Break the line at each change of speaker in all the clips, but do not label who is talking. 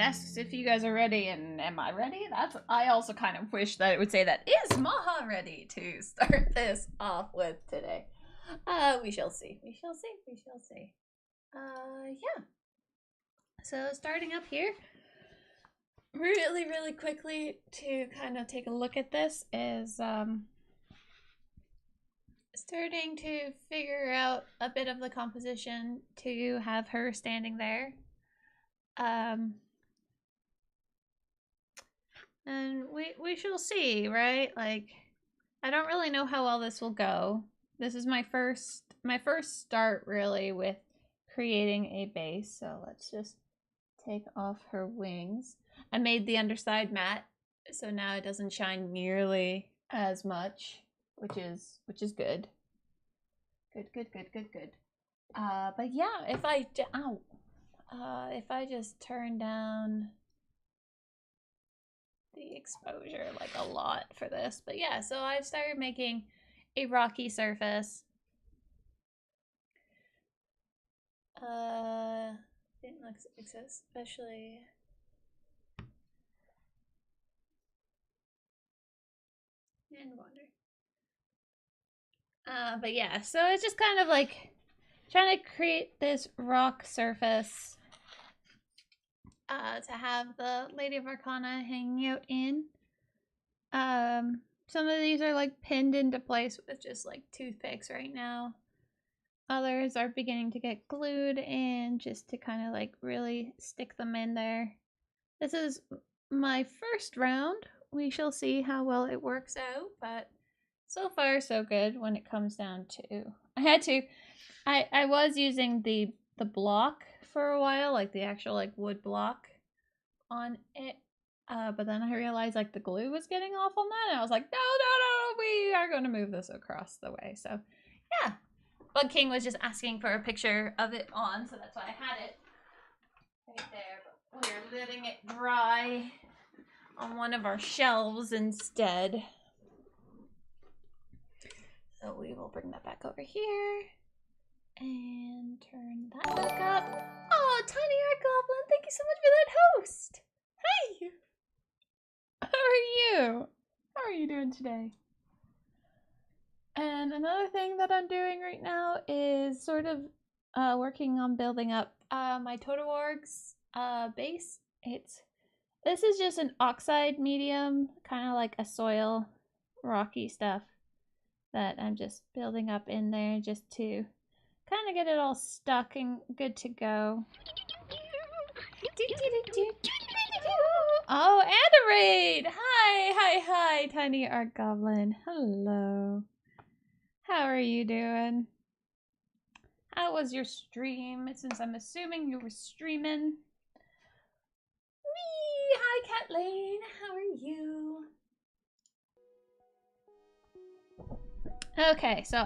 asks if you guys are ready, and am I ready? I also kind of wish that it would say that. Is Maha ready to start this off with today? We shall see. We shall see. We shall see. Yeah. So starting up here, really quickly to kind of take a look at this is starting to figure out a bit of the composition to have her standing there. And we shall see, right? Like, I don't really know how well this will go. This is my first start really with creating a base. So let's just take off her wings. I made the underside matte, so now it doesn't shine nearly as much, which is good. Good. But yeah, if I just turn down the exposure like a lot for this. But yeah, so I've started making a rocky surface. Didn't look especially. And water. But yeah, so it's just kind of like trying to create this rock surface to have the Lady of Arcana hanging out in. Some of these are like pinned into place with just like toothpicks right now. Others are beginning to get glued in just to kind of like really stick them in there. This is my first round. We shall see how well it works out, but so far so good when it comes down to... I was using the block for a while, like the actual like wood block on it. But then I realized like the glue was getting off on that, and I was like, no, we are going to move this across the way. So yeah, Bug King was just asking for a picture of it on, so that's why I had it right there. But we're letting it dry on one of our shelves instead. So we will bring that back over here and turn that back up. Oh, Tiny Art Goblin, thank you so much for that host. Hi. How are you? How are you doing today? And another thing that I'm doing right now is sort of working on building up my Totoworg's base. This is just an oxide medium, kind of like a soil rocky stuff that I'm just building up in there just to kind of get it all stuck and good to go. Oh, and a raid! Hi, Tiny Art Goblin. Hello. How are you doing? How was your stream? Since I'm assuming you were streaming. Wee! Hi, Kathleen. How are you? Okay, so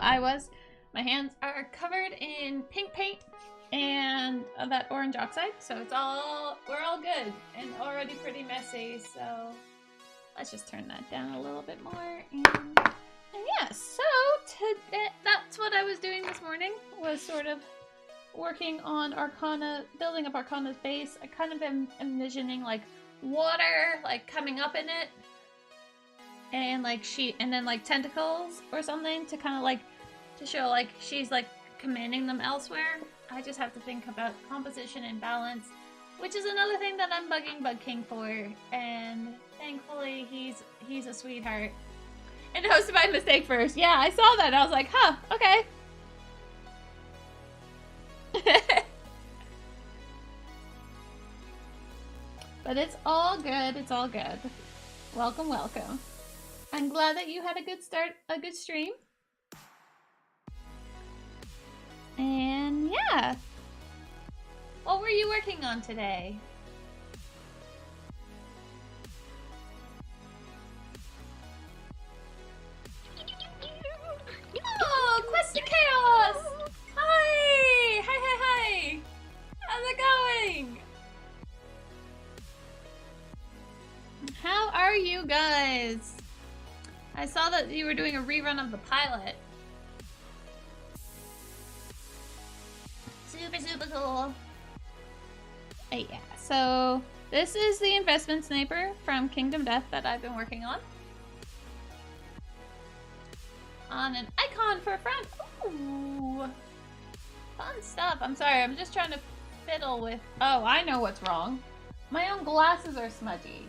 my hands are covered in pink paint and that orange oxide, so we're all good and already pretty messy, so let's just turn that down a little bit more. And yeah, so that's what I was doing this morning, was sort of working on Arcana, building up Arcana's base. I kind of am envisioning like water like coming up in it, and like and then like tentacles or something to kind of like to show like she's like commanding them elsewhere. I just have to think about composition and balance, which is another thing that I'm bugging Bug King for, and thankfully he's a sweetheart and hosted by mistake first. Yeah, I saw that. I was like, huh, okay. But it's all good. It's all good. Welcome. I'm glad that you had a good stream. And yeah. What were you working on today? Oh, Quest to Chaos! Hi! How's it going? How are you guys? I saw that you were doing a rerun of the pilot. Super cool. Yeah, so This is the investment sniper from Kingdom Death that I've been working on. On an icon for a friend. Ooh. Fun stuff. I'm sorry, I'm just trying to fiddle with... Oh, I know what's wrong. My own glasses are smudgy.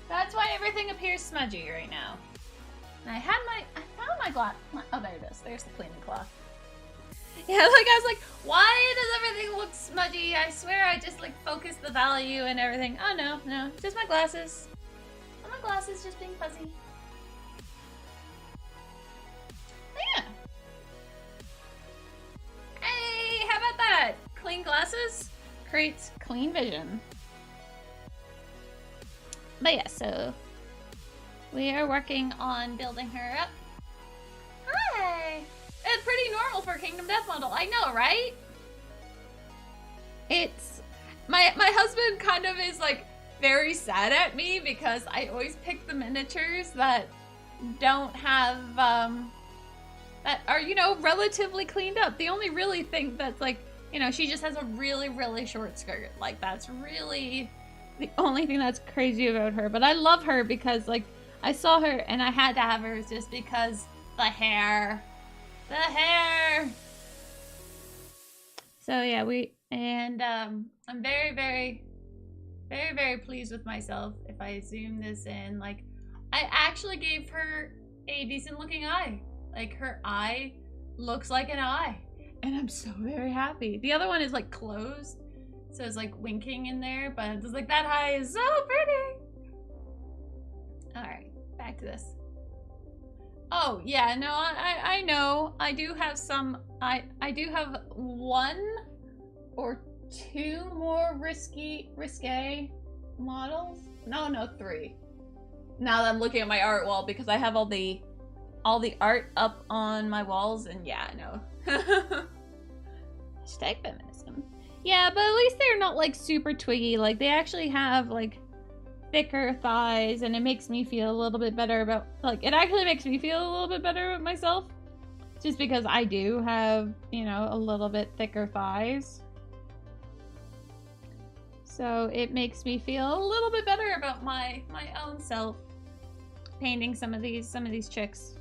That's why everything appears smudgy right now. And I found my glass. Oh, there it is. There's the cleaning cloth. Yeah, like I was like, why does everything look smudgy? I swear I just like focused the value and everything. Oh no, just my glasses. Oh, my glasses just being fuzzy. Yeah. Hey, how about that? Clean glasses creates clean vision. But yeah, so we are working on building her up. Hi! It's pretty normal for a Kingdom Death model. I know, right? It's... My husband kind of is, like, very sad at me because I always pick the miniatures that don't have, that are, you know, relatively cleaned up. The only really thing that's, like, you know, she just has a really, really short skirt. Like, that's really the only thing that's crazy about her. But I love her because, like, I saw her and I had to have her just because the hair... The hair! So yeah, I'm very, very, very, very pleased with myself if I zoom this in. Like, I actually gave her a decent looking eye. Like, her eye looks like an eye. And I'm so very happy. The other one is like closed, so it's like winking in there, but it's like, that eye is so pretty! Alright, back to this. Oh, yeah, no, I know. I do have some, I do have one or two more risque models. No, three. Now that I'm looking at my art wall, because I have all the art up on my walls, and yeah, I know. Hashtag feminism. Yeah, but at least they're not like super twiggy. Like, they actually have like thicker thighs, and it makes me feel a little bit better about, like, it actually makes me feel a little bit better about myself, just because I do have, you know, a little bit thicker thighs, so it makes me feel a little bit better about my own self painting some of these chicks.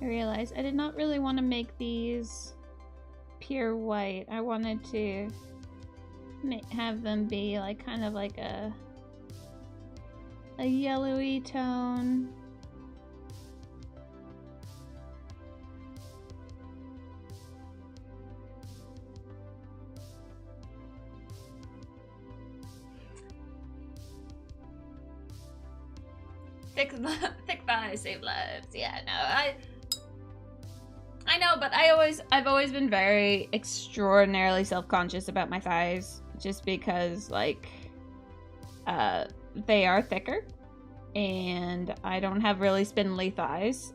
I realized I did not really want to make these pure white. I wanted to have them be like kind of like a yellowy tone. Thick thighs save lives. Yeah, no, I know, but I've always been very extraordinarily self-conscious about my thighs, just because, like, they are thicker, and I don't have really spindly thighs,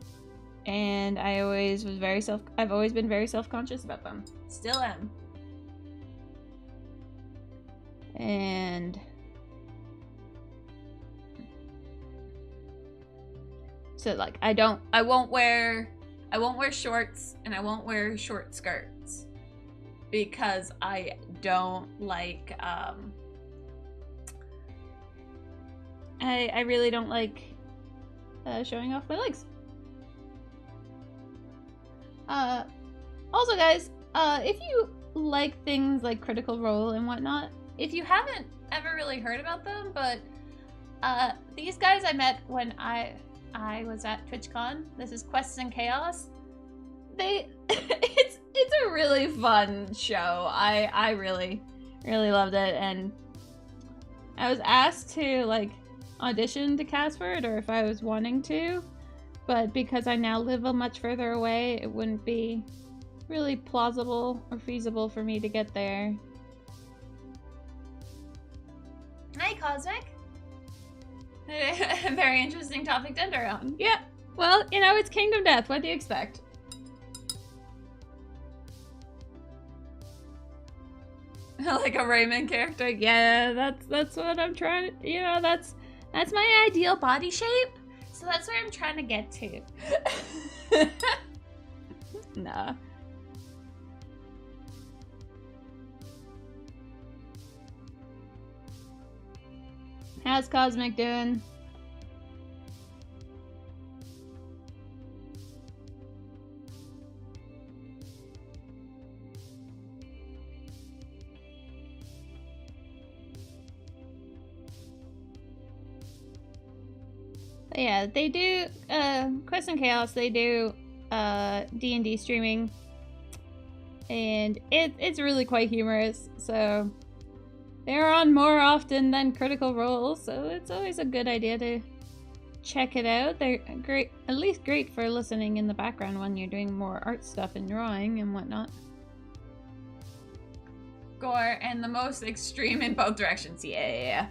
and I've always been very self-conscious about them. Still am. And so, like, I won't wear shorts, and I won't wear short skirts because I don't like, I really don't like showing off my legs. Also, guys, if you like things like Critical Role and whatnot, if you haven't ever really heard about them, but these guys I met when I was at TwitchCon. This is Quests and Chaos. It's a really fun show. I really loved it, and I was asked to like audition to cast for it, or if I was wanting to, but because I now live a much further away, it wouldn't be really plausible or feasible for me to get there. Hi, Cosmic. Very interesting topic to enter on. Yeah, well, you know, it's Kingdom Death. What do you expect? Like a Rayman character? Yeah, that's what I'm trying to, you know, that's my ideal body shape. So that's where I'm trying to get to. Nah. How's Cosmic doing? But yeah, they do Quest and Chaos, they do D&D streaming. And it's really quite humorous, so they're on more often than Critical Role, so it's always a good idea to check it out. They're great, at least great for listening in the background when you're doing more art stuff and drawing and whatnot. Gore and the most extreme in both directions. Yeah.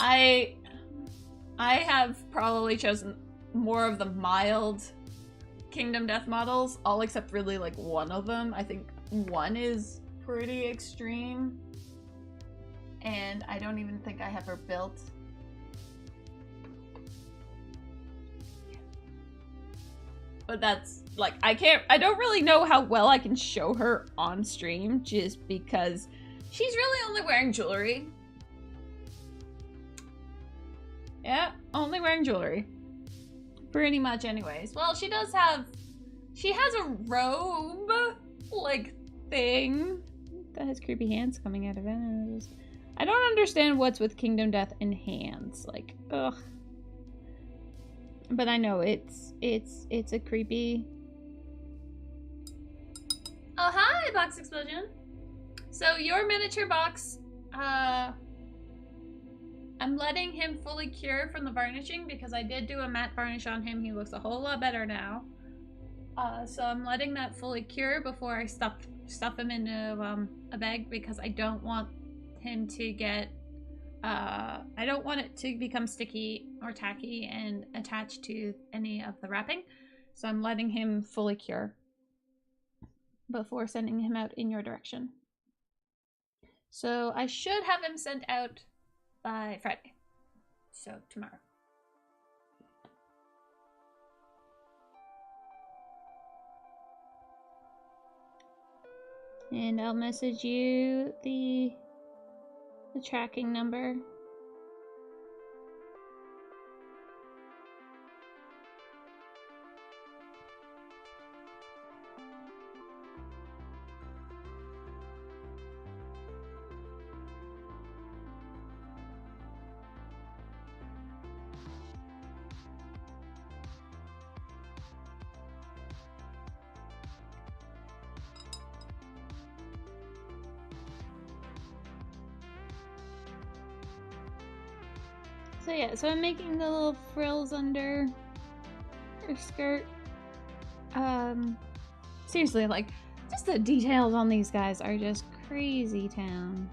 I have probably chosen more of the mild Kingdom Death models, all except really like one of them. I think one is pretty extreme, and I don't even think I have her built. But that's like, I don't really know how well I can show her on stream just because she's really only wearing jewelry. Yeah, only wearing jewelry. Pretty much anyways. Well, she has a robe, like, thing that has creepy hands coming out of it. I don't understand what's with Kingdom Death and hands. Like, ugh. But I know it's a creepy... Oh, hi, Box Explosion! So, your miniature box, I'm letting him fully cure from the varnishing because I did do a matte varnish on him. He looks a whole lot better now. So I'm letting that fully cure before I stuff him into a bag because I don't want him to get... I don't want it to become sticky or tacky and attached to any of the wrapping. So I'm letting him fully cure before sending him out in your direction. So I should have him sent out by Friday. So tomorrow. And I'll message you the tracking number. So yeah, so I'm making the little frills under her skirt. Seriously, like, just the details on these guys are just crazy town.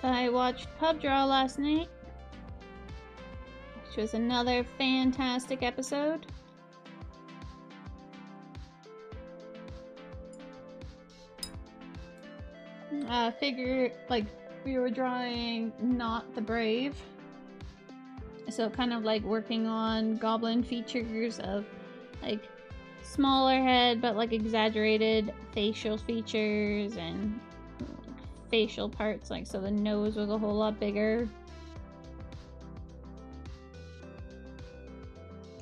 So I watched Pub Draw last night, which was another fantastic episode. Figure, like, we were drawing Not the Brave. So kind of like working on goblin features of like smaller head but like exaggerated facial features and facial parts, like so the nose was a whole lot bigger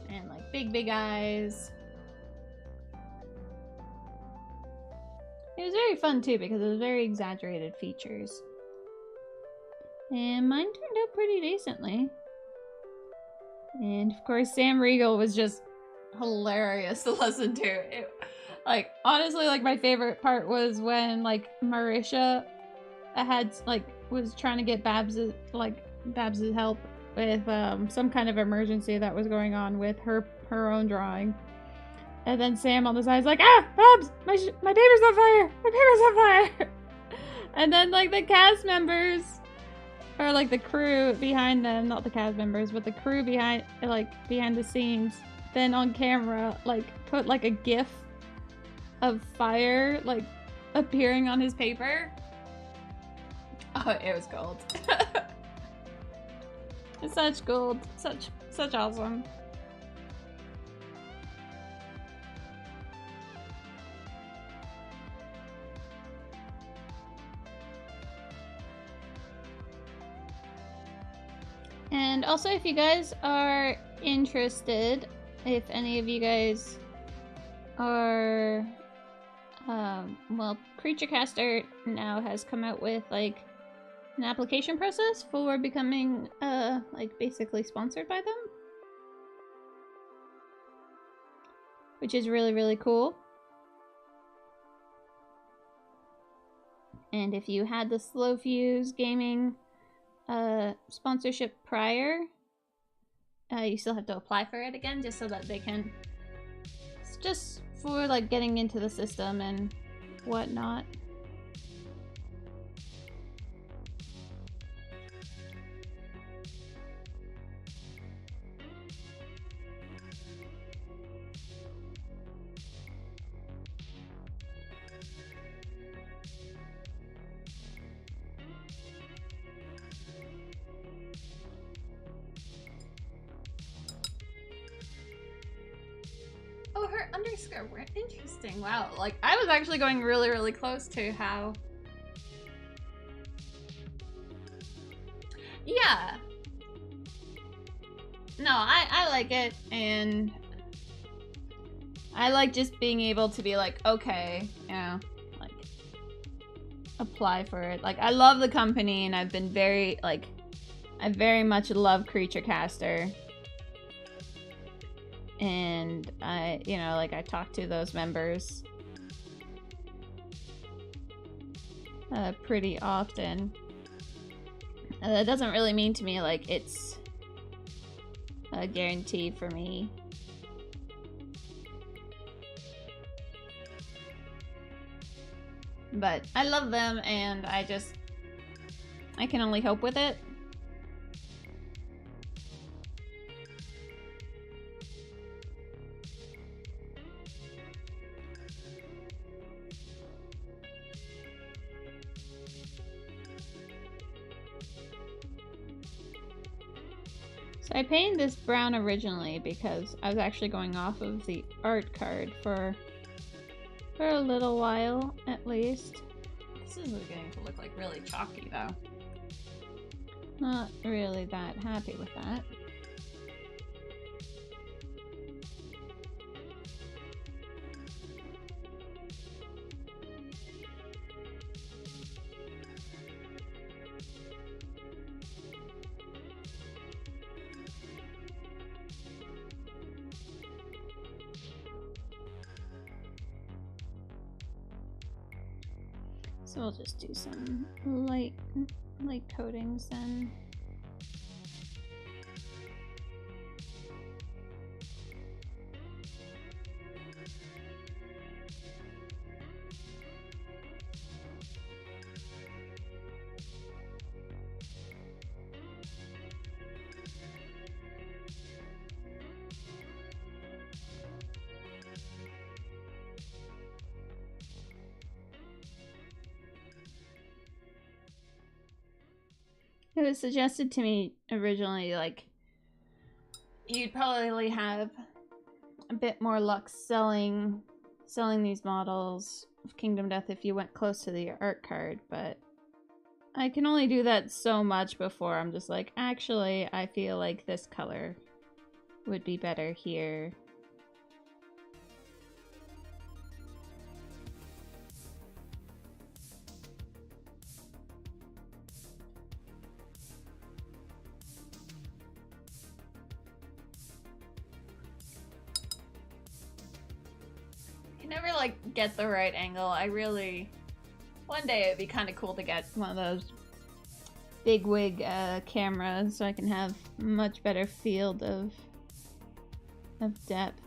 and like big eyes. It was very fun too because it was very exaggerated features, and mine turned out pretty decently. And of course Sam Riegel was just hilarious to listen to. Like, honestly, like, my favorite part was when, like, Marisha was trying to get Babs' help with some kind of emergency that was going on with her own drawing. And then Sam on the side is like, "Ah, Babs, my paper's on fire! My paper's on fire!" And then like the cast members, or like the crew behind them, not the cast members, but the crew behind the scenes, then on camera like put like a gif of fire like appearing on his paper. Oh, it was gold. It's such gold. Such awesome. And also, if you guys are interested, if any of you guys are, well, CreatureCaster now has come out with like an application process for becoming, like basically sponsored by them, which is really, really cool. And if you had the Slow Fuse Gaming sponsorship prior, you still have to apply for it again, just so that they can, just for like getting into the system and whatnot. Oh, her underscore were interesting. Wow, like I was actually going really, really close to how. Yeah. No, I like it, and I like just being able to be like, okay, you know, like apply for it. Like I love the company, and I've been very like, I very much love CreatureCaster. And I, you know, like I talk to those members pretty often. That doesn't really mean to me like it's a guarantee for me. But I love them, and I can only hope with it. So I painted this brown originally because I was actually going off of the art card for a little while, at least. This is beginning to look like really chalky, though. Not really that happy with that. So we'll just do some light coatings then. It was suggested to me originally, like, you'd probably have a bit more luck selling these models of Kingdom Death if you went close to the art card, but I can only do that so much before I'm just like, actually, I feel like this color would be better here. Never like get the right angle. One day it'd be kind of cool to get one of those big wig cameras so I can have much better field of depth.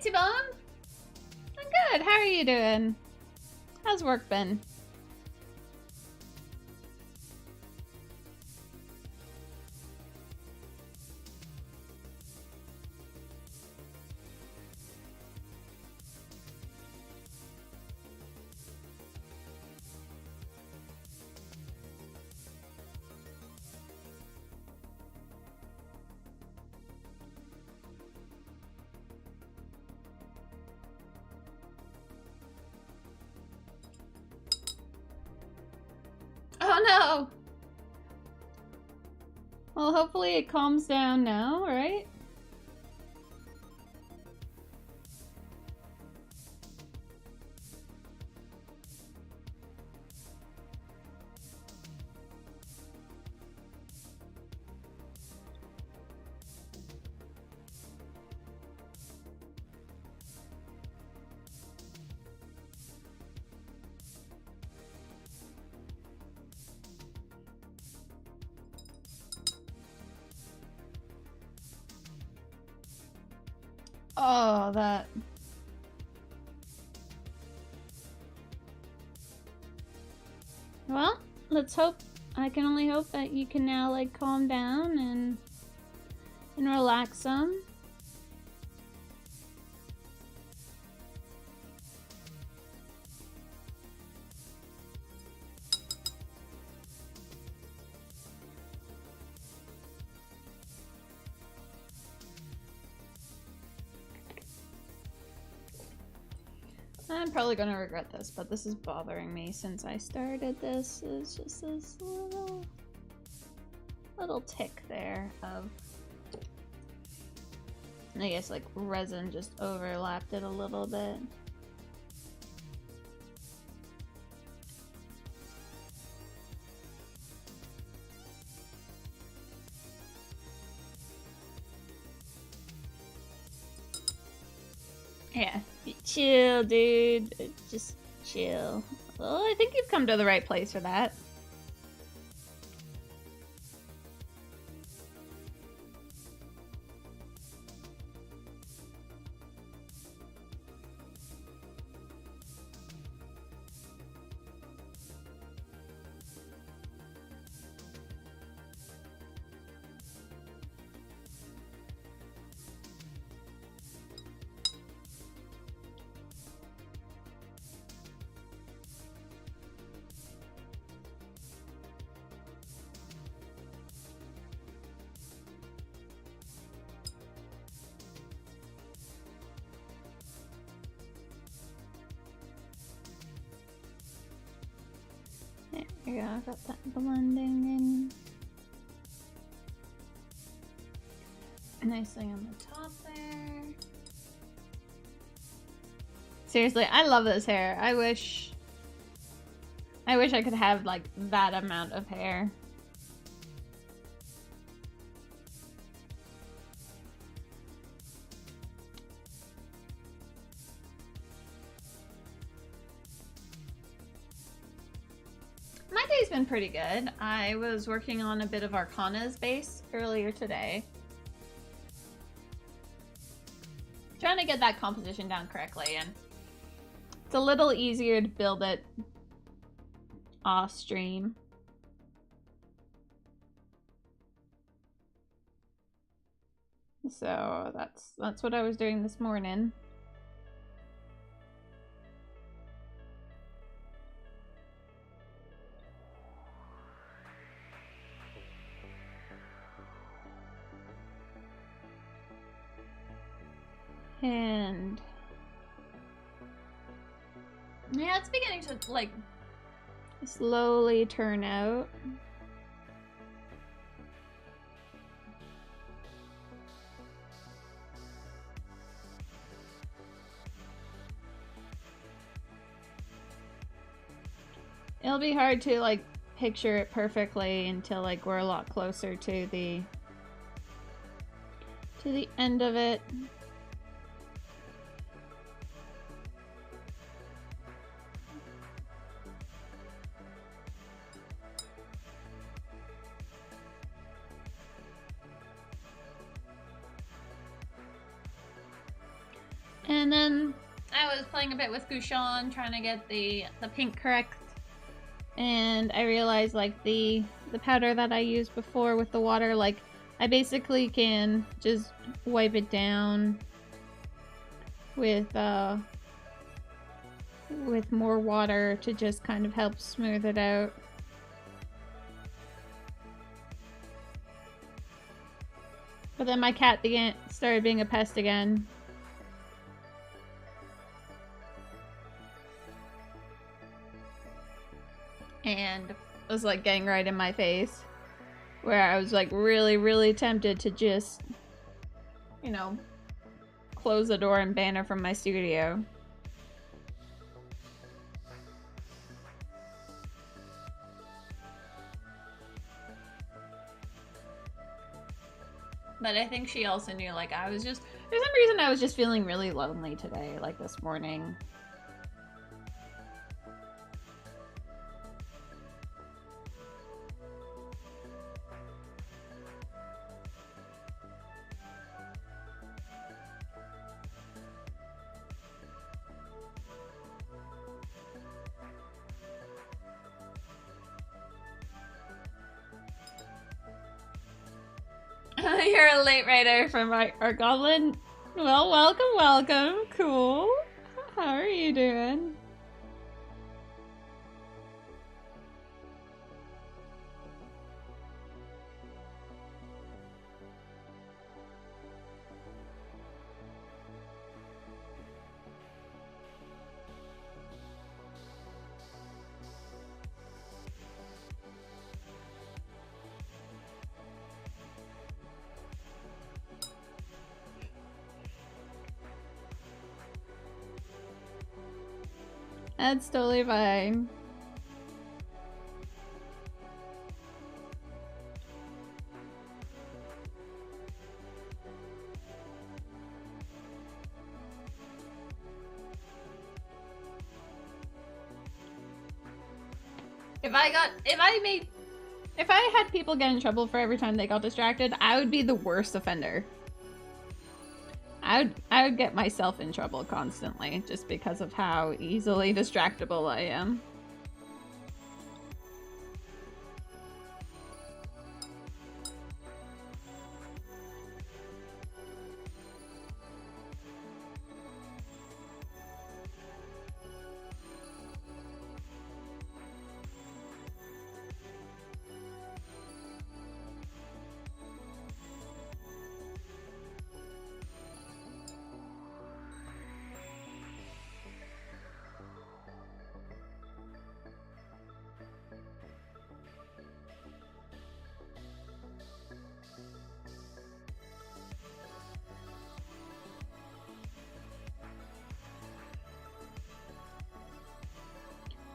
T-Bone! I'm good. How are you doing? How's work been? Oh no! Well, hopefully it calms down now, right? Oh, that. Well, let's hope. I can only hope that you can now, like, calm down and relax some. I'm probably gonna regret this, but this is bothering me since I started this. It's just this little tick there of, I guess, like, resin just overlapped it a little bit. Yeah, chill, dude. Just chill. Well, I think you've come to the right place for that. There we go, I got that blending in nicely on the top there. Seriously, I love this hair. I wish I could have, like, that amount of hair. My day's been pretty good. I was working on a bit of Arcana's base earlier today. Trying to get that composition down correctly, and it's a little easier to build it off stream. So that's what I was doing this morning. And yeah, it's beginning to, like, slowly turn out. It'll be hard to, like, picture it perfectly until, like, we're a lot closer to the end of it. And then I was playing a bit with Gouchon, trying to get the pink correct. And I realized, like, the powder that I used before with the water, like, I basically can just wipe it down with more water to just kind of help smooth it out. But then my cat started being a pest again. And was like getting right in my face, where I was like really, really tempted to just, you know, close the door and ban her from my studio. But I think she also knew, like, I was just, for some reason I was just feeling really lonely today, like this morning. You're a late writer from our goblin. Well, welcome, welcome. Cool. How are you doing? That's totally fine. If I had people get in trouble for every time they got distracted, I would be the worst offender. I would get myself in trouble constantly just because of how easily distractible I am.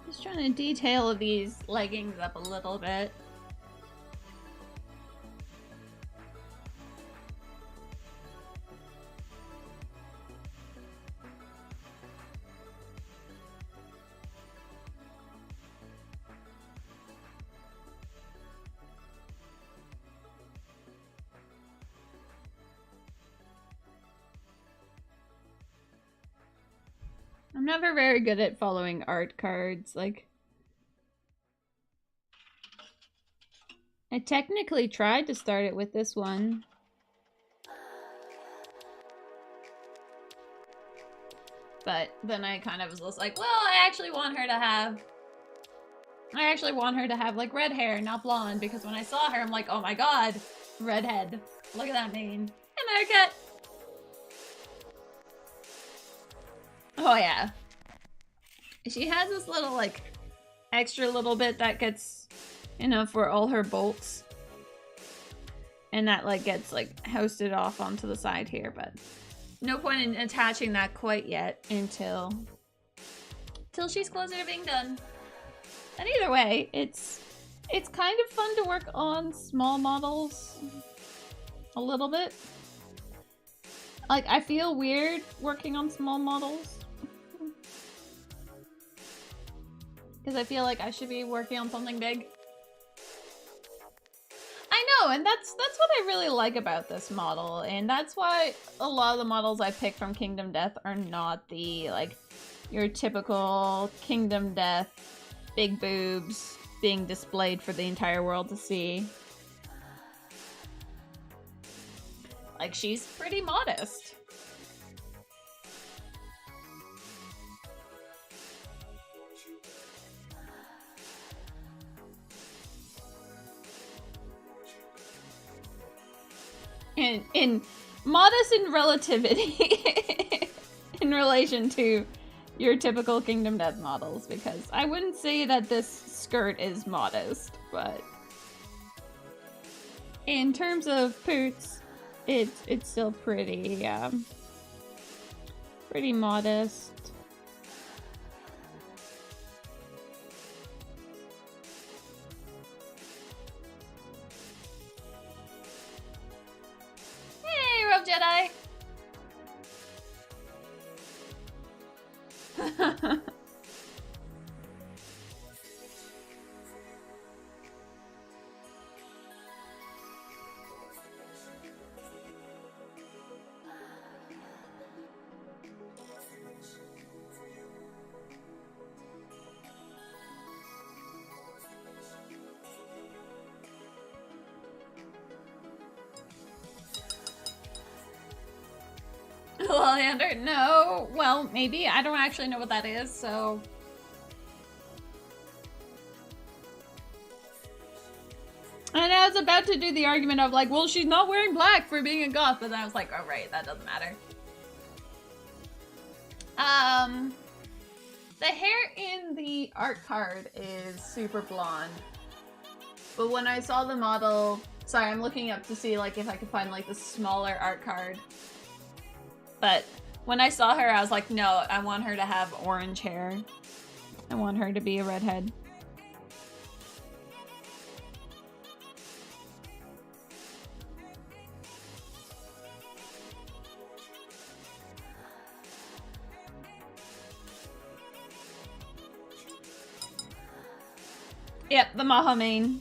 Just trying to detail these leggings up a little bit. I'm never very good at following art cards. Like, I technically tried to start it with this one. But then I kind of was just like, well, I actually want her to have like red hair, not blonde, because when I saw her, I'm like, oh my god, redhead. Look at that mane. Hey, America! Oh yeah. She has this little, like, extra little bit that gets, you know, for all her bolts. And that, like, gets, like, hoisted off onto the side here, but no point in attaching that quite yet until she's closer to being done. And either way, it's kind of fun to work on small models a little bit. Like, I feel weird working on small models. Because I feel like I should be working on something big. I No, and that's what I really like about this model, and that's why a lot of the models I pick from Kingdom Death are not the, like, your typical Kingdom Death big boobs being displayed for the entire world to see. Like, she's pretty modest. In modest in relativity in relation to your typical Kingdom Death models, because I wouldn't say that this skirt is modest, but in terms of poots, it's still pretty pretty modest. Hey, Rogue Jedi! Oleander? No. Well, maybe. I don't actually know what that is, so... And I was about to do the argument of like, well, she's not wearing black for being a goth, but then I was like, oh right, that doesn't matter. The hair in the art card is super blonde. But when I saw the model... Sorry, I'm looking up to see like if I could find like the smaller art card. But when I saw her, I was like, no, I want her to have orange hair. I want her to be a redhead. Yep, the Maha main.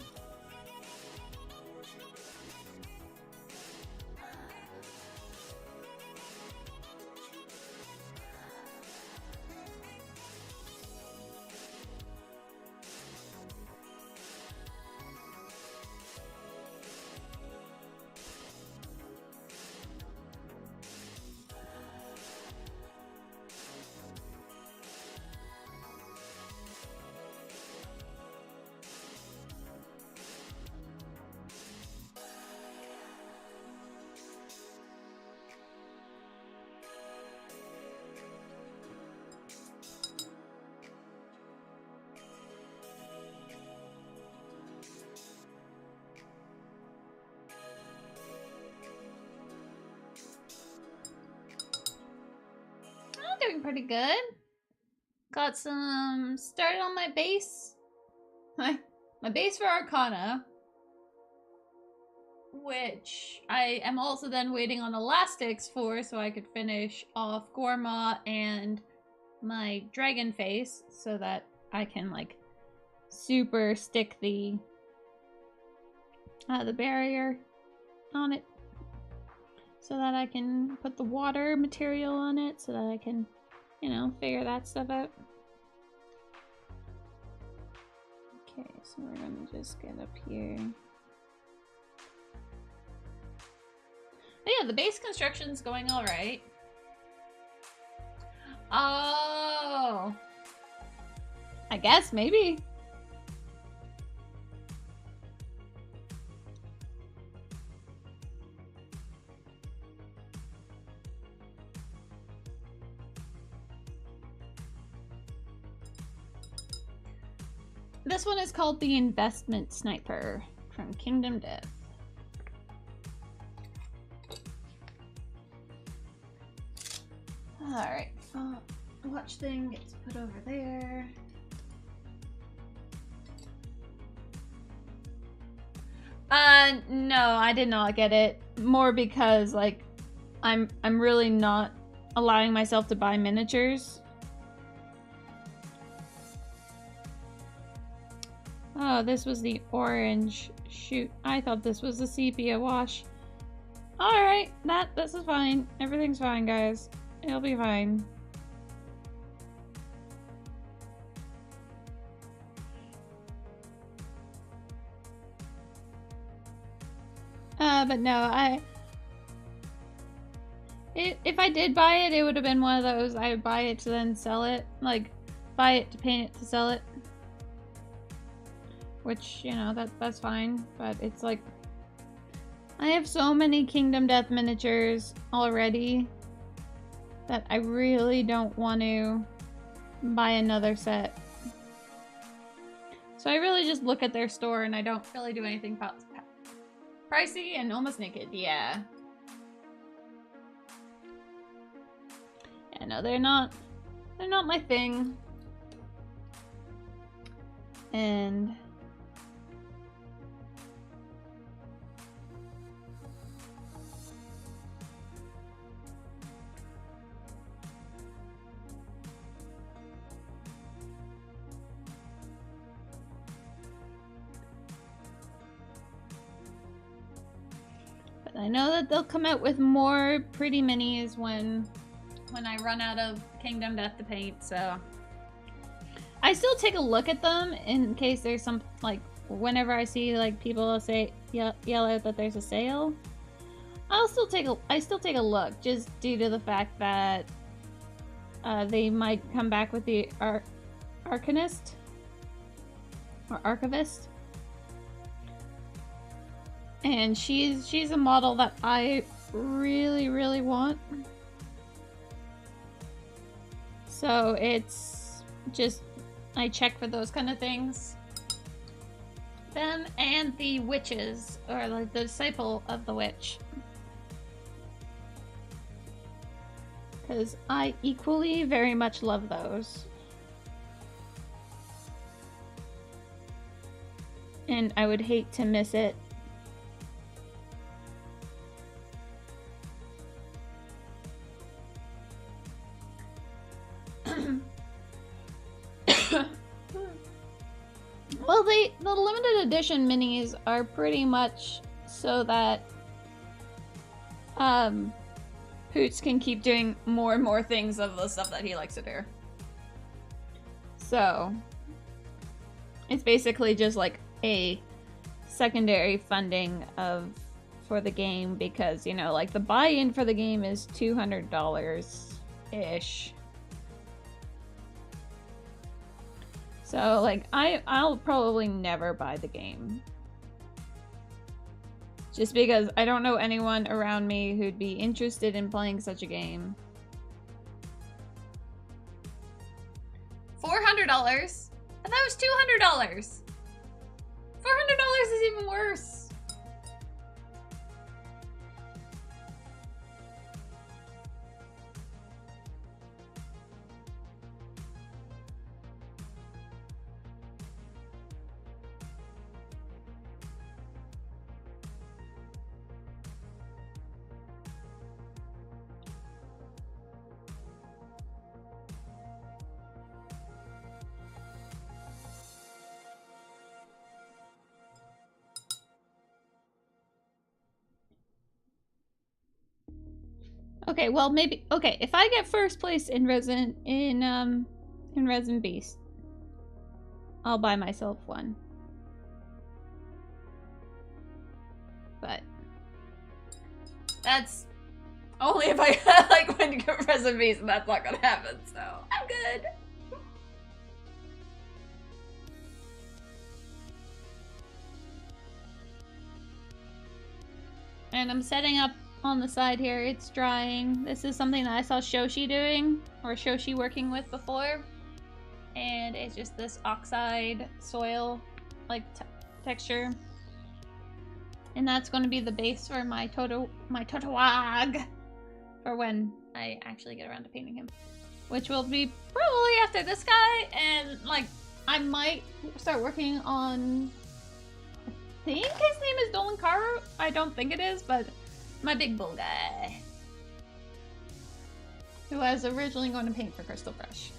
Doing pretty good. Got some started on my base. My base for Arcana, which I am also then waiting on elastics for so I could finish off Gorma and my dragon face so that I can like super stick the barrier on it. So that I can put the water material on it, so that I can, you know, figure that stuff out. Okay, so we're gonna just get up here. But yeah, the base construction's going alright. Oh! I guess, maybe. This one is called the Investment Sniper from Kingdom Death. Alright, watch thing gets put over there. No, I did not get it. More because, like, I'm really not allowing myself to buy miniatures. Oh, this was the orange Shoot, I thought this was a sepia wash. Alright, this is fine. Everything's fine, guys. It'll be fine. But no, if I did buy it, it would have been one of those, I would buy it to then sell it. Like, buy it to paint it to sell it. Which, you know, that's fine. But it's like, I have so many Kingdom Death miniatures already that I really don't want to buy another set. So I really just look at their store and I don't really do anything pricey and almost naked, yeah. Yeah, no, they're not my thing. And I know that they'll come out with more pretty minis when I run out of Kingdom Death to paint, so I still take a look at them in case there's some, like, whenever I see, like, people say yell out that there's a sale. I still take a look, just due to the fact that they might come back with the Arcanist or Archivist. And she's a model that I really, really want. So it's just, I check for those kind of things. Them and the witches, or like the disciple of the witch. Because I equally very much love those. And I would hate to miss it. Well, the limited edition minis are pretty much so that Poots can keep doing more and more things of the stuff that he likes to do. So it's basically just like a secondary funding for the game, because, you know, like the buy-in for the game is $200-ish. So, like, I'll probably never buy the game. Just because I don't know anyone around me who'd be interested in playing such a game. $400? I thought it was $200. $400 is even worse. Okay, well, maybe, okay, if I get first place in Resin Beast, I'll buy myself one. But that's only if I like win Resin Beast, and that's not gonna happen, so I'm good. And I'm setting up on the side here, it's drying. This is something that I saw Shoshi doing, or Shoshi working with before. And it's just this oxide soil, like, texture. And that's going to be the base for my Totowag for when I actually get around to painting him. Which will be probably after this guy, and, like, I might start working on, I think his name is Dolan Karu? I don't think it is, but my big bull guy, who I was originally going to paint for Crystal Brush.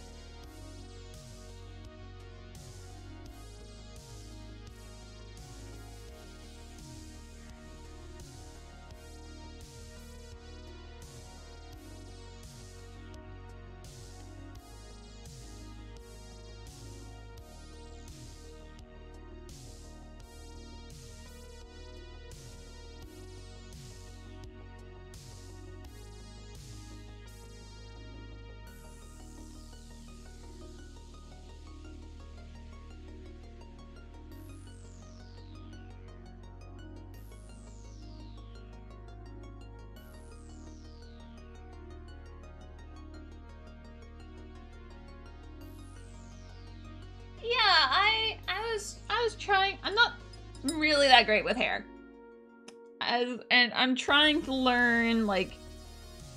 really that great with hair. And I'm trying to learn, like,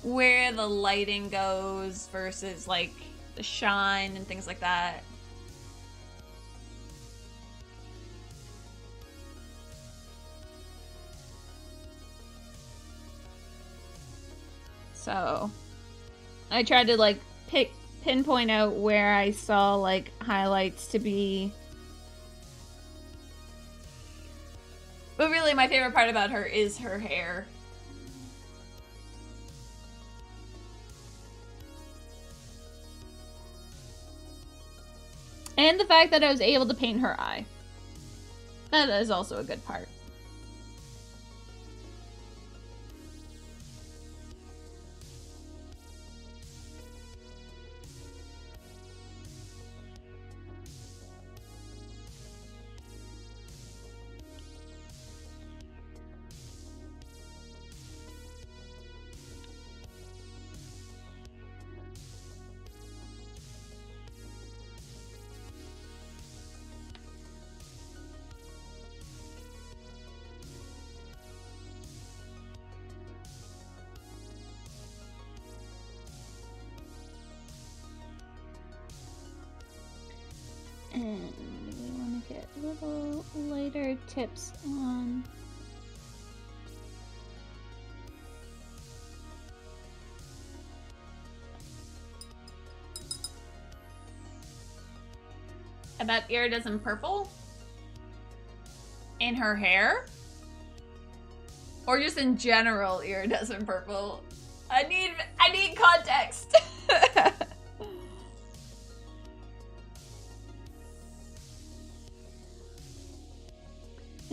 where the lighting goes versus, like, the shine and things like that. So, I tried to, like, pinpoint out where I saw, like, highlights to be. But really, my favorite part about her is her hair. And the fact that I was able to paint her eye. That is also a good part. And we want to get little lighter tips on about iridescent purple in her hair, or just in general iridescent purple. I need context.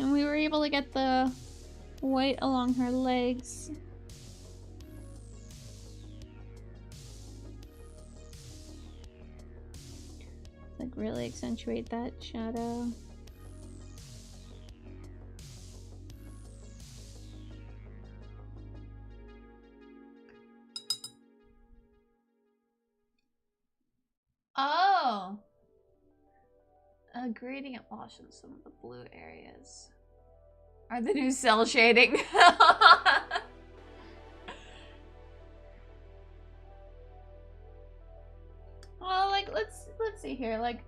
And we were able to get the white along her legs. Like really accentuate that shadow. Oh! A gradient wash in some of the blue areas. Are the new cell shading? Well, like let's see here. Like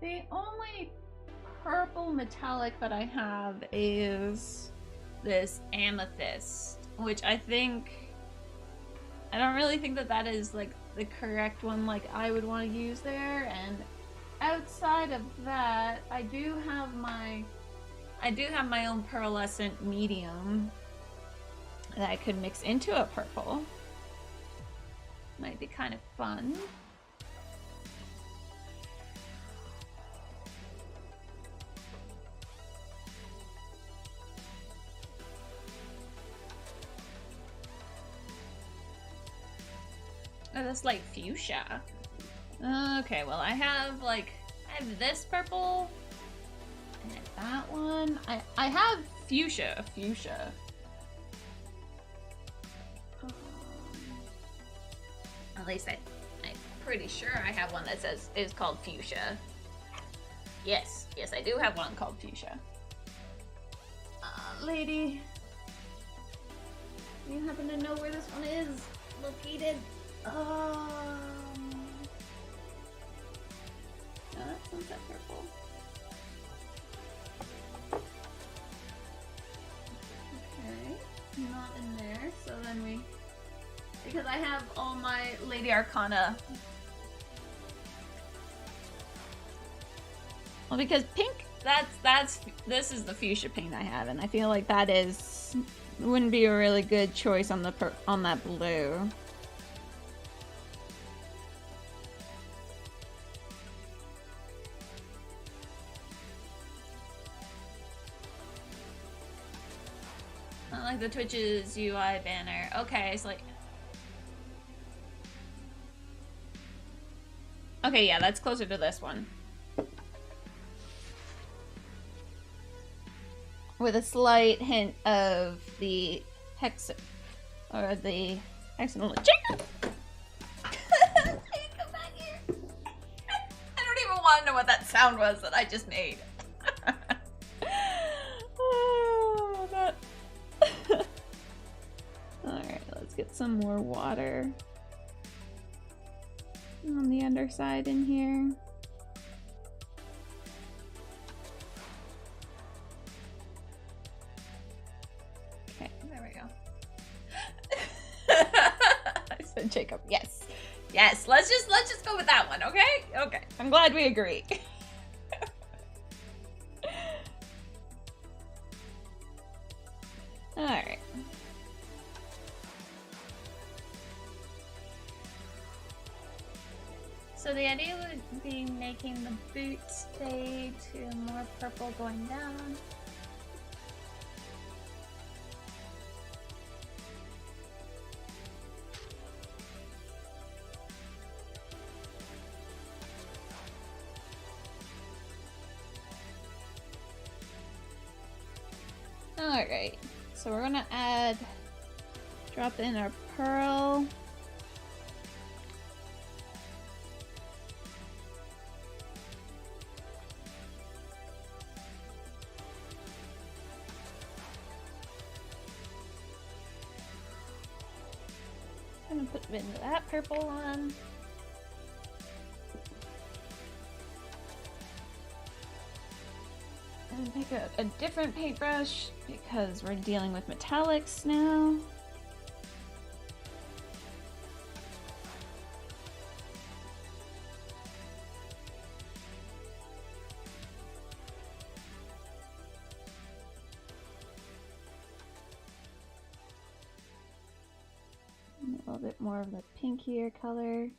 the only purple metallic that I have is this amethyst, which I don't really think that that is like the correct one like I would want to use there. And outside of that, I do have my own pearlescent medium that I could mix into a purple. Might be kind of fun. Oh, that's like fuchsia. Okay, well I have this purple and that one. I have fuchsia. At least I'm pretty sure I have one that says is called fuchsia. Yes, I do have one called fuchsia. Lady, do you happen to know where this one is located? No, that sunset purple. Okay, not in there. So then because I have all my Lady Arcana. Well, because pink, this is the fuchsia paint I have, and I feel like that wouldn't be a really good choice on that blue. I like the Twitch's UI banner. Okay, so okay, yeah, that's closer to this one. With a slight hint of the hexagonal chicken. Come back here. I don't even want to know what that sound was that I just made. Let's get some more water on the underside in here. Okay, there we go. I said Jacob, yes. Yes, let's just go with that one, okay? Okay. I'm glad we agree. All right. So the idea would be making the boots fade to more purple going down. Alright, so we're gonna drop in our pearl. I'm gonna put into that purple one. And pick a different paintbrush because we're dealing with metallics now. A little bit more of the pinkier color.
In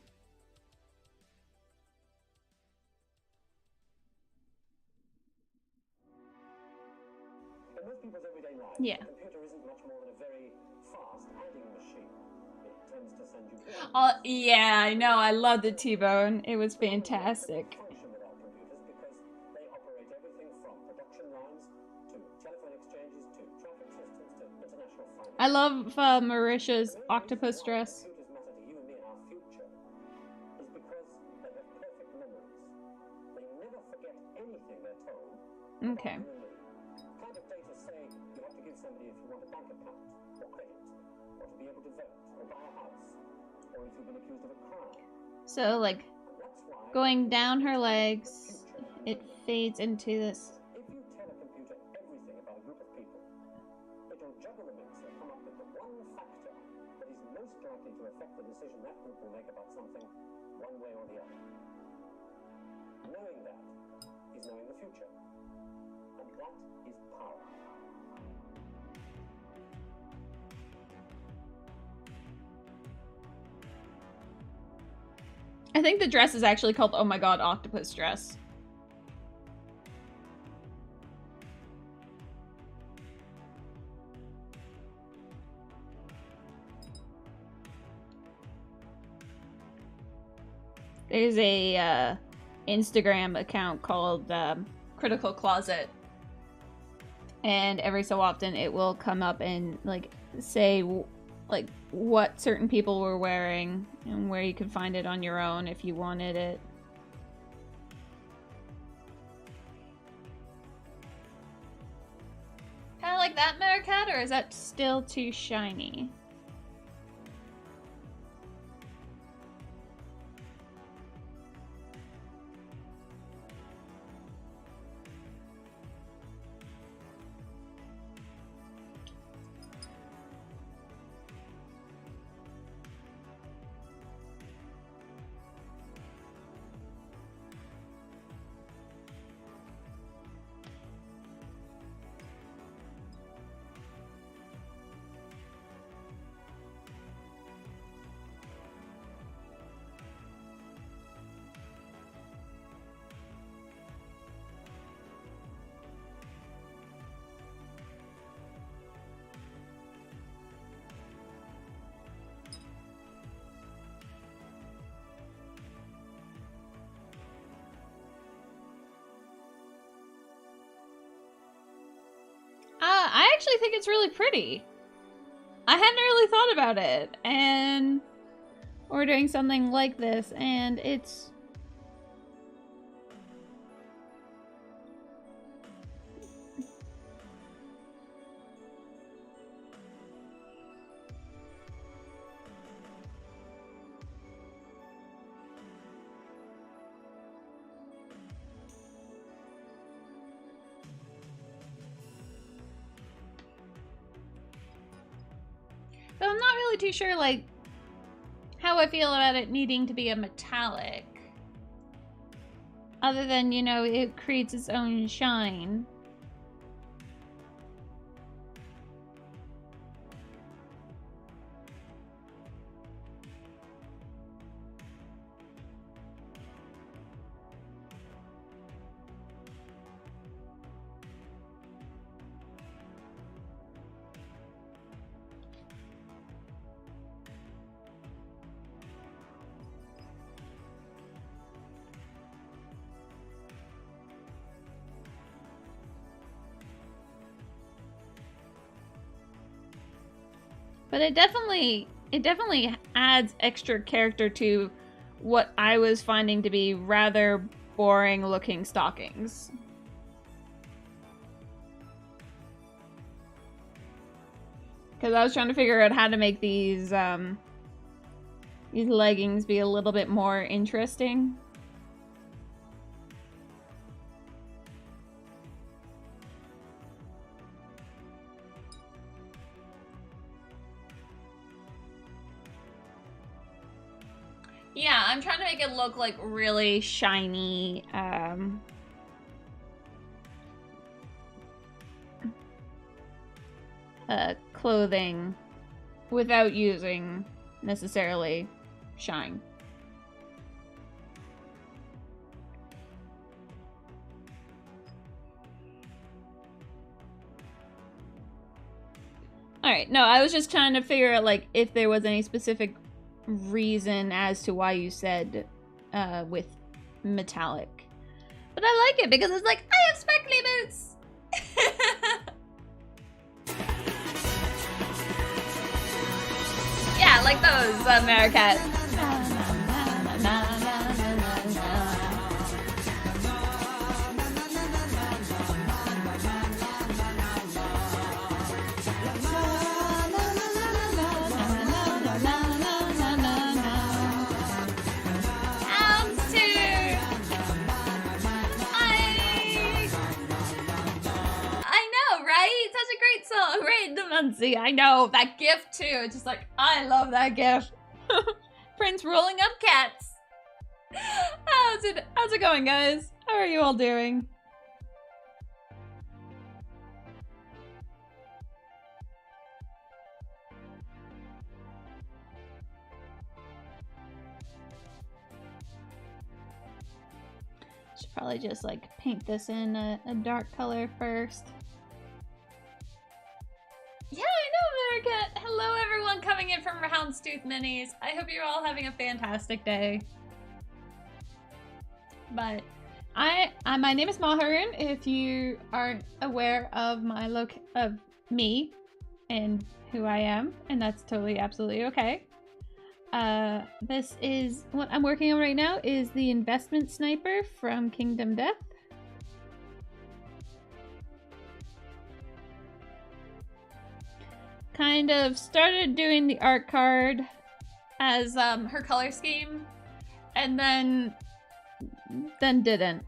most people's everyday life,
Yeah.
a computer isn't much more than a very fast adding machine. It tends to send you
Oh, yeah, I know. I love the T-bone. It was fantastic.
function with our computers because they operate everything from production lines to telephone exchanges to traffic systems to international finance.
I love Marisha's octopus dress.
Computers matter to you and me in our future is because they have perfect memories. They never forget anything they're told.
Okay.
Kind of data say you have to give somebody if you want a bank account or credit, or to be able to vote or buy a house, or if you've been accused of a crime.
So, like, going down her legs, it fades into this.
If you tell a computer everything about a group of people, it'll juggle the mix and come up with the one factor that is most likely to affect the decision that group will make about something, one way or the other. Knowing that is knowing the future, and that is power.
I think the dress is actually called Oh My God Octopus Dress. There's a Instagram account called Critical Closet, and every so often it will come up and like say like what certain people were wearing and where you could find it on your own if you wanted it. Kind of like that, Meerkat, or is that still too shiny? I actually think it's really pretty. I hadn't really thought about it, and we're doing something like this, and it's... But I'm not really too sure, like, how I feel about it needing to be a metallic. Other than, you know, it creates its own shine. But it definitely adds extra character to what I was finding to be rather boring looking stockings. Because I was trying to figure out how to make these leggings be a little bit more interesting. Yeah, I'm trying to make it look like really shiny, clothing without using necessarily shine. Alright, no, I was just trying to figure out, like, if there was any specific reason as to why you said with metallic. But I like it because it's like, I have sparkly boots! Yeah, like those, Americat. Song, right? The Muncie. I know that gift too. It's just like, I love that gift. Prince rolling up cats. How's it going, guys? How are you all doing? Should probably just like paint this in a dark color first. Yeah, I know, America. Hello, everyone coming in from Houndstooth Minis. I hope you're all having a fantastic day. But my name is Maharoon. If you aren't aware of me and who I am, and that's totally absolutely okay. This is what I'm working on right now. Is the investment sniper from Kingdom Death. Kind of started doing the art card as her color scheme, and then didn't.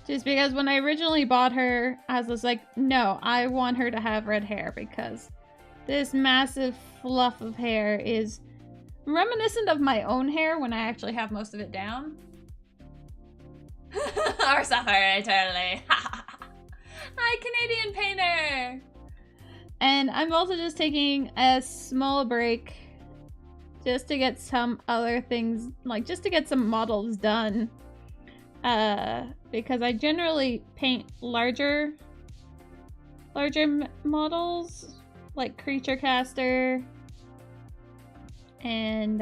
Just because when I originally bought her, I was like, no, I want her to have red hair because this massive fluff of hair is reminiscent of my own hair when I actually have most of it down. Or suffer eternally. Hi, Canadian Painter! And I'm also just taking a small break just to get some other things, like just to get some models done. Because I generally paint larger models, like Creature Caster. And,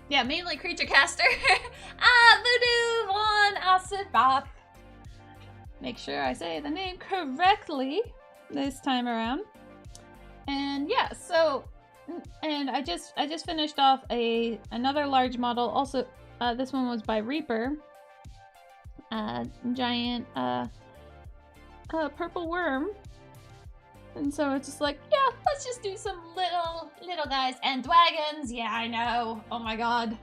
yeah, mainly Creature Caster. Voodoo One Acid Bop. Make sure I say the name correctly this time around. And yeah, so, and I just finished off another large model. Also, this one was by Reaper. Giant purple worm. And so it's just like, yeah, let's just do some little guys and dragons. Yeah, I know. Oh my god.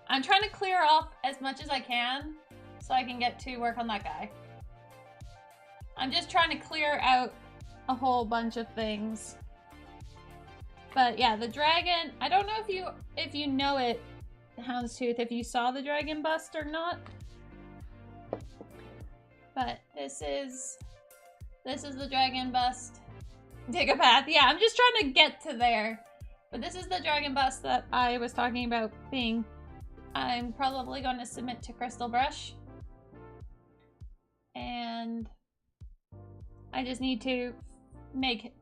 I'm trying to clear off as much as I can so I can get to work on that guy. I'm just trying to clear out a whole bunch of things. But yeah, the dragon, I don't know if you know it, Houndstooth, if you saw the dragon bust or not. But this is the dragon bust. Dig a path. Yeah, I'm just trying to get to there. But this is the dragon bust that I was talking about being, I'm probably going to submit to Crystal Brush. And I just need to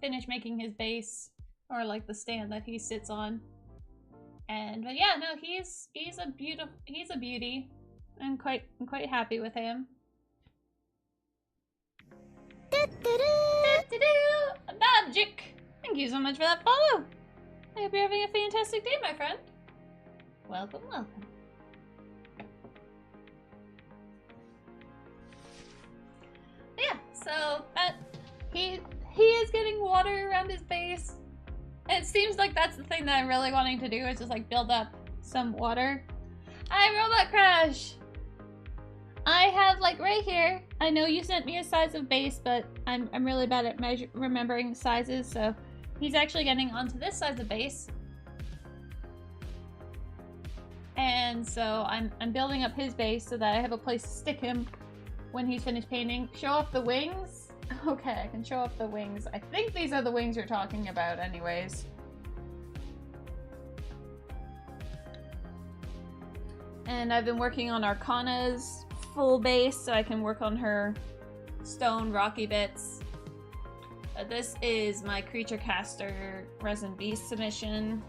finish making his base, or like the stand that he sits on. But yeah, no, he's a beauty. I'm quite happy with him. Magic! Thank you so much for that follow. I hope you're having a fantastic day, my friend. Welcome, welcome. Yeah, so he is getting water around his base. It seems like that's the thing that I'm really wanting to do, is just like build up some water. Hi, Robot Crash! I have like right here, I know you sent me a size of base, but I'm really bad at remembering sizes, so he's actually getting onto this size of base. And so I'm building up his base so that I have a place to stick him when he's finished painting. Show off the wings? Okay, I can show off the wings. I think these are the wings you're talking about anyways. And I've been working on Arcana's full base so I can work on her stone rocky bits. This is my Creature Caster Resin Beast submission.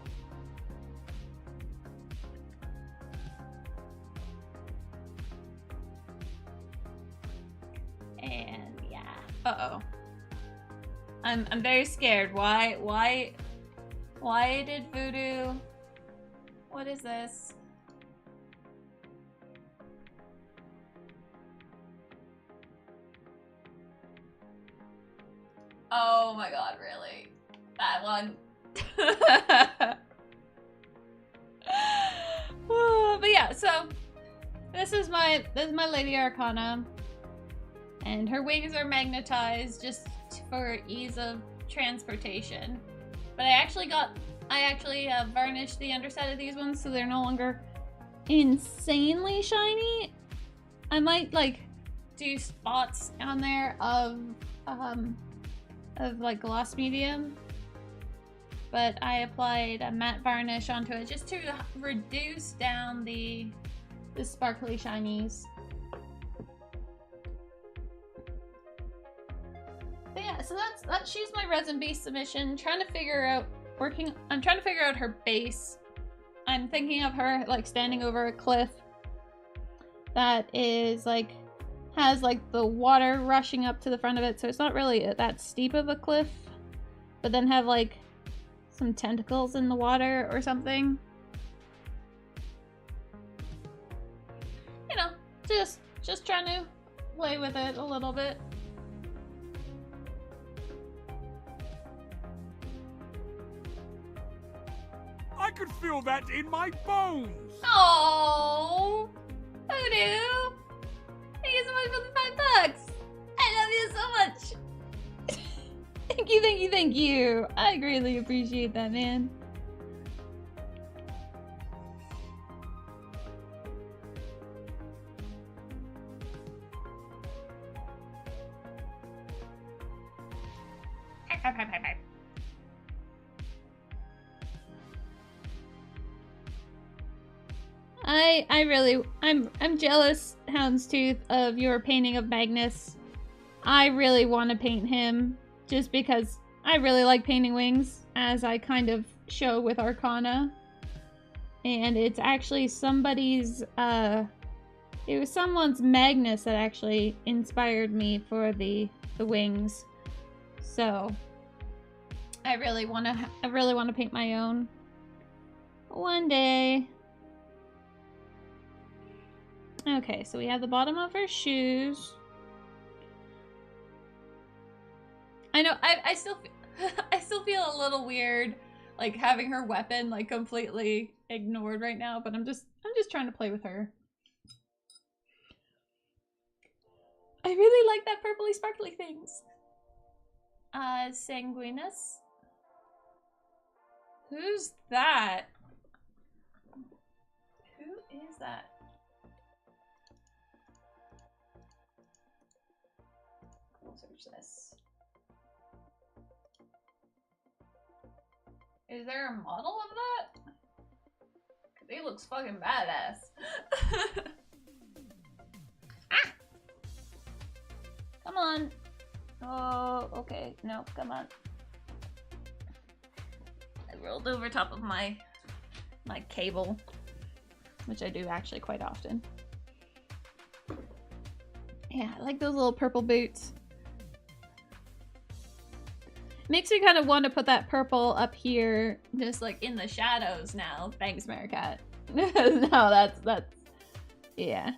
And yeah. Uh-oh. I'm very scared. Why did Voodoo? What is this? Oh my god, really? That one. But yeah, so this is my Lady Arcana. And her wings are magnetized just for ease of transportation. But I actually varnished the underside of these ones so they're no longer insanely shiny. I might like do spots on there of like gloss medium, but I applied a matte varnish onto it just to reduce down the sparkly shinies. But yeah, so she's my resin base submission. I'm trying to figure out her base. I'm thinking of her like standing over a cliff that is like has like the water rushing up to the front of it, so it's not really that steep of a cliff, but then have like some tentacles in the water or something. You know, just trying to play with it a little bit.
I could feel that in my bones!
Oh, Voodoo! Thank you so much for the $5. I love you so much. Thank you. I greatly appreciate that, man. I'm jealous, Houndstooth, of your painting of Magnus. I really want to paint him just because I really like painting wings, as I kind of show with Arcana. And it's actually somebody's, it was someone's Magnus that actually inspired me for the wings. So I really want to paint my own one day. Okay, so we have the bottom of her shoes. I know, I still feel a little weird, like having her weapon like completely ignored right now, but I'm just trying to play with her. I really like that purpley sparkly things. Sanguinus. Who's that? Who is that? We'll search this. Is there a model of that? Cause he looks fucking badass. Ah! Come on. Oh, okay. No, come on. I rolled over top of my cable, which I do actually quite often. Yeah, I like those little purple boots. Makes me kind of want to put that purple up here, just like in the shadows now. Thanks, Maricat. No, that's, yeah.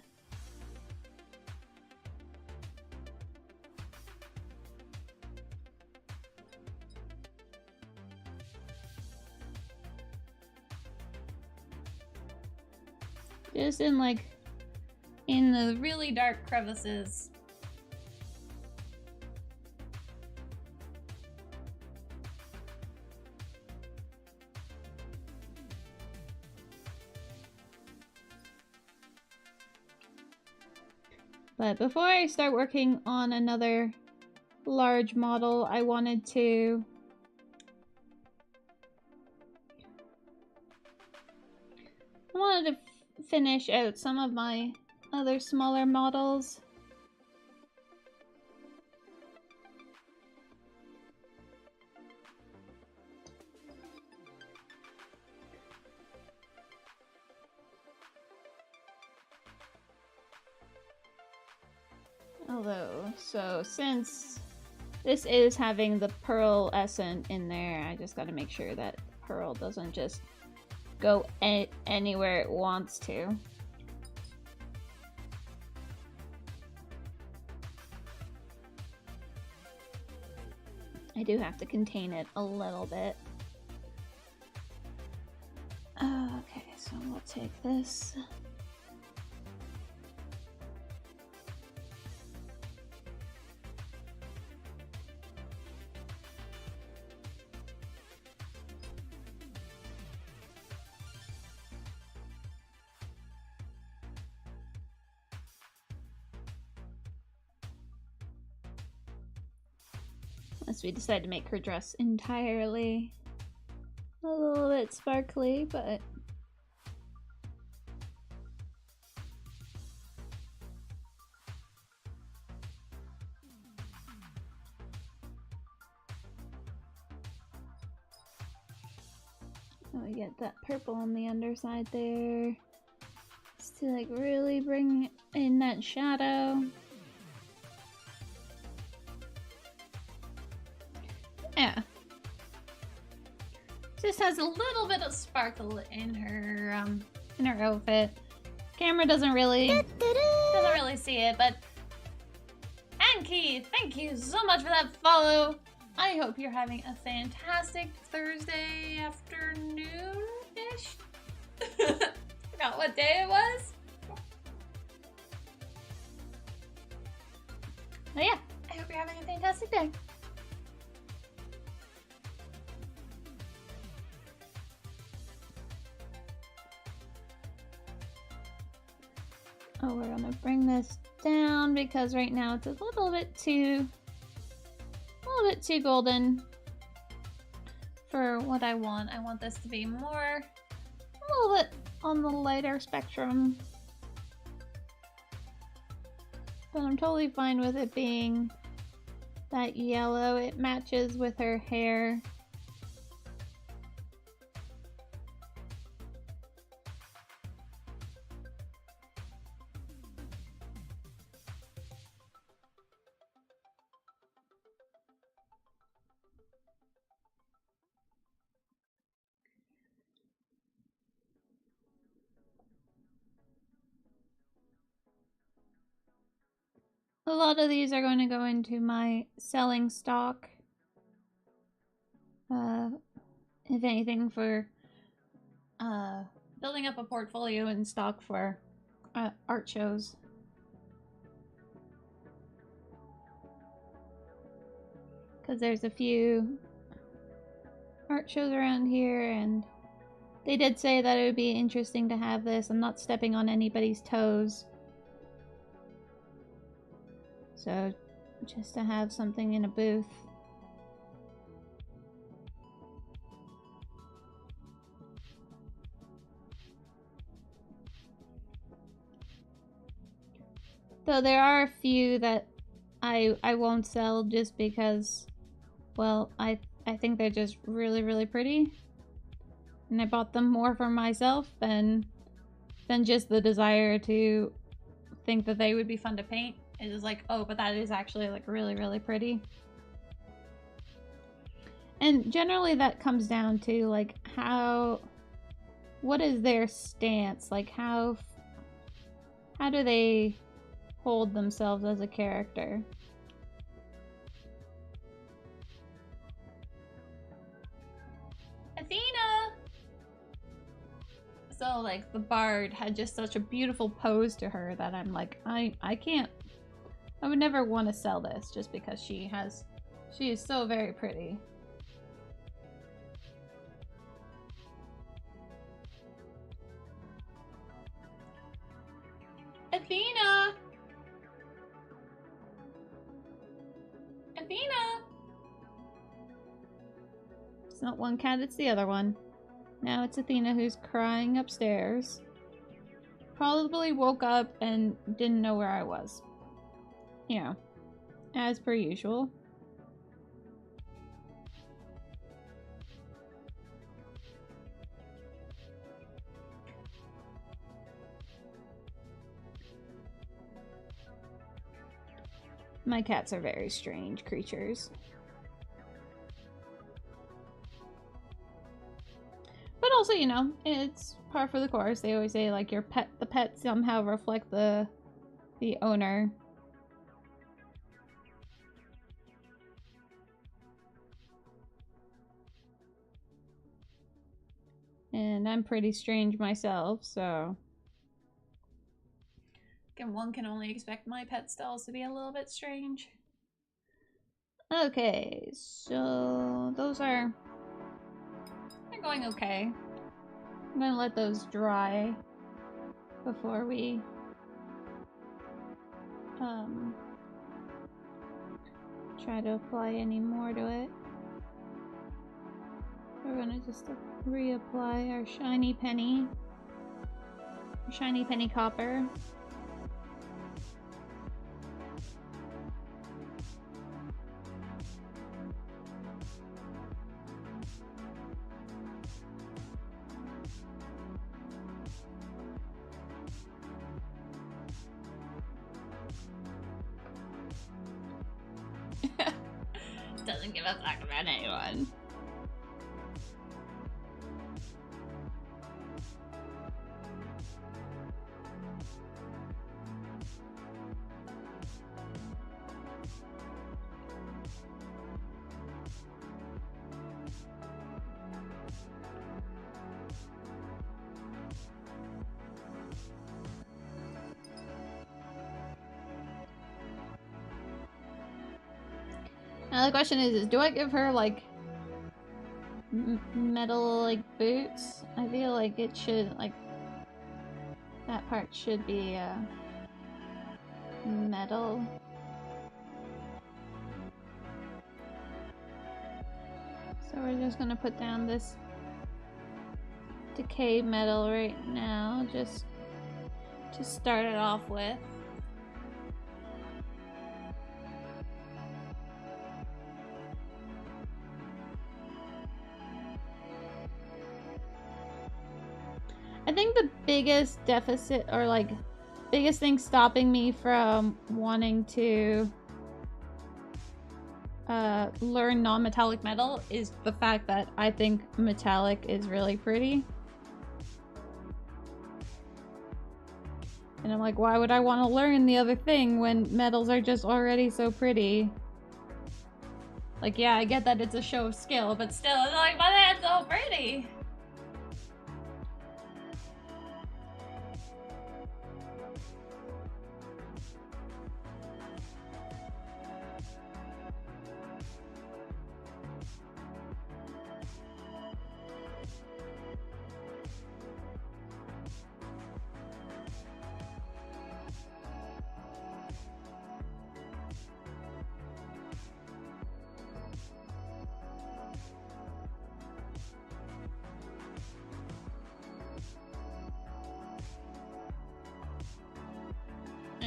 Just in like, in the really dark crevices. But before I start working on another large model, I wanted to finish out some of my other smaller models. Although, so since this is having the pearl essence in there, I just gotta make sure that pearl doesn't just go anywhere it wants to. I do have to contain it a little bit. Okay, so we'll take this. Unless we decide to make her dress entirely a little bit sparkly, but we get that purple on the underside there, just to like really bring in that shadow. Yeah. Just has a little bit of sparkle in her outfit. Camera doesn't really see it, but Anki, thank you so much for that follow. I hope you're having a fantastic Thursday afternoon-ish. Forgot what day it was. But yeah, I hope you're having a fantastic day. Oh, we're gonna bring this down because right now it's a little bit too golden for what I want. I want this to be more, a little bit on the lighter spectrum. But I'm totally fine with it being that yellow. It matches with her hair. A lot of these are going to go into my selling stock. If anything, for building up a portfolio in stock for art shows. because there's a few art shows around here, and they did say that it would be interesting to have this. I'm not stepping on anybody's toes. So, just to have something in a booth. Though there are a few that I won't sell just because, well, I think they're just really, really pretty. And I bought them more for myself than just the desire to think that they would be fun to paint. It is like, oh, but that is actually like really, really pretty. And generally that comes down to like what is their stance? Like how do they hold themselves as a character? Athena! So like the bard had just such a beautiful pose to her that I'm like, I would never want to sell this just because she is so very pretty. Athena! Athena! It's not one cat, it's the other one. Now it's Athena who's crying upstairs. Probably woke up and didn't know where I was. You know, as per usual. My cats are very strange creatures. But also, you know, it's par for the course. They always say, like, the pet somehow reflect the owner. And I'm pretty strange myself, so... One can only expect my pet stalls to be a little bit strange. Okay, so those are... they're going okay. I'm gonna let those dry before we try to apply any more to it. We're gonna just reapply our shiny penny copper. Doesn't give a fuck about anyone. Now the question is do I give her like metal like boots? I feel like it should, like, that part should be metal. So we're just gonna put down this decay metal right now, just to start it off with. I think the biggest deficit, or like biggest thing stopping me from wanting to learn non-metallic metal is the fact that I think metallic is really pretty. And I'm like, why would I want to learn the other thing when metals are just already so pretty? Like, yeah, I get that it's a show of skill, but still, it's like, but that's so pretty!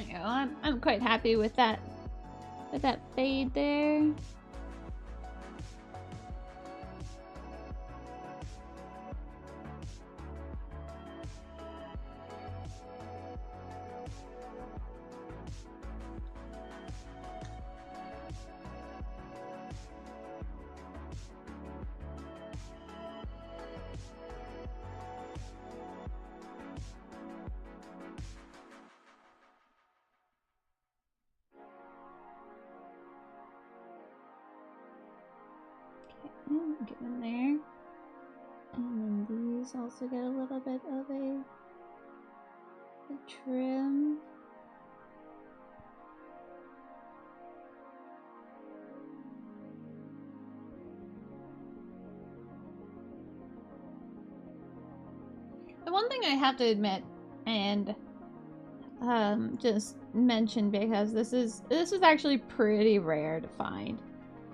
You know, I'm quite happy with that fade there. Get in there. And then these also get a little bit of a trim. The one thing I have to admit, and just mention because this is actually pretty rare to find.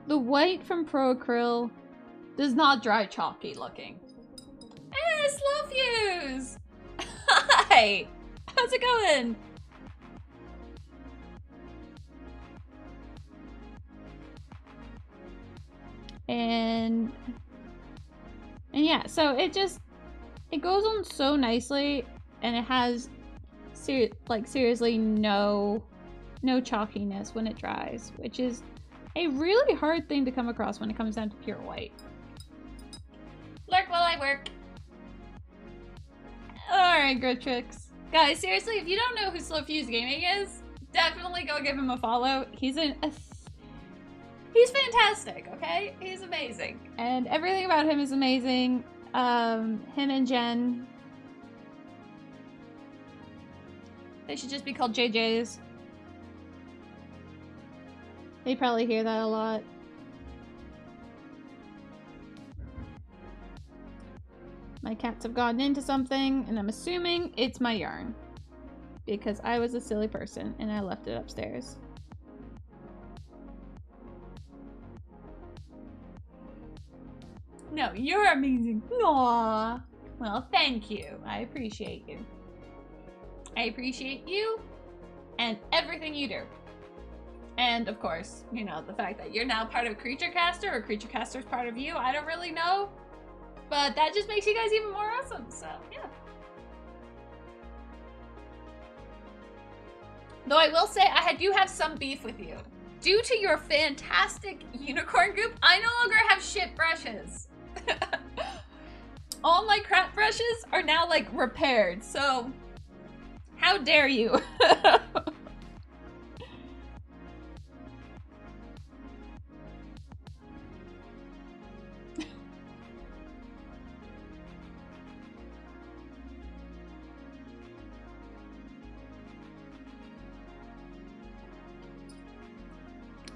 The white from Pro Acryl does not dry chalky looking. Hey, Slow Fuse! Hi! How's it going? And yeah, so it goes on so nicely, and it has seriously no chalkiness when it dries, which is a really hard thing to come across when it comes down to pure white. Lurk while I work. Alright, Gritrix. Guys, seriously, if you don't know who Slow Fuse Gaming is, definitely go give him a follow. He's fantastic, okay? He's amazing. And everything about him is amazing. Him and Jen. They should just be called JJs. They probably hear that a lot. My cats have gotten into something, and I'm assuming it's my yarn. Because I was a silly person, and I left it upstairs. No, you're amazing. Aww. Well, thank you. I appreciate you. I appreciate you and everything you do. And of course, you know, the fact that you're now part of Creature Caster, or Creature Caster's part of you, I don't really know. But that just makes you guys even more awesome, so yeah. Though I will say, I do have some beef with you. Due to your fantastic unicorn goop, I no longer have shit brushes. All my crap brushes are now, like, repaired, so how dare you?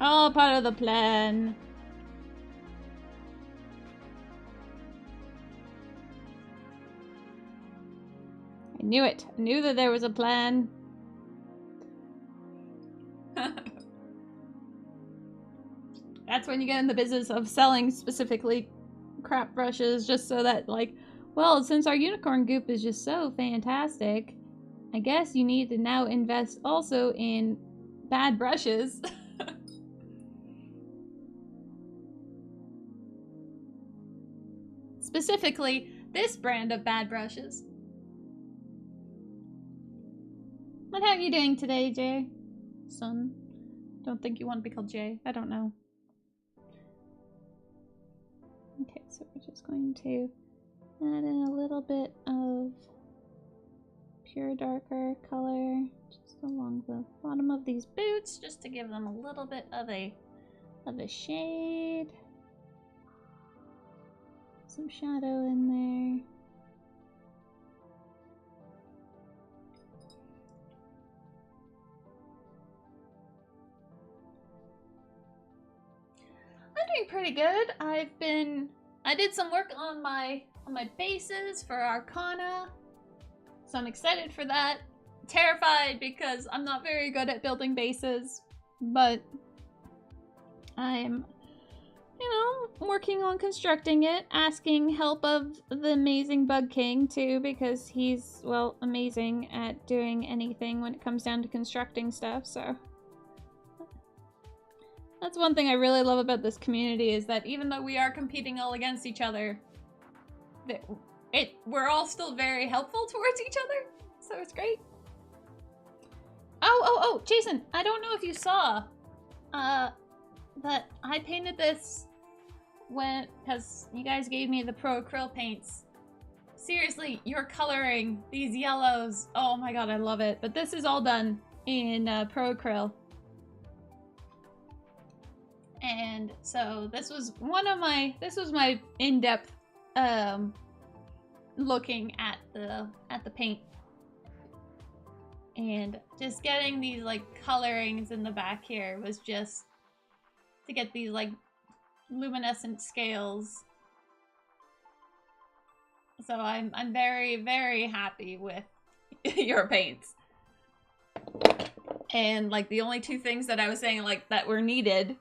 All part of the plan. I knew it. I knew that there was a plan. That's when you get in the business of selling specifically crap brushes, just so that, like, well, since our unicorn goop is just so fantastic, I guess you need to now invest also in bad brushes. Specifically, this brand of bad brushes. What are you doing today, Jay? Son? Don't think you want to be called Jay. I don't know. Okay, so we're just going to add in a little bit of pure darker color just along the bottom of these boots, just to give them a little bit of a shade. Some shadow in there. I'm doing pretty good. I did some work on my bases for Arcana, so I'm excited for that. Terrified because I'm not very good at building bases, but I'm, you know, working on constructing it, asking help of the amazing Bug King too, because he's, well, amazing at doing anything when it comes down to constructing stuff, so. That's one thing I really love about this community, is that even though we are competing all against each other, we're all still very helpful towards each other, so it's great. Oh, Jason, I don't know if you saw, that I painted this because you guys gave me the Pro Acryl paints. Seriously, you're coloring these yellows. Oh my god, I love it. But this is all done in Pro Acryl. And so this was my in-depth looking at the paint. And just getting these like colorings in the back here was just to get these like luminescent scales. So I'm very, very happy with your paints. And like the only two things that I was saying like that were needed,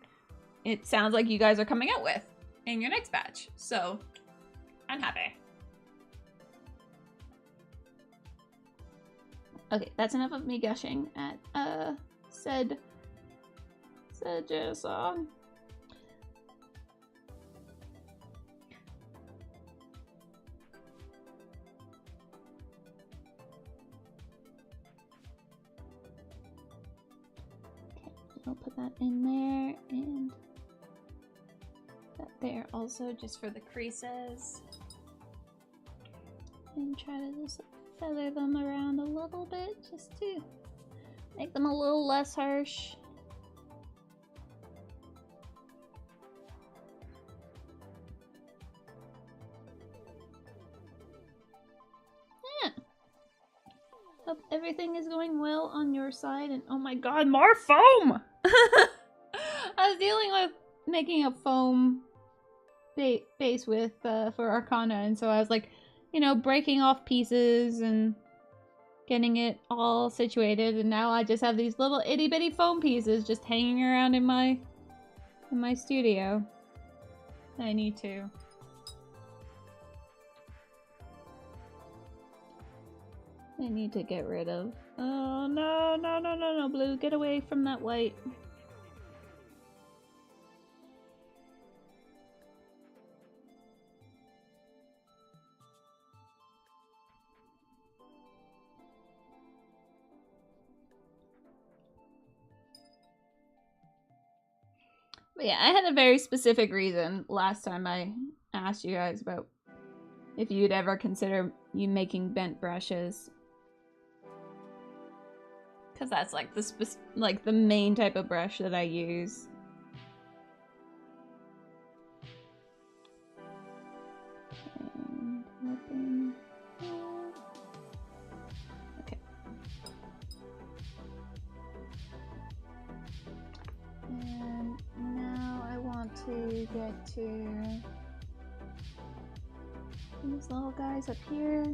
it sounds like you guys are coming out with in your next batch. So I'm happy. Okay, that's enough of me gushing at said Jason. I'll put that in there and that there also just for the creases. And try to just feather them around a little bit just to make them a little less harsh. Yeah. Hope everything is going well on your side, and oh my god, more foam! I was dealing with making a foam base with for Arcana, and so I was like, you know, breaking off pieces and getting it all situated, and now I just have these little itty bitty foam pieces just hanging around in my studio. I need to. I need to get rid of. Oh no, blue, get away from that white. But yeah, I had a very specific reason last time I asked you guys about if you'd ever consider you making bent brushes. Because that's like the main type of brush that I use. And okay. And now I want to get to these little guys up here.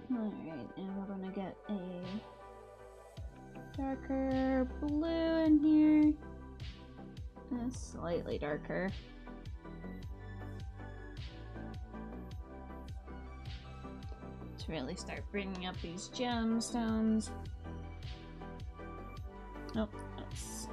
Alright, and we're gonna get a darker blue in here. And slightly darker. To really start bringing up these gemstones. Nope, that's...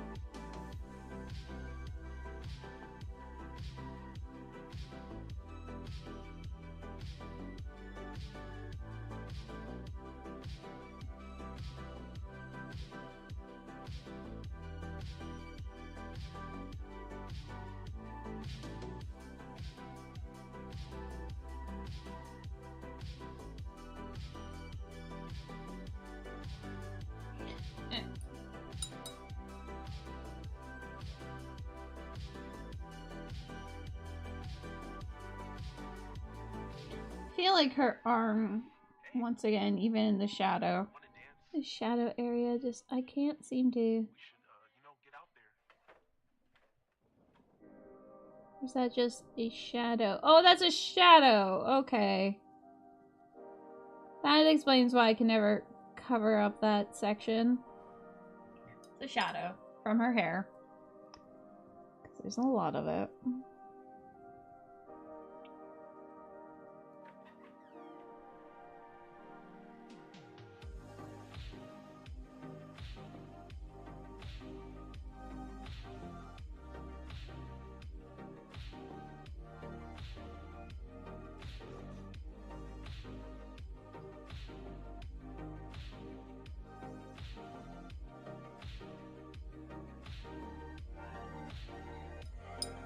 feel like her arm, once again, even in the shadow area, just, I can't seem to. Or is that just a shadow? Oh, that's a shadow! Okay. That explains why I can never cover up that section. It's a shadow from her hair. There's a lot of it.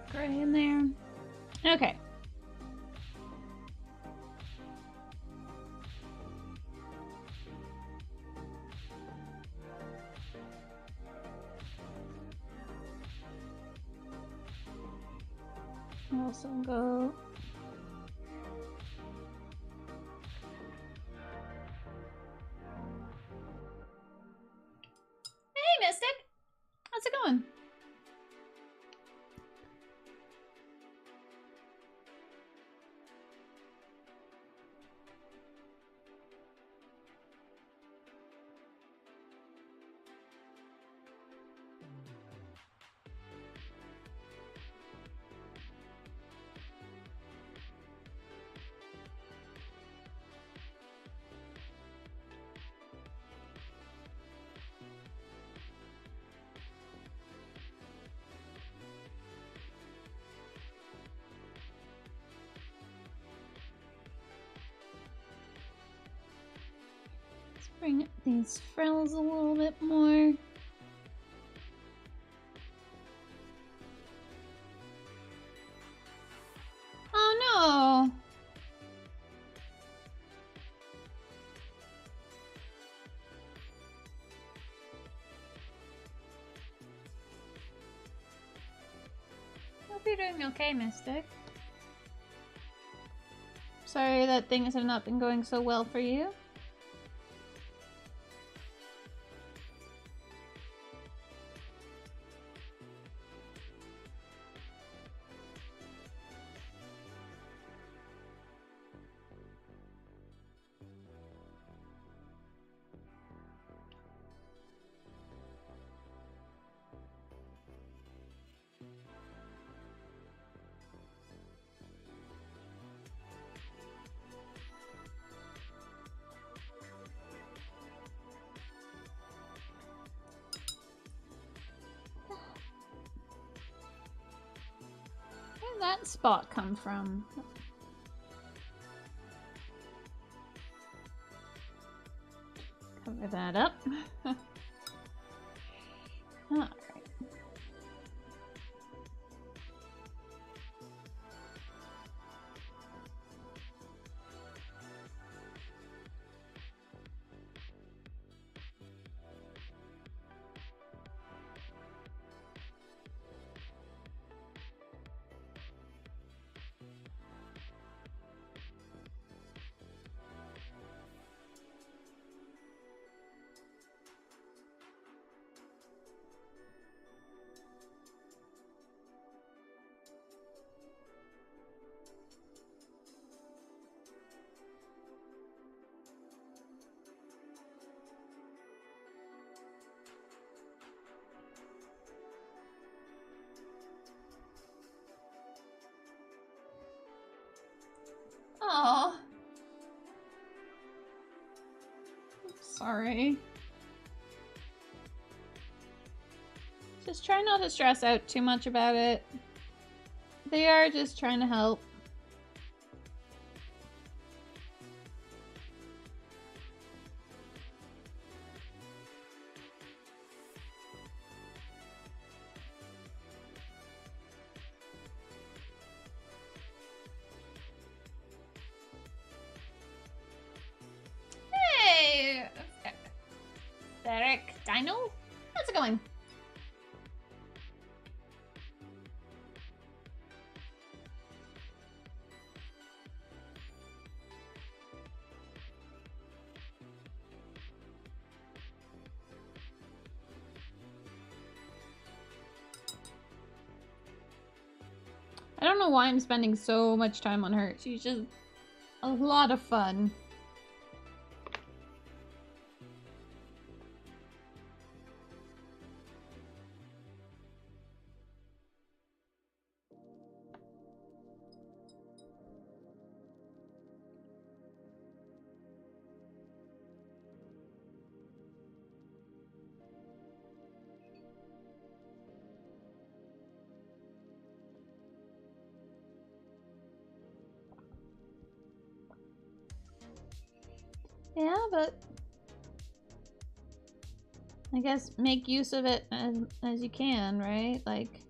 Gray in there. Okay. Also go. Hey, Mystic! How's it going? Bring these frills a little bit more. Oh no! Hope you're doing okay, Mystic. Sorry that things have not been going so well for you. That spot come from? Cover that up. Alright. Aw. Sorry. Just try not to stress out too much about it. They are just trying to help. Hey! Eric Dino? How's it going? I don't know why I'm spending so much time on her. She's just a lot of fun. Yeah, but I guess make use of it as you can, right? Like,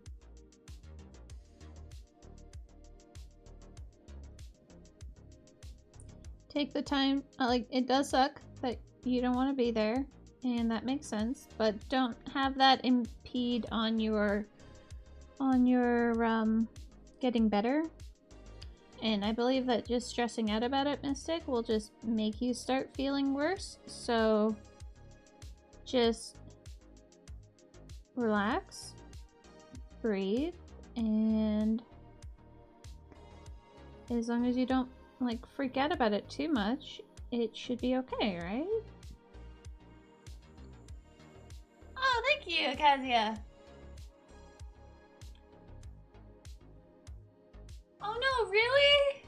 take the time. Like, it does suck that you don't want to be there, and that makes sense, but don't have that impede on your getting better. And I believe that just stressing out about it, Mystic, will just make you start feeling worse. So just relax, breathe, and as long as you don't like freak out about it too much, it should be okay, right? Oh, thank you, Kazia. Oh no, really?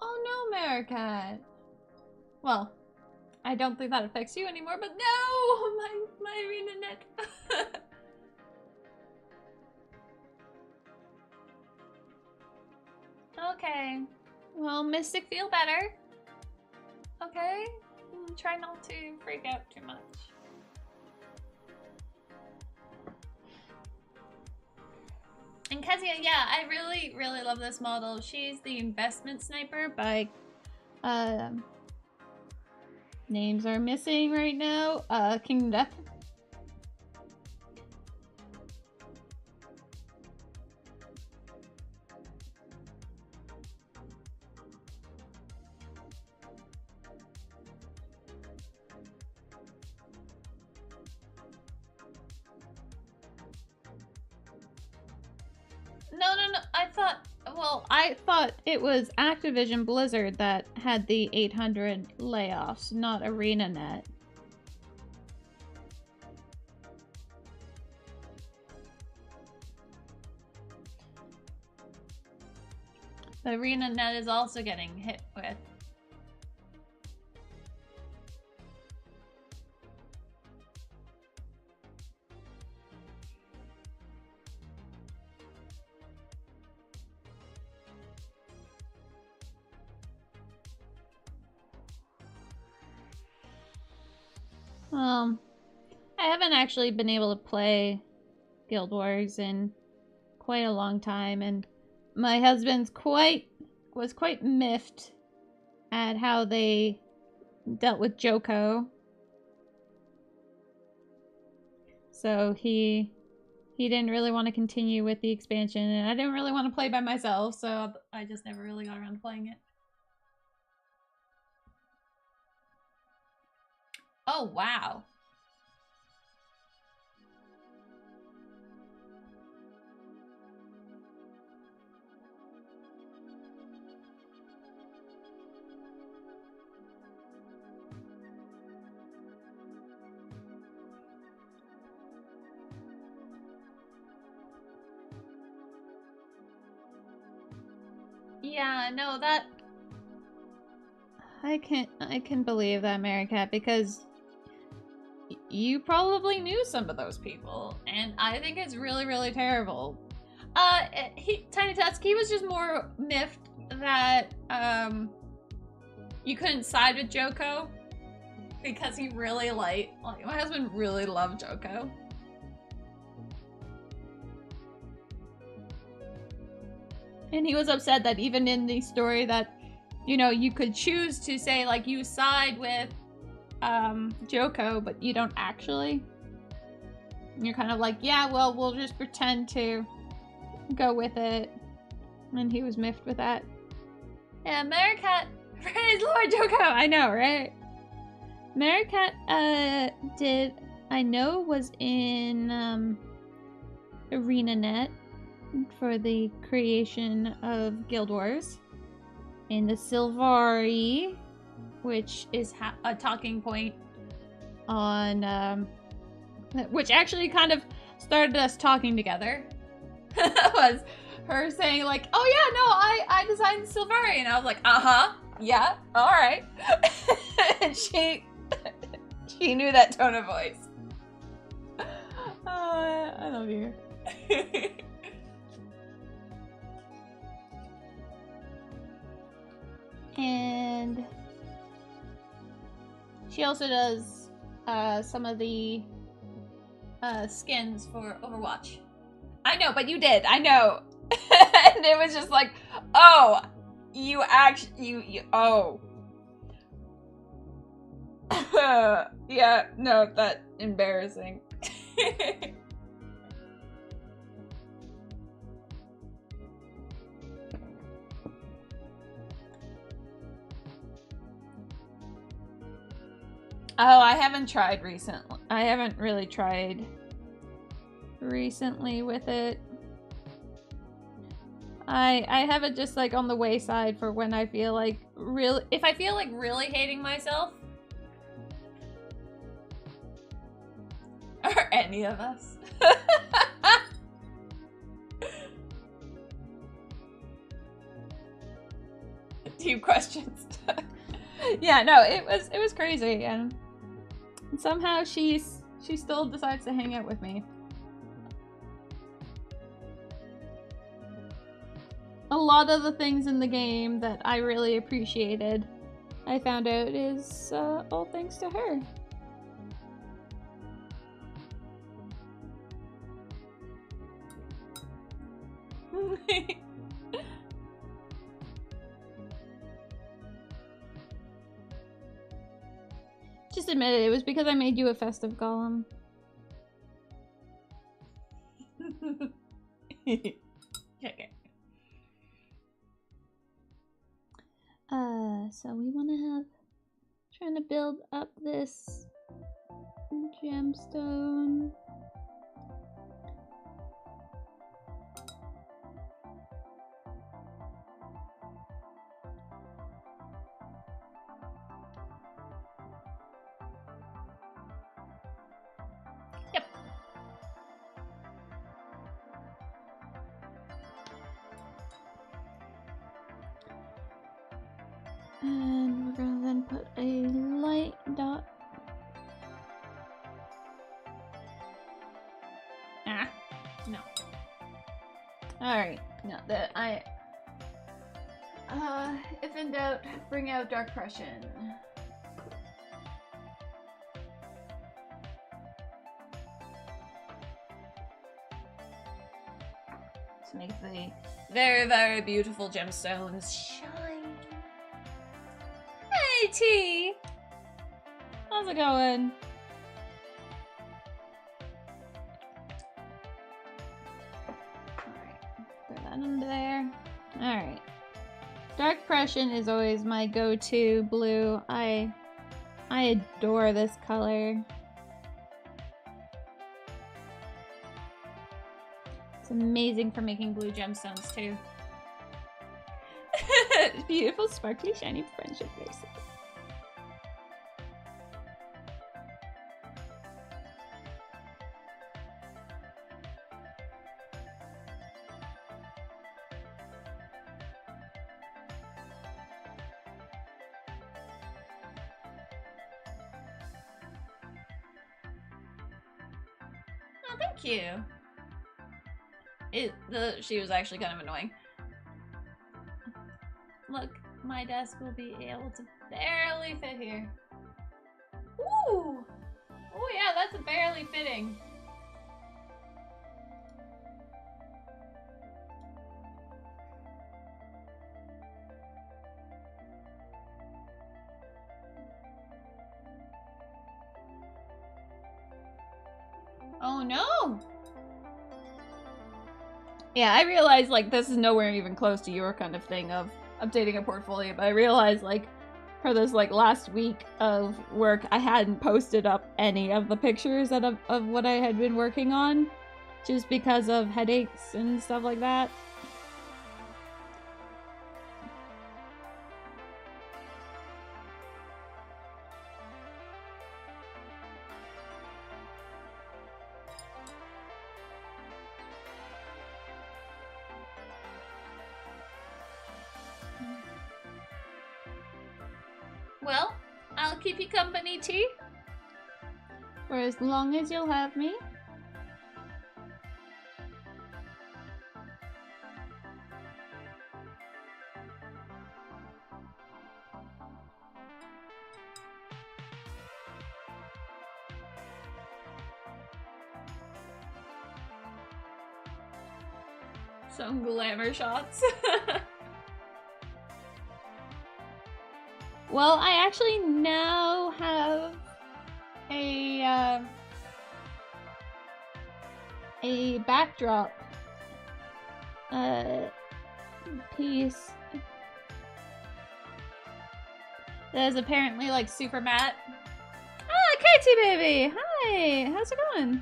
Oh no, Maricat. Well, I don't think that affects you anymore, but no! My arena net. Okay. Well, Mystic, feel better. Okay? Try not to freak out too much. And Kezia, yeah, I really, really love this model. She's the investment sniper by, names are missing right now. King Death. No. I thought it was Activision Blizzard that had the 800 layoffs, not ArenaNet. The ArenaNet is also getting hit with. I haven't actually been able to play Guild Wars in quite a long time, and my husband's was quite miffed at how they dealt with Joko. So he didn't really want to continue with the expansion, and I didn't really want to play by myself, so I just never really got around to playing it. Oh, wow. Yeah, no, that... I can believe that, Maricat, because you probably knew some of those people, and I think it's really, really terrible. Tiny Tusk, he was just more miffed that, you couldn't side with Joko, because he really like my husband really loved Joko. And he was upset that even in the story that, you know, you could choose to say, like, you side with, Joko, but you don't actually. And you're kind of like, yeah, well, we'll just pretend to go with it. And he was miffed with that. Yeah, Maricat, praise Lord Joko! I know, right? Maricat, did I know was in ArenaNet for the creation of Guild Wars. In the Sylvari, which is a talking point on, which actually kind of started us talking together, was her saying like, oh yeah, no, I designed the Sylvari, and I was like, uh-huh, yeah, all right. And she knew that tone of voice. I love you. And she also does some of the skins for Overwatch. I know, but you did. I know. And it was just like, oh, you actually, oh. Yeah, no, that's embarrassing. Oh, I haven't tried recently. I haven't really tried recently with it. I have it just like on the wayside for when I feel like if I feel like really hating myself. Or any of us. Deep questions. Yeah, no, it was crazy, and somehow she still decides to hang out with me. A lot of the things in the game that I really appreciated, I found out is all thanks to her. Just admit it, it was because I made you a festive golem. Okay. So we want to have, trying to build up this gemstone. Yep. And we're gonna then put a light dot. Ah, no. Alright, no, if in doubt, bring out Dark Prussian. To make the very, very beautiful gemstones shine. Hey, T! How's it going? Alright, throw that under there. Alright. Dark Prussian is always my go-to blue. I adore this color. It's amazing for making blue gemstones too. Beautiful, sparkly, shiny friendship faces. Oh, thank you. She was actually kind of annoying. Look, my desk will be able to barely fit here. Ooh! Oh yeah, that's barely fitting. Oh no! Yeah, I realized like this is nowhere even close to your kind of thing of updating a portfolio, but I realized like for this like last week of work, I hadn't posted up any of the pictures of what I had been working on, just because of headaches and stuff like that. Well, I'll keep you company too. For as long as you'll have me. Some glamour shots. Well, I actually now have a backdrop piece that is apparently like super matte. Ah, Katie baby! Hi! How's it going?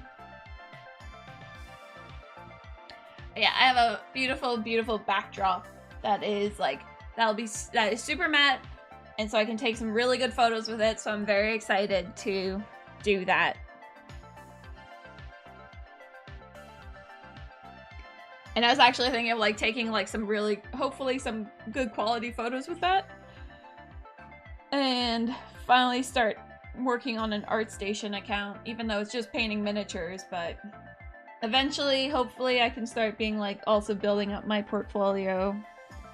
Yeah, I have a beautiful, beautiful backdrop that is like, that is super matte. And so I can take some really good photos with it, so I'm very excited to do that. And I was actually thinking of like taking like some really, hopefully some good quality photos with that. And finally start working on an ArtStation account, even though it's just painting miniatures, but eventually, hopefully I can start being like also building up my portfolio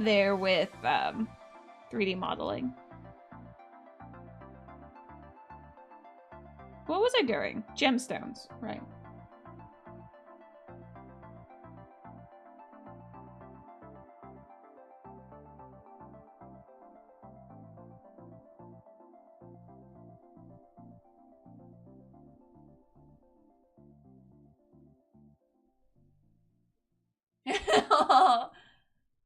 there with 3D modeling. What was I doing? Gemstones, right.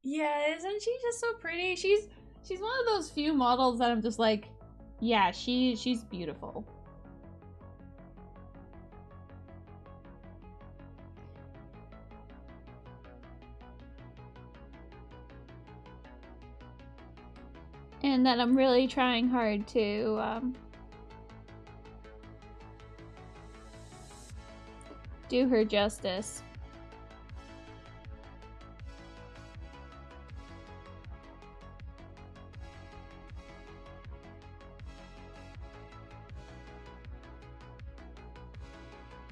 Yeah, isn't she just so pretty? She's one of those few models that I'm just like, yeah, she's beautiful. And that I'm really trying hard to do her justice.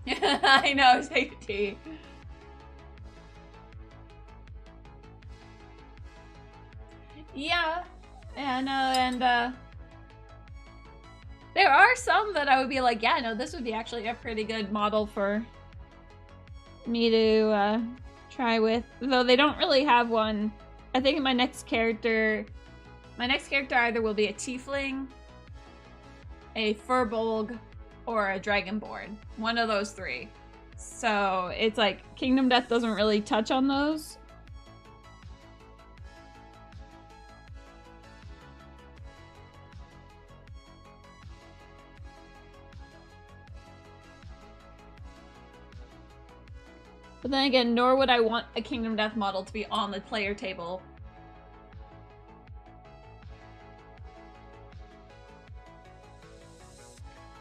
I know, safety. Yeah, I know, and there are some that I would be like, yeah, no, this would be actually a pretty good model for me to try with. Though they don't really have one. I think my next character either will be a tiefling, a furbolg, or a dragonborn. One of those three. So it's like Kingdom Death doesn't really touch on those. But then again, nor would I want a Kingdom Death model to be on the player table.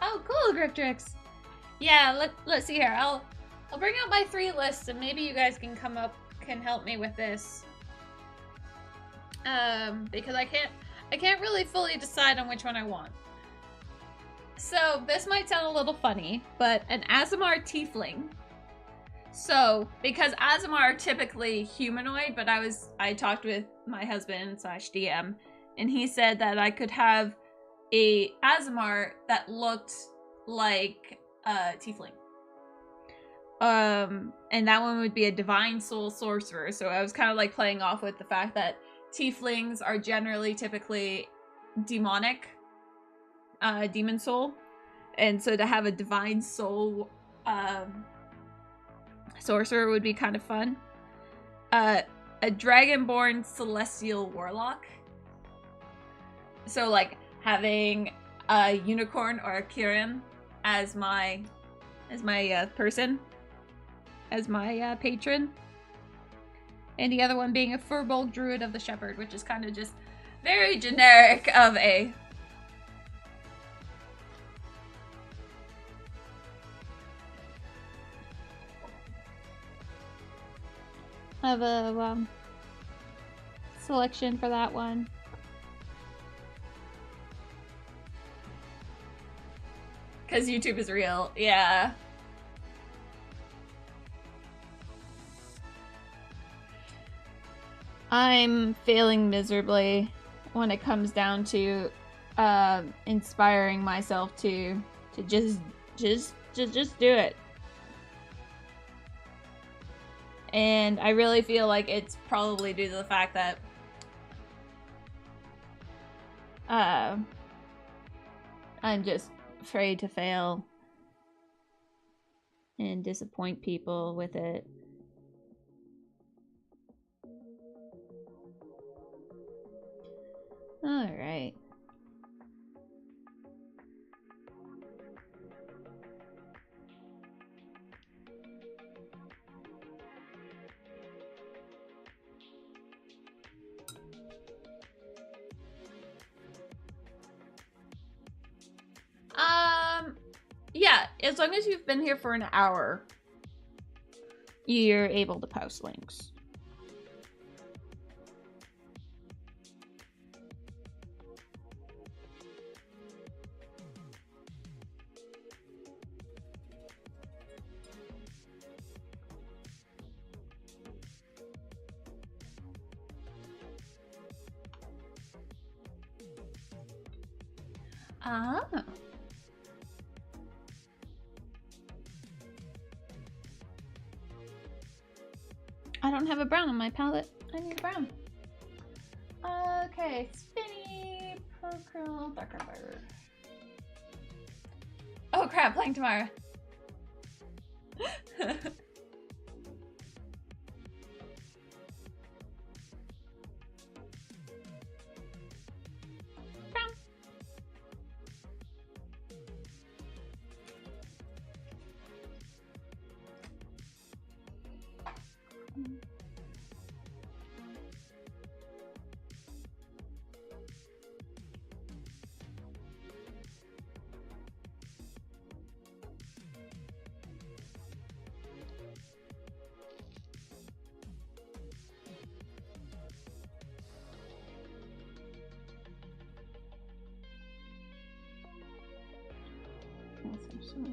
Oh, cool, Griftrix. Yeah, let's see here. I'll bring out my 3 lists, and maybe you guys can help me with this. Because I can't really fully decide on which one I want. So this might sound a little funny, but an Aasimar tiefling. So, because Aasimar are typically humanoid, but I talked with my husband / DM, and he said that I could have a Aasimar that looked like a tiefling. And that one would be a divine soul sorcerer. So I was kind of like playing off with the fact that tieflings are generally typically demonic, demon soul. And so to have a divine soul, sorcerer would be kind of fun. A dragonborn celestial warlock. So like having a unicorn or a Kirin as my person, as my patron, and the other one being a Firbolg Druid of the Shepherd, which is kind of just very generic of a. Selection for that one. Because YouTube is real, yeah. I'm failing miserably when it comes down to inspiring myself to just do it. And I really feel like it's probably due to the fact that I'm just afraid to fail and disappoint people with it. All right. Yeah, as long as you've been here for an hour, you're able to post links. Ah. I don't have a brown on my palette. I need a brown. Okay, Spinny, Procurl, Darker Bird. Oh crap, playing tomorrow.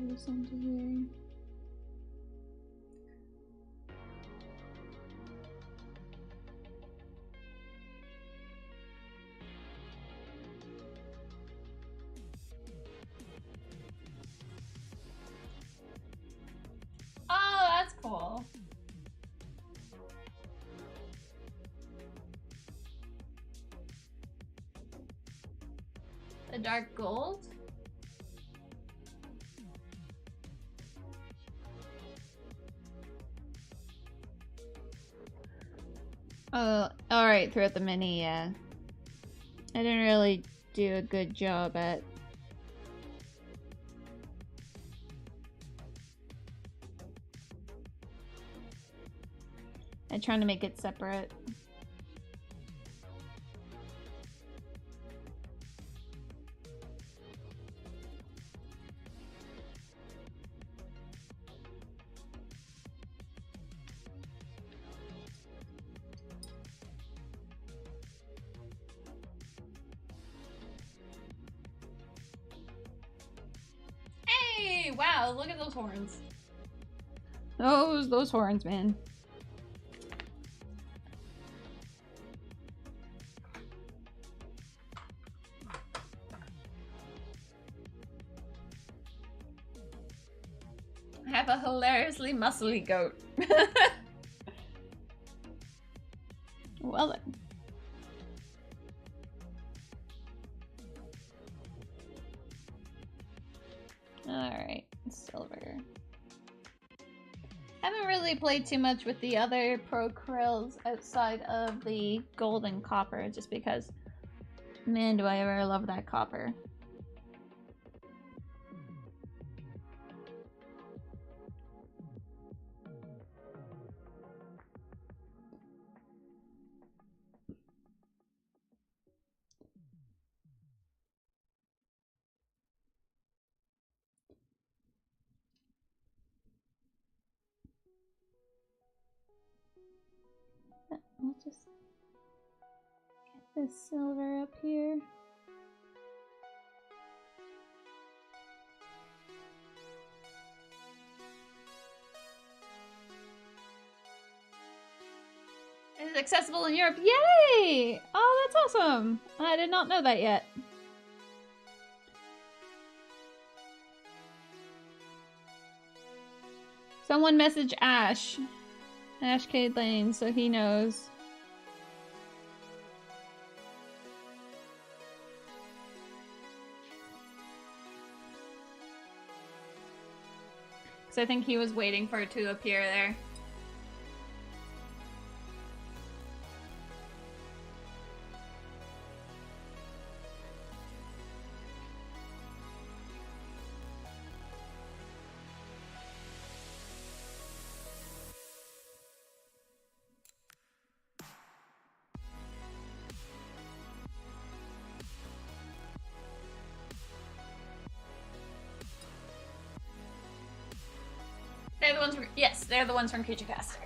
Listen to here. Oh, that's cool. The dark gold? Oh, alright, throughout the mini, yeah. I didn't really do a good job at trying to make it separate. Hey, wow, look at those horns. Those horns, man. I have a hilariously muscly goat. Well then. Alright, silver. Haven't really played too much with the other pro krills outside of the gold and copper, just because Man, do I ever love that copper. I'll just get this silver up here. It is accessible in Europe. Yay! Oh, that's awesome. I did not know that yet. Someone message Ash. Ashcade Lane, so he knows. So I think he was waiting for it to appear there. They're the ones from, yes, they're the ones from Creature Cast.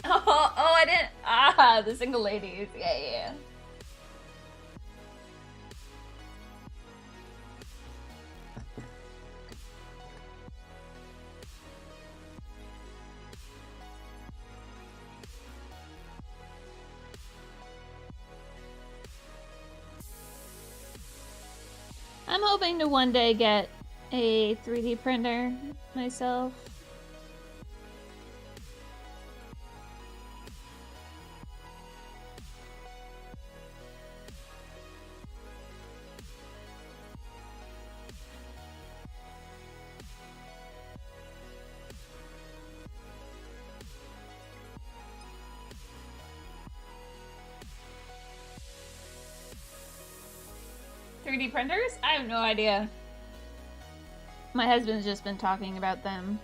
Oh, I didn't. Ah, the single ladies. Yeah. I'm hoping to one day get a 3D printer myself. Printers? I have no idea. My husband's just been talking about them.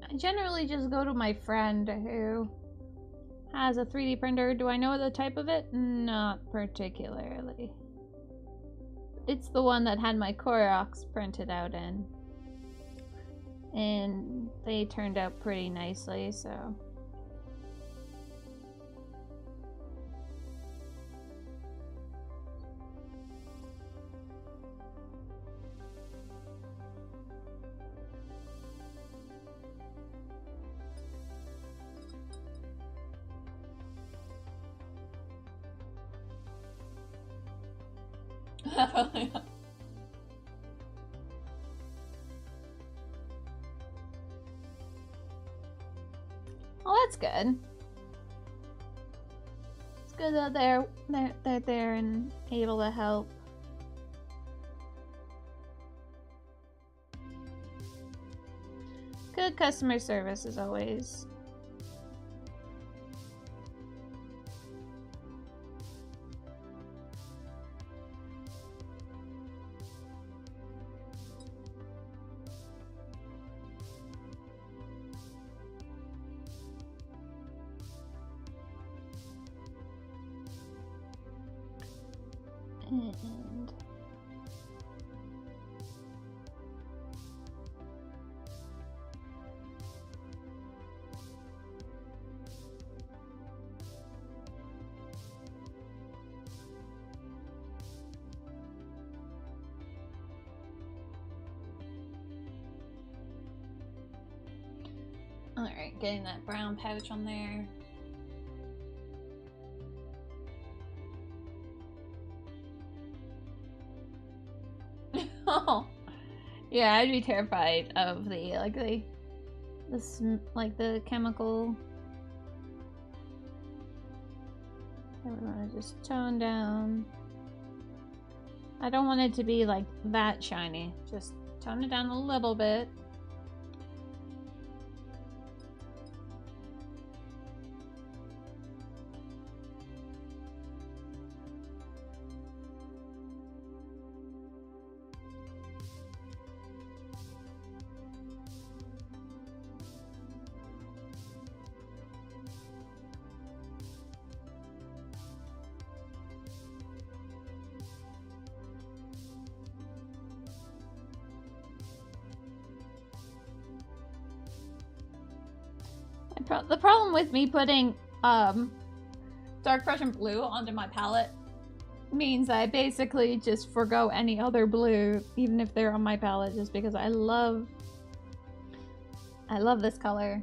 I generally just go to my friend who has a 3D printer. Do I know the type of it? Not particularly. It's the one that had my Koroks printed out in. And they turned out pretty nicely, so... Oh, that's good. It's good that they're there and able to help. Good customer service as always. And alright, getting that brown pouch on there. Oh, yeah, I'd be terrified of the the chemical. I would want to just tone down. I don't want it to be like that shiny. Just tone it down a little bit. The problem with me putting dark Prussian blue onto my palette means I basically just forgo any other blue, even if they're on my palette, just because I love this color.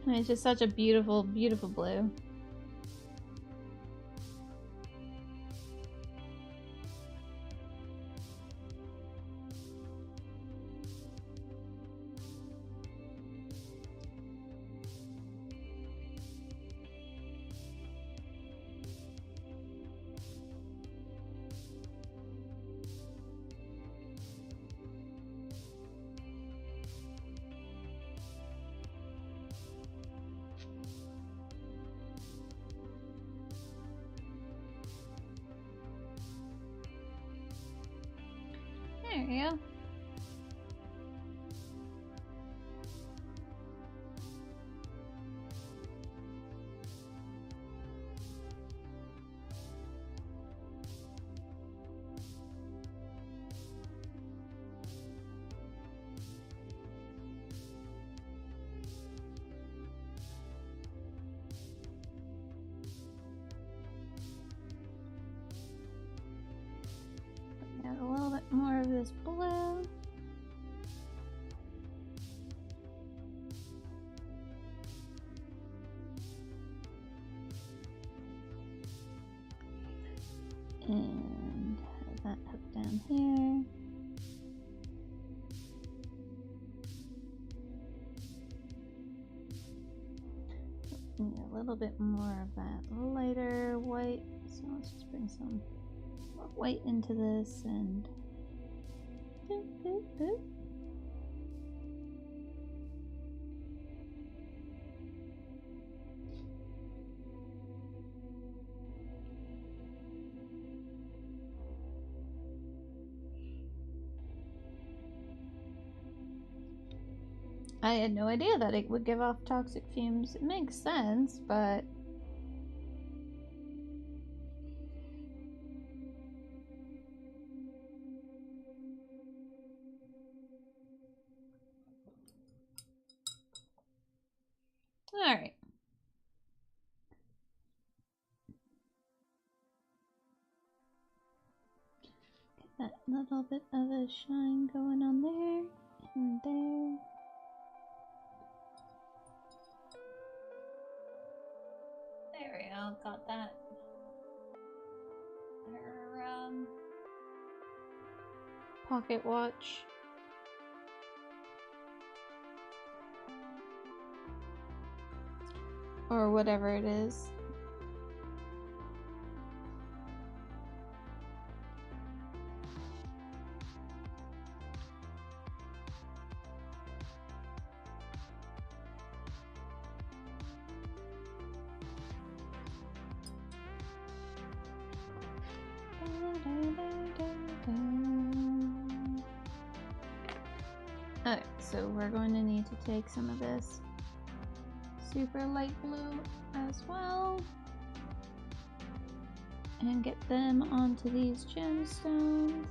And it's just such a beautiful, beautiful blue. There you go. Add a little bit more of this blue. And have that hook down here. Need a little bit more of that lighter white. So let's just bring some more white into this and boop, boop, boop. I had no idea that it would give off toxic fumes. It makes sense, but alright. Get that little bit of a shine going on there and there. There we go, got that. Her pocket watch. Or whatever it is. Okay, so so we're going to need to take some of this super light blue as well and get them onto these gemstones.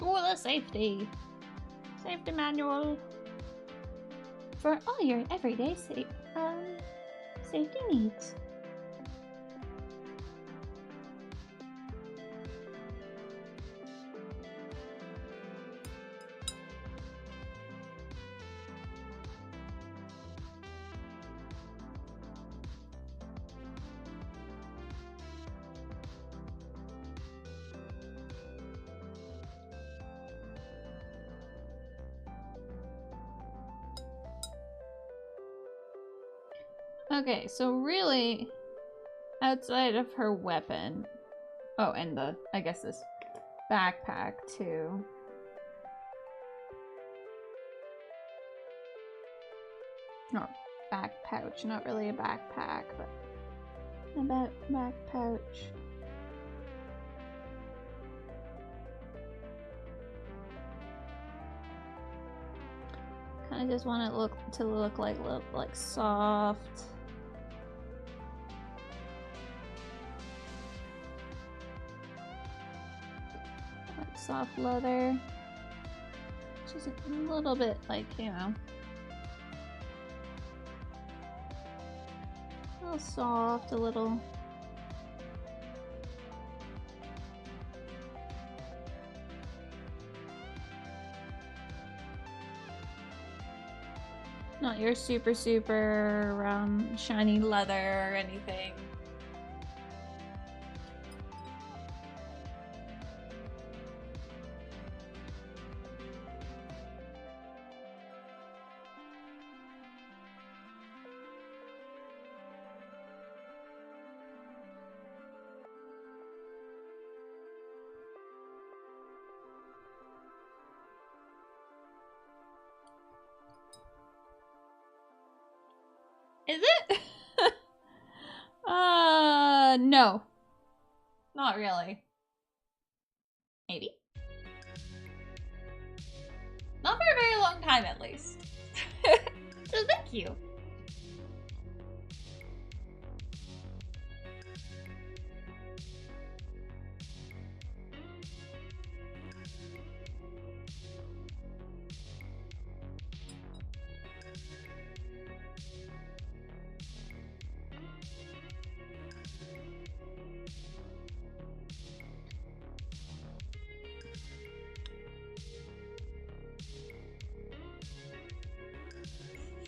Oh, the safety manual for all your everyday safety needs. Okay, so really, outside of her weapon, oh, and I guess this backpack too. Or back pouch, not really a backpack, but a back pouch. Kind of just want it to look like soft. Like soft leather. Just a little bit like, you know, a little soft, a little. Not your super shiny leather or anything. Is it? No. Not really. Maybe. Not for a very long time, at least. So thank you.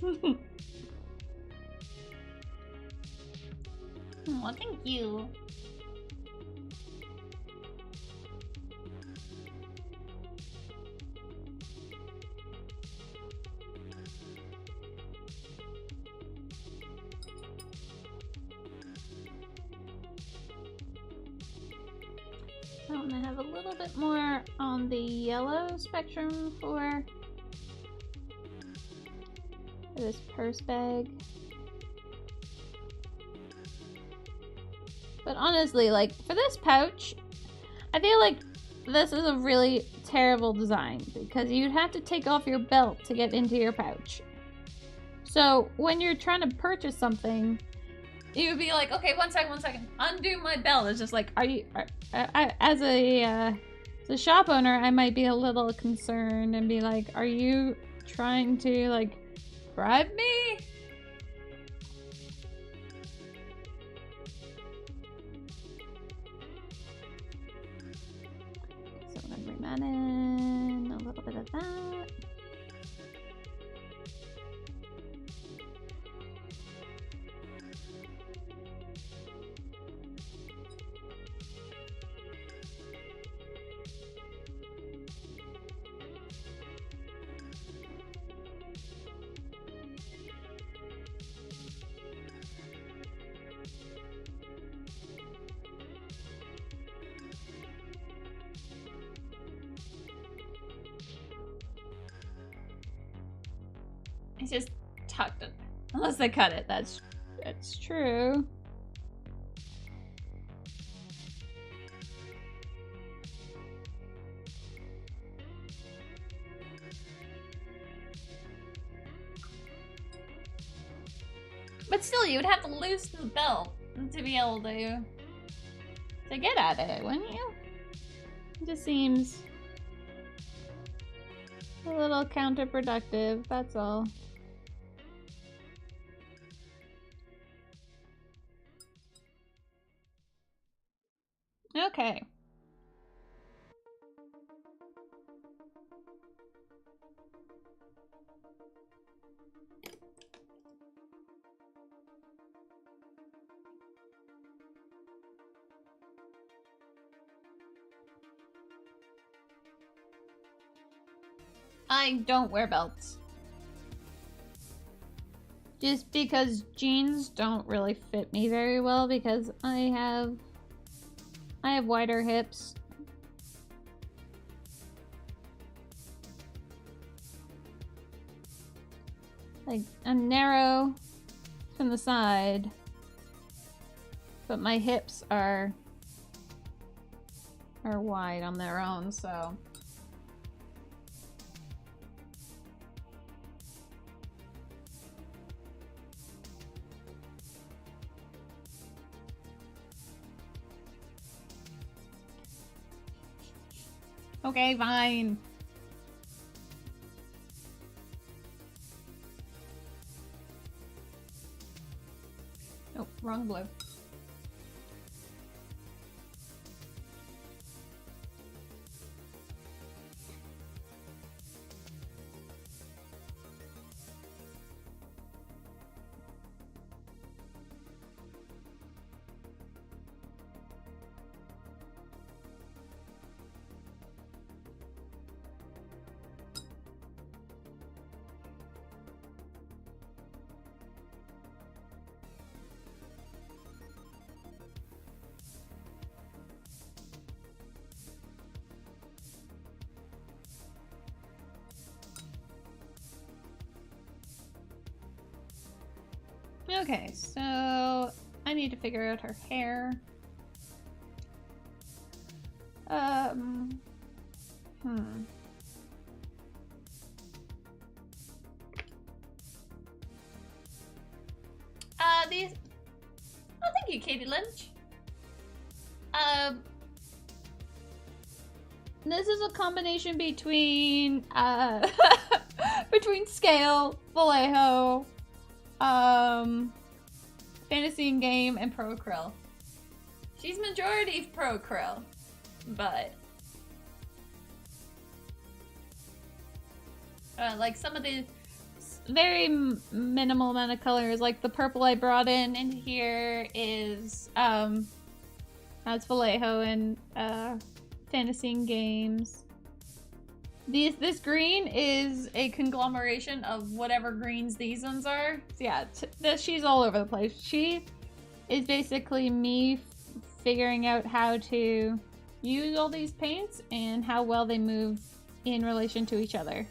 Oh, thank you. I'm gonna have a little bit more on the yellow spectrum for this purse bag. But honestly, like, for this pouch, I feel like this is a really terrible design because you'd have to take off your belt to get into your pouch. So when you're trying to purchase something, you would be like, okay, one second, undo my belt. It's just like, as a shop owner, I might be a little concerned and be like, are you trying to, like, bribe me? So I'm gonna bring that in, a little bit of that. It's just tucked in. Unless they cut it, that's true. But still, you would have to loosen the belt to be able to get at it, wouldn't you? It just seems a little counterproductive, that's all. Okay. I don't wear belts. Just because jeans don't really fit me very well because I have wider hips. Like, I'm narrow from the side, but my hips are wide on their own, so. Okay, fine. Oh, wrong blue. Okay, so I need to figure out her hair. These. Oh, thank you, Katie Lynch. This is a combination between between Scale, Vallejo, Fantasy and Game, and Pro Krill. She's majority Pro Krill, but like some of the very minimal amount of colors, like the purple I brought in here is that's Vallejo and Fantasy and Games. This green is a conglomeration of whatever greens these ones are. So yeah, she's all over the place. She is basically me figuring out how to use all these paints and how well they move in relation to each other.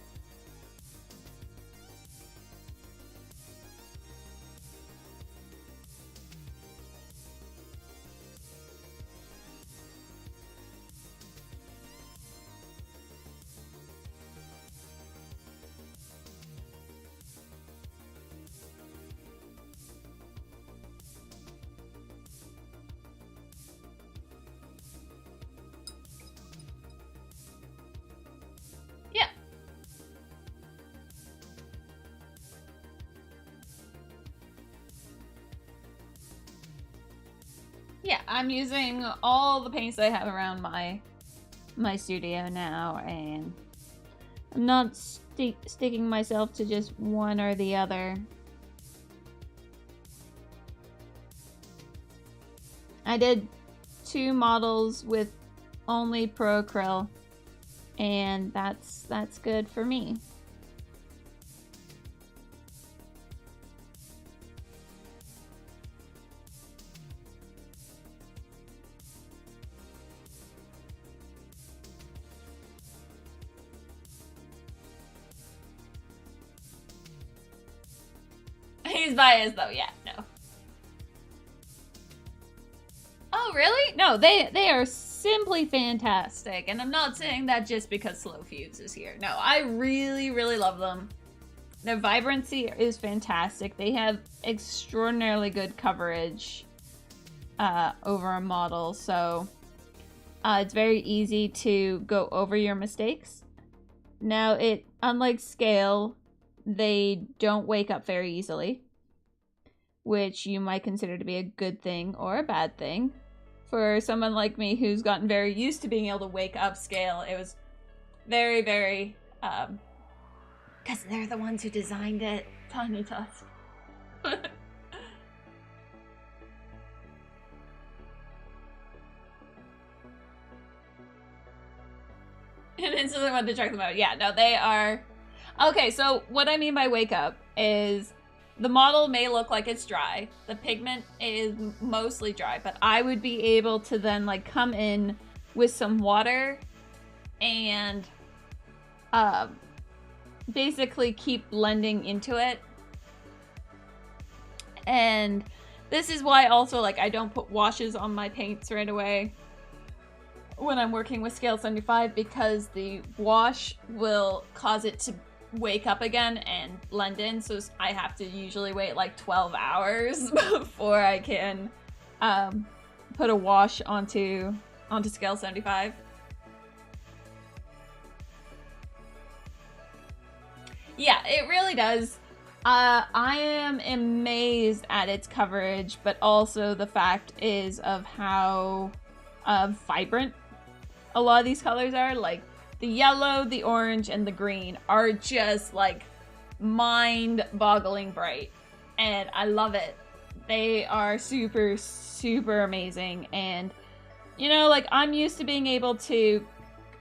Yeah, I'm using all the paints I have around my studio now, and I'm not sticking myself to just one or the other. I did 2 models with only Pro Krill, and that's good for me. He's biased though, yeah, no. Oh, really? No, they are simply fantastic. And I'm not saying that just because Slow Fuse is here. No, I really, really love them. Their vibrancy is fantastic. They have extraordinarily good coverage over a model, so it's very easy to go over your mistakes. Now, unlike Scale, they don't wake up very easily, which you might consider to be a good thing or a bad thing. For someone like me who's gotten very used to being able to wake up Scale, it was very, very, because they're the ones who designed it. Tiny Tusk. And instantly went to check them out. Yeah, no, they are... Okay, so what I mean by wake up is the model may look like it's dry. The pigment is mostly dry, but I would be able to then like come in with some water and basically keep blending into it. And this is why also like I don't put washes on my paints right away when I'm working with Scale 75, because the wash will cause it to wake up again and blend in, so I have to usually wait like 12 hours before I can put a wash onto Scale 75. Yeah, it really does. I am amazed at its coverage, but also the fact is of how vibrant a lot of these colors are. Like the yellow, the orange, and the green are just like mind-boggling bright, and I love it. They are super, super amazing. And you know, like I'm used to being able to,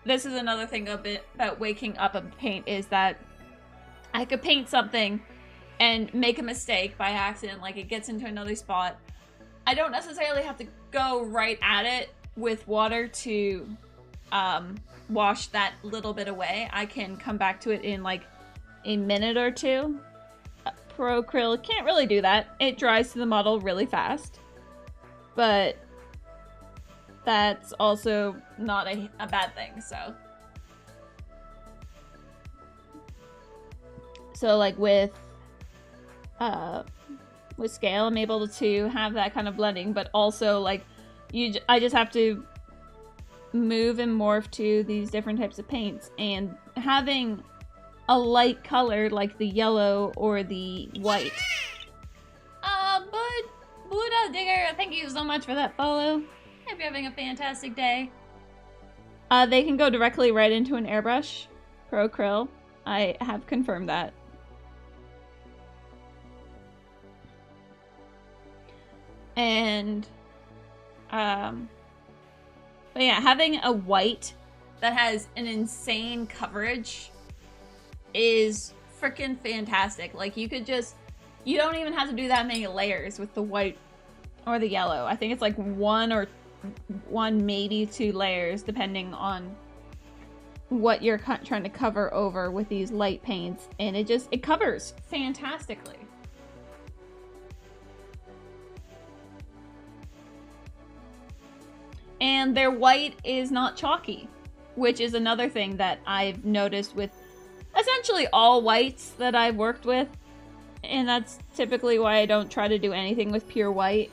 this is another thing a bit about waking up a paint, is that I could paint something and make a mistake by accident, like it gets into another spot. I don't necessarily have to go right at it with water to wash that little bit away. I can come back to it in like a minute or two. Pro Acryl can't really do that. It dries to the model really fast, but that's also not a bad thing. So like with Scale, I'm able to have that kind of blending, but also like I just have to move and morph to these different types of paints, and having a light color like the yellow or the white. Buddha Digger, thank you so much for that follow. Hope you're having a fantastic day. They can go directly right into an airbrush. Pro Acryl, I have confirmed that. And but yeah, having a white that has an insane coverage is freaking fantastic. Like you don't even have to do that many layers with the white or the yellow. I think it's like one, maybe 2 layers, depending on what you're trying to cover over with these light paints, and it covers fantastically. And their white is not chalky, which is another thing that I've noticed with essentially all whites that I've worked with. And that's typically why I don't try to do anything with pure white.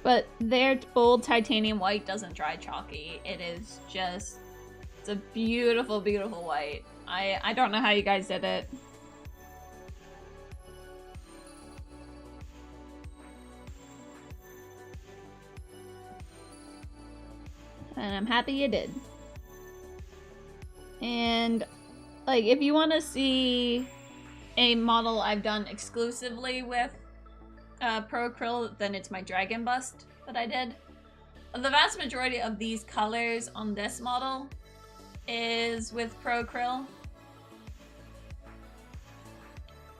But their bold titanium white doesn't dry chalky. It's a beautiful, beautiful white. I don't know how you guys did it. And I'm happy you did. And like, if you want to see a model I've done exclusively with Pro Acryl, then it's my Dragon Bust that I did. The vast majority of these colors on this model is with Pro Acryl.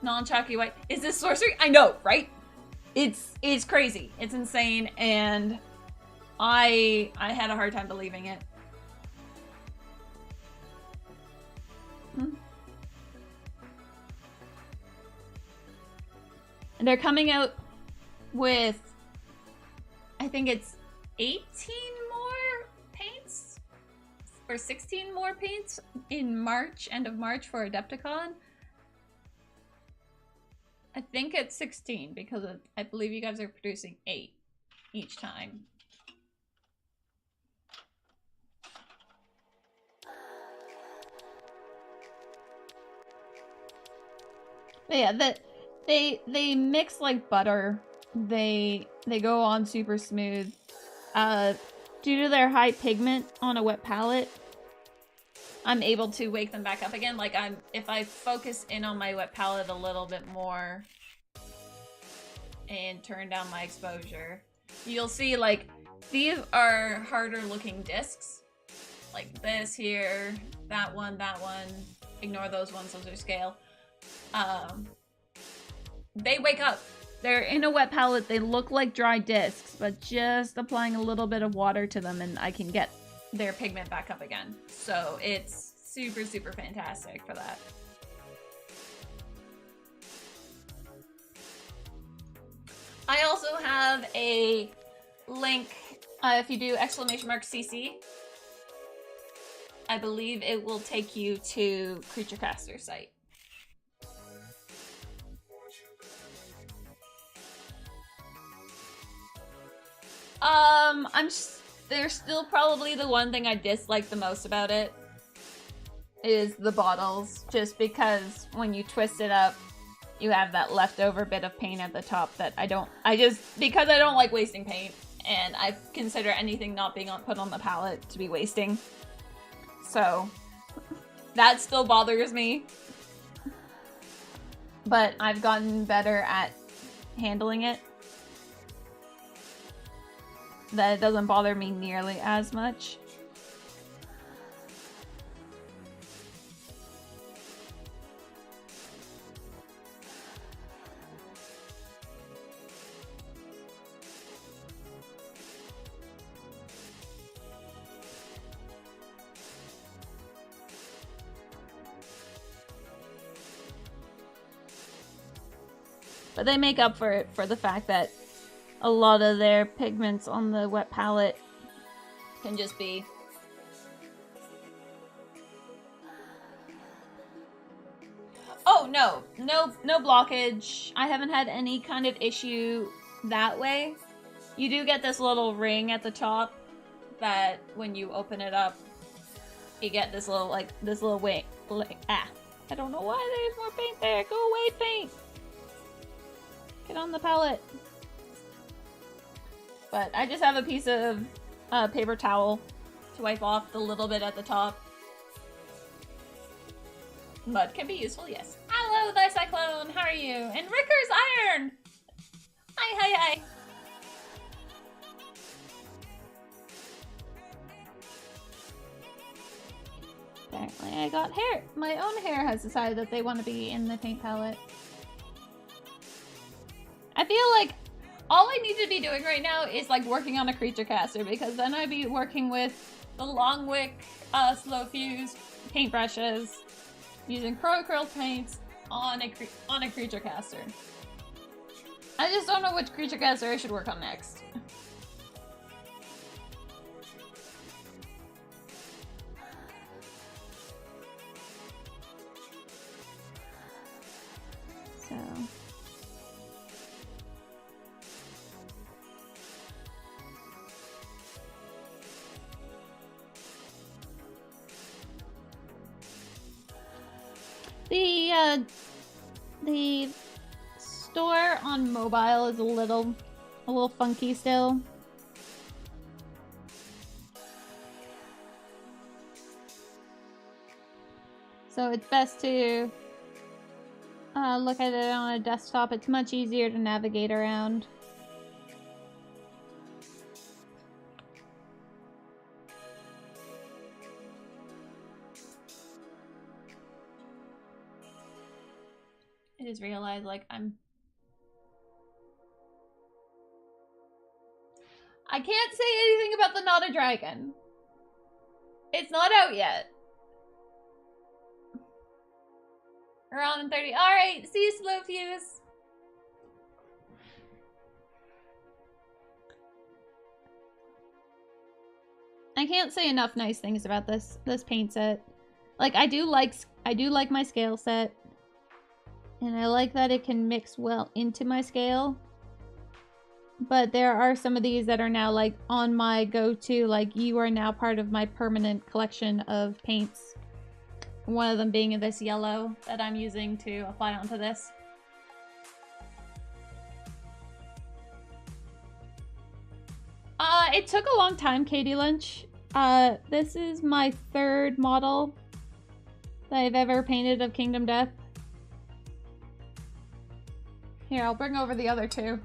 Non-chalky white. Is this sorcery? I know, right? It's crazy. It's insane, and I had a hard time believing it. And they're coming out with, I think it's 18 more paints or 16 more paints in March, end of March for Adepticon. I think it's 16 because I believe you guys are producing 8 each time. But yeah, they mix like butter. They go on super smooth. Due to their high pigment on a wet palette, I'm able to wake them back up again. Like if I focus in on my wet palette a little bit more and turn down my exposure, you'll see like these are harder looking discs. Like this here, that one. Ignore those ones, those are scale. They wake up. They're in a wet palette. They look like dry discs, but just applying a little bit of water to them and I can get their pigment back up again. So it's super, super fantastic for that. I also have a link. If you do !CC, I believe it will take you to Creaturecaster's site. They're still probably the one thing I dislike the most about it is the bottles, just because when you twist it up, you have that leftover bit of paint at the top that because I don't like wasting paint, and I consider anything not being put on the palette to be wasting. So that still bothers me, but I've gotten better at handling it. That it doesn't bother me nearly as much. But they make up for it for the fact that a lot of their pigments on the wet palette can just be no blockage. I haven't had any kind of issue that way. You do get this little ring at the top that when you open it up, you get this little wing. I don't know why there's more paint there. Go away, paint. Get on the palette. But I just have a piece of paper towel to wipe off the little bit at the top. Mud can be useful, yes. Hello, Thy Cyclone, how are you? And Ricker's Iron! Hi. Apparently I got hair. My own hair has decided that they want to be in the paint palette. I feel like all I need to be doing right now is like working on a creature caster, because then I'd be working with the long wick, slow fuse paintbrushes, using pro acrylic paints on a creature caster. I just don't know which creature caster I should work on next. So. The store on mobile is a little funky still. So it's best to look at it on a desktop. It's much easier to navigate around. I just realized, like, I can't say anything about the Not a Dragon. It's not out yet. Around 30. Alright, see you, Slow Fuse. I can't say enough nice things about this paint set. Like, I do like my scale set. And I like that it can mix well into my scale. But there are some of these that are now like on my go-to, like you are now part of my permanent collection of paints. One of them being this yellow that I'm using to apply onto this. It took a long time, Katie Lynch. This is my 3rd model that I've ever painted of Kingdom Death. Here, I'll bring over the other 2.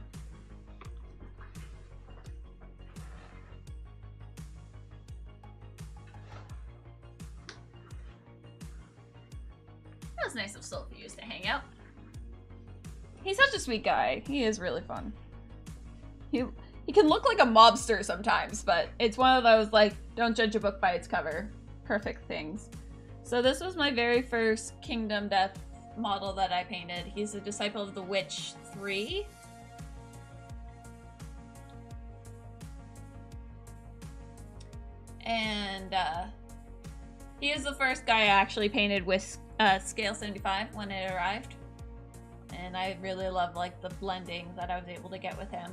That was nice of Sulfius to hang out. He's such a sweet guy. He is really fun. He can look like a mobster sometimes, but it's one of those, like, don't judge a book by its cover. Perfect things. So this was my very first Kingdom Death model that I painted. He's a disciple of the Witch 3. And he is the first guy I actually painted with scale 75 when it arrived. And I really love like the blending that I was able to get with him.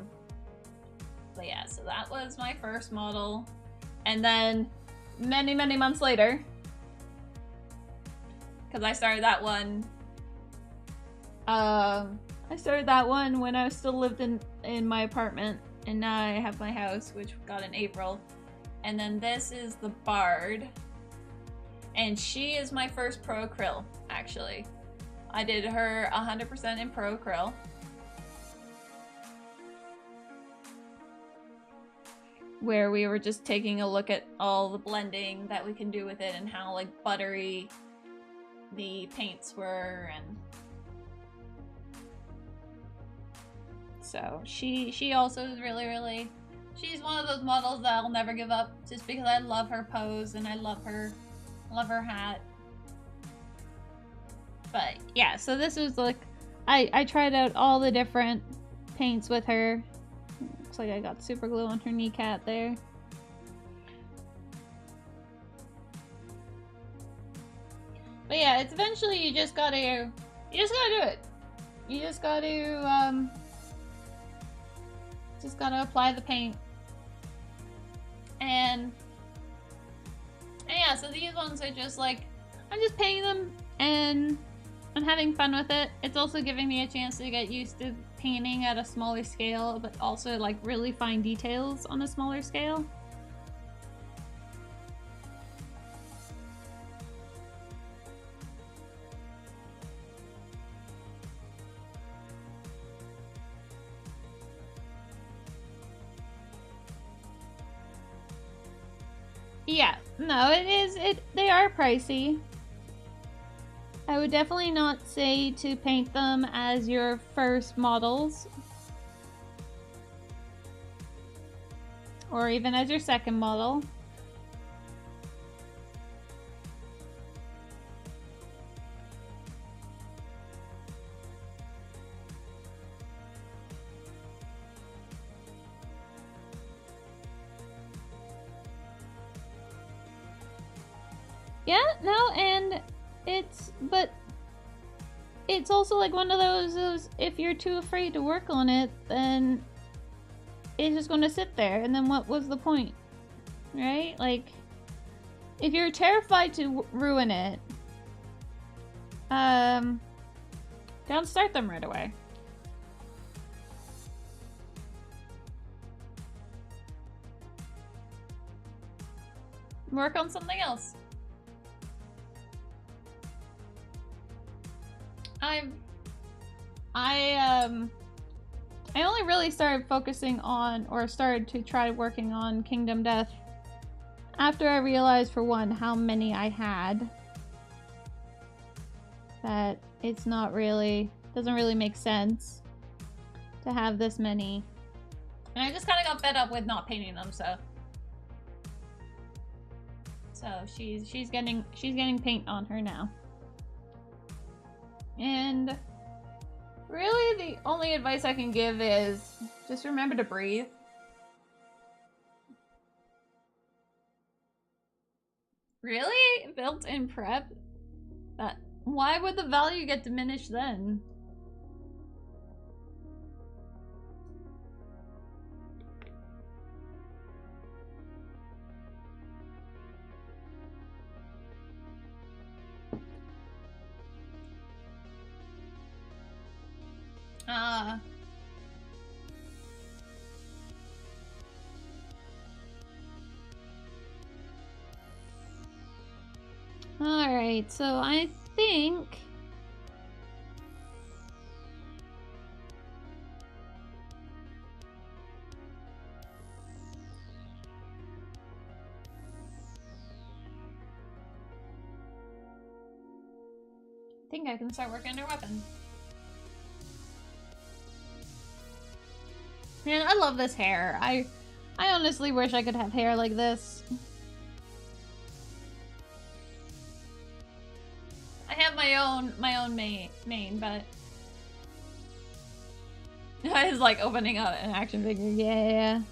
But yeah, so that was my first model. And then many, many months later, because I started that one when I still lived in my apartment, and now I have my house, which got in April. And then this is the Bard, and she is my first pro acryl, actually. I did her 100% in pro acryl. Where we were just taking a look at all the blending that we can do with it and how like buttery the paints were, and so she also is really, she's one of those models that I'll never give up just because I love her pose and I love her hat. But yeah, so this was like I tried out all the different paints with her. Looks like I got super glue on her kneecap there. But yeah, it's eventually you just gotta do it. You just gotta apply the paint. And yeah, so these ones are just like, I'm just painting them and I'm having fun with it. It's also giving me a chance to get used to painting at a smaller scale, but also like really fine details on a smaller scale. Yeah, no, they are pricey. I would definitely not say to paint them as your first models. Or even as your second model. Yeah, no, and it's also like one of those, if you're too afraid to work on it, then it's just gonna sit there, and then what was the point, right? Like, if you're terrified to ruin it, don't start them right away. Work on something else. I only really started focusing on, or started to try working on Kingdom Death after I realized, for one, how many I had. That it's not really, doesn't really make sense to have this many. And I just kind of got fed up with not painting them, so she's getting paint on her now. And really the only advice I can give is just remember to breathe. Really? Built in prep? That why would the value get diminished then? Alright, so I think... I can start working on her weapon. Man, I love this hair. I honestly wish I could have hair like this. I have my own main, but I was like opening up an action figure. Yeah.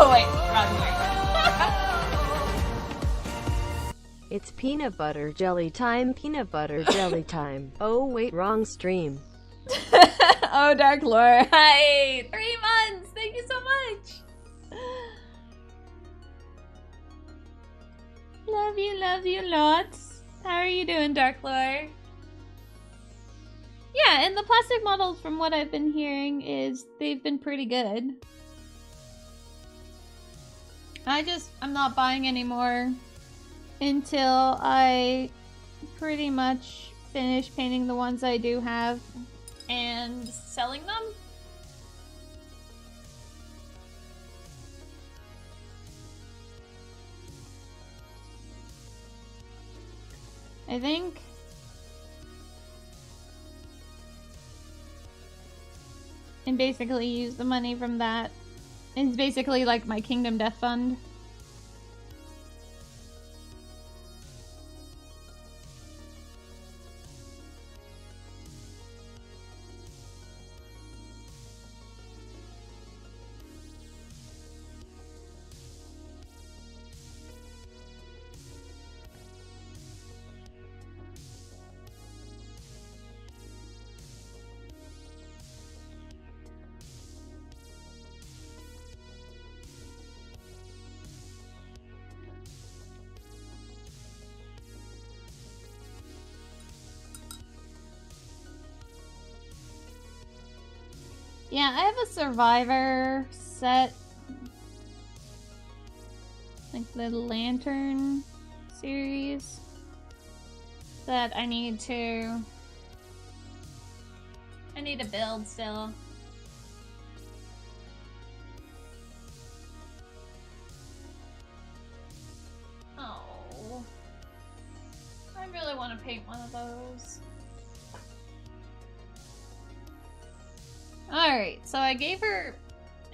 Oh wait, wrong way.
It's peanut butter jelly time, peanut butter jelly time. Oh wait, wrong stream.
Oh, Dark Lore. Hi! 3 months! Thank you so much! Love you lots. How are you doing, Dark Lore? Yeah, and the plastic models, from what I've been hearing, is they've been pretty good. I'm not buying anymore until I pretty much finish painting the ones I do have and selling them. I think. And basically use the money from that. It's basically like my Kingdom Death Fund. Yeah, I have a Survivor set. Like the Lantern series that I need to build still. Oh. I really want to paint one of those. Alright, so I gave her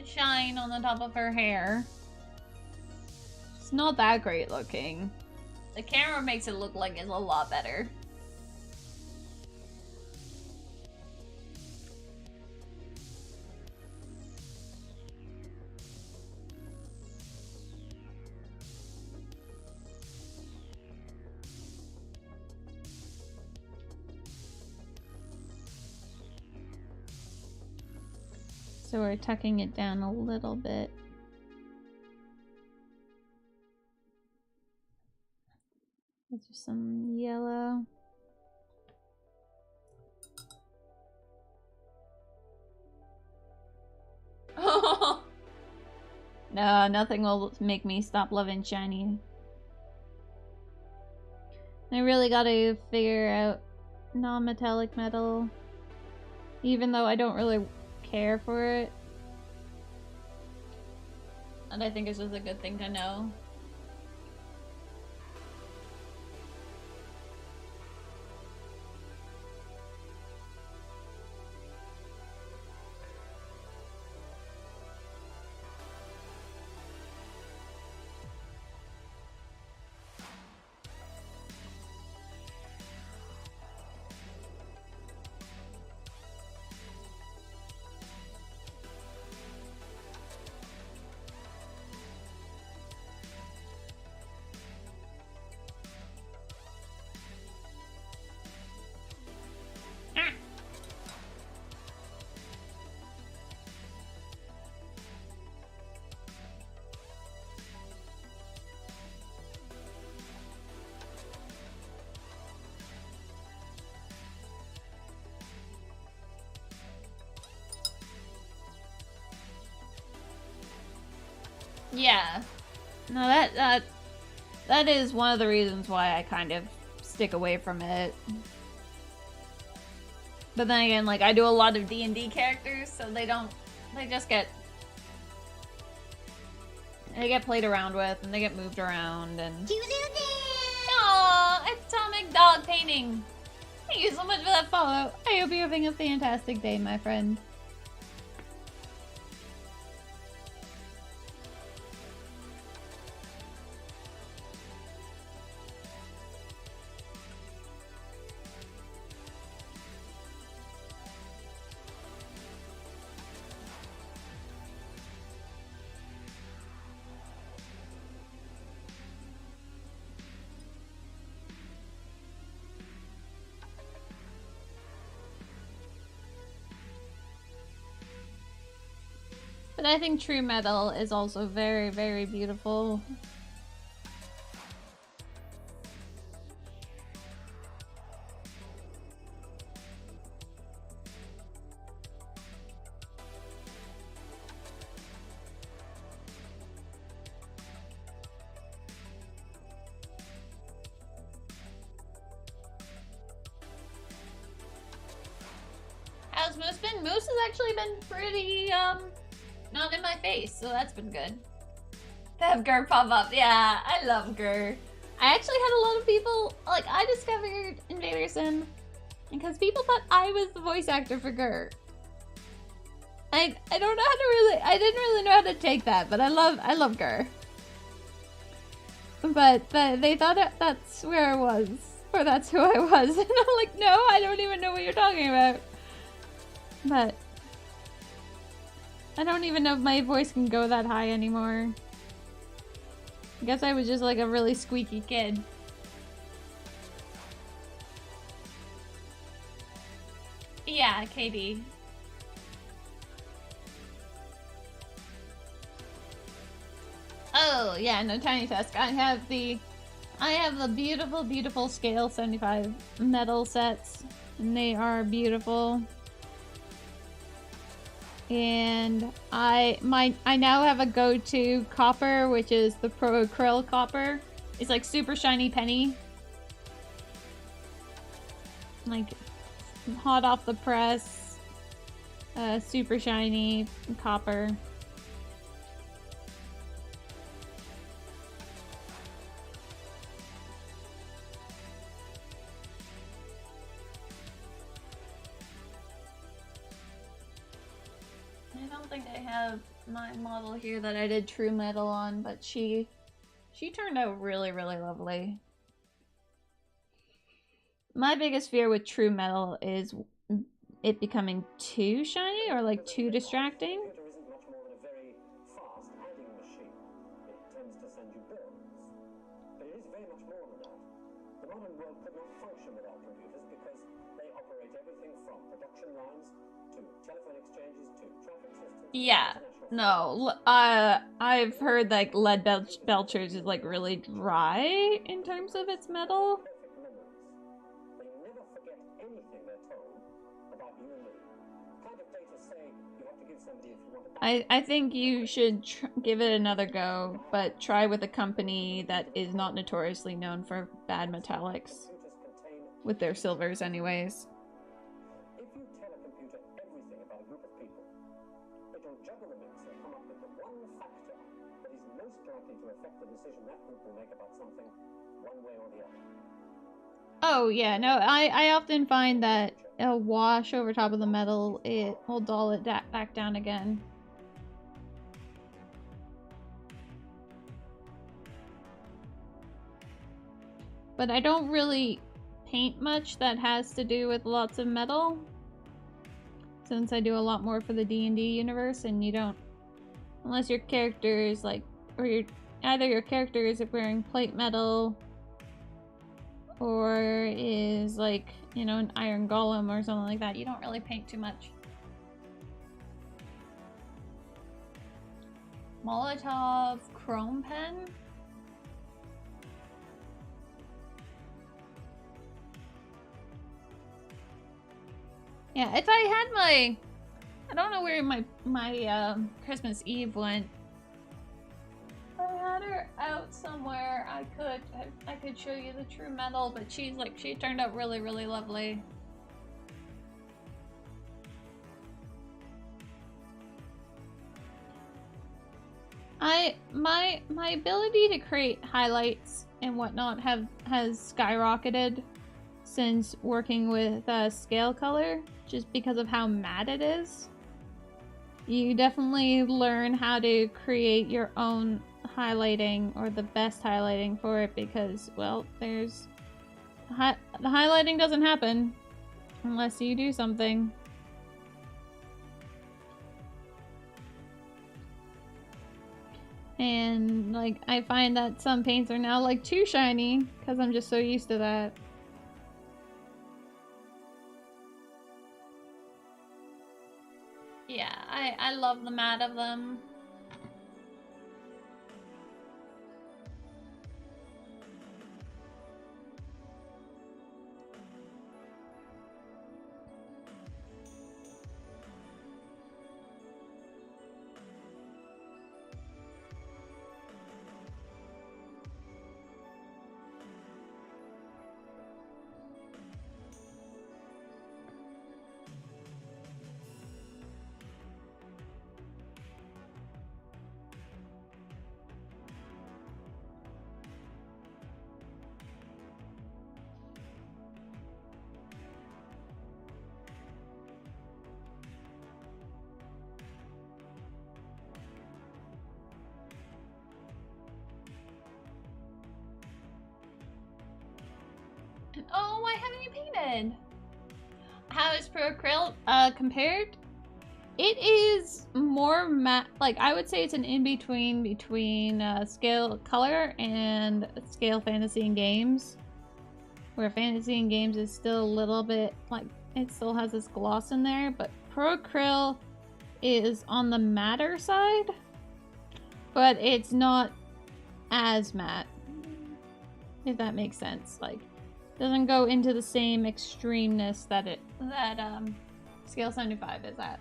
a shine on the top of her hair. It's not that great looking. The camera makes it look like it's a lot better. So we're tucking it down a little bit. There's just some yellow. No, nothing will make me stop loving shiny. I really gotta figure out non-metallic metal. Even though I don't really care for it. And I think it's just a good thing to know. Yeah. No, that is one of the reasons why I kind of stick away from it. But then again, like, I do a lot of D&D characters, so they just get... They get played around with, and they get moved around, and... Aww, atomic dog painting! Thank you so much for that follow. I hope you're having a fantastic day, my friend. But I think true metal is also very, very beautiful. How's Moose been? Moose has actually been pretty, not in my face, so that's been good. To have Gur pop up, yeah, I love Gur. I actually had a lot of people, like, I discovered Invader Sim because people thought I was the voice actor for Gur. I don't know how to really, I didn't really know how to take that, but I love Gur. But they thought that's where I was, or that's who I was, and I'm like, no, I don't even know what you're talking about. But I don't even know if my voice can go that high anymore. I guess I was just like a really squeaky kid. Yeah, KD. Oh, yeah, no, Tiny Tusk. I have the beautiful, beautiful scale 75 metal sets, and they are beautiful. And I now have a go-to copper, which is the Pro Acryl copper. It's like super shiny penny. Like hot off the press, super shiny copper. I have my model here that I did true metal on, but she turned out really, really lovely. My biggest fear with true metal is it becoming too shiny or like too distracting. Yeah, no, I've heard like Lead Belchers is like really dry in terms of its metal. I think you should give it another go, but try with a company that is not notoriously known for bad metallics. With their silvers anyways. Oh yeah, no, I often find that a wash over top of the metal, it will dull it back down again. But I don't really paint much that has to do with lots of metal, since I do a lot more for the D&D universe, and you don't, unless your character is like, or either your character is wearing plate metal, or is like, you know, an iron golem or something like that, you don't really paint too much. Molotov chrome pen? Yeah, if I had my, I don't know where my Christmas Eve went. her out somewhere, I could show you the true metal, but she turned out really, really lovely. My ability to create highlights and whatnot has skyrocketed since working with scale color, just because of how matte it is. You definitely learn how to create your own highlighting, or the best highlighting for it, because, well, the highlighting doesn't happen unless you do something. And, like, I find that some paints are now, like, too shiny, because I'm just so used to that. Yeah, I love the matte of them. Oh, why haven't you painted? How is Pro Acryl compared? It is more matte. Like, I would say it's an in-between between Scale Color and Scale Fantasy and Games. Where Fantasy and Games is still a little bit, like, it still has this gloss in there, but Pro Acryl is on the matter side, but it's not as matte, if that makes sense. Like, doesn't go into the same extremeness that Scale 75 is at.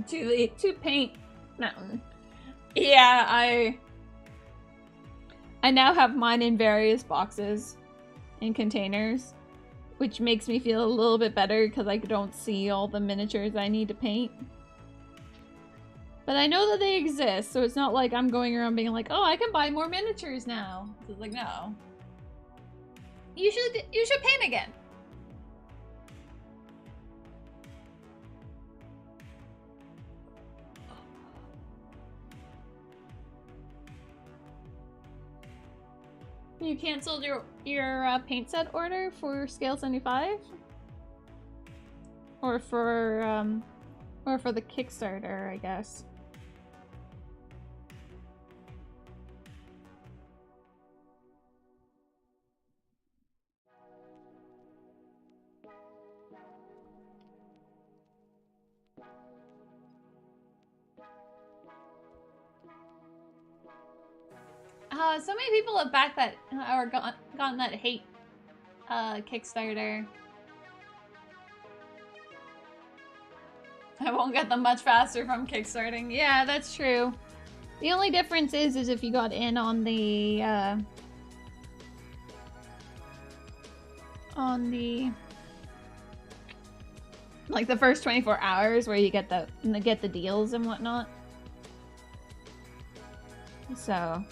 to paint mountain. Yeah, I now have mine in various boxes and containers, which makes me feel a little bit better because I don't see all the miniatures I need to paint. But I know that they exist, so it's not like I'm going around being like, oh, I can buy more miniatures now. So it's like, no. You should paint again. You canceled your paint set order for Scale 75? Or for the Kickstarter, I guess. So many people have backed that, or gotten that hate Kickstarter. I won't get them much faster from kickstarting. Yeah, that's true. The only difference is if you got in on the like the first 24 hours where you get the deals and whatnot. So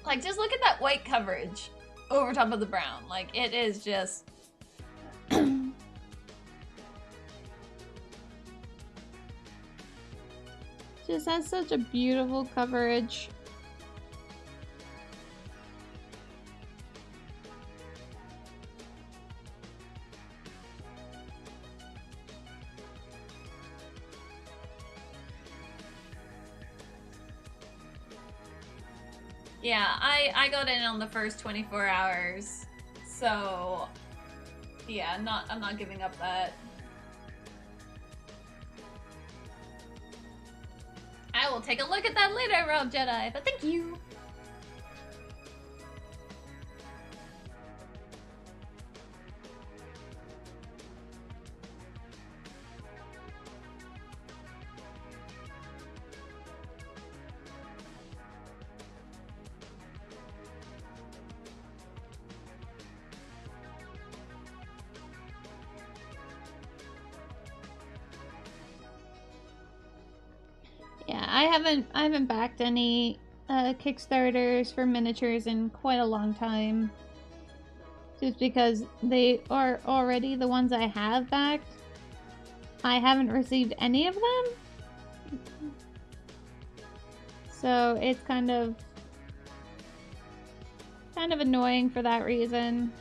like, just look at that white coverage over top of the brown. Like, it is just... just has such a beautiful coverage. Yeah, I got in on the first 24 hours So yeah, I'm not giving up that. I will take a look at that later, Rob Jedi, but thank you. Yeah, I haven't backed any Kickstarters for miniatures in quite a long time. Just because they are already the ones I have backed. I haven't received any of them. So it's kind of annoying for that reason.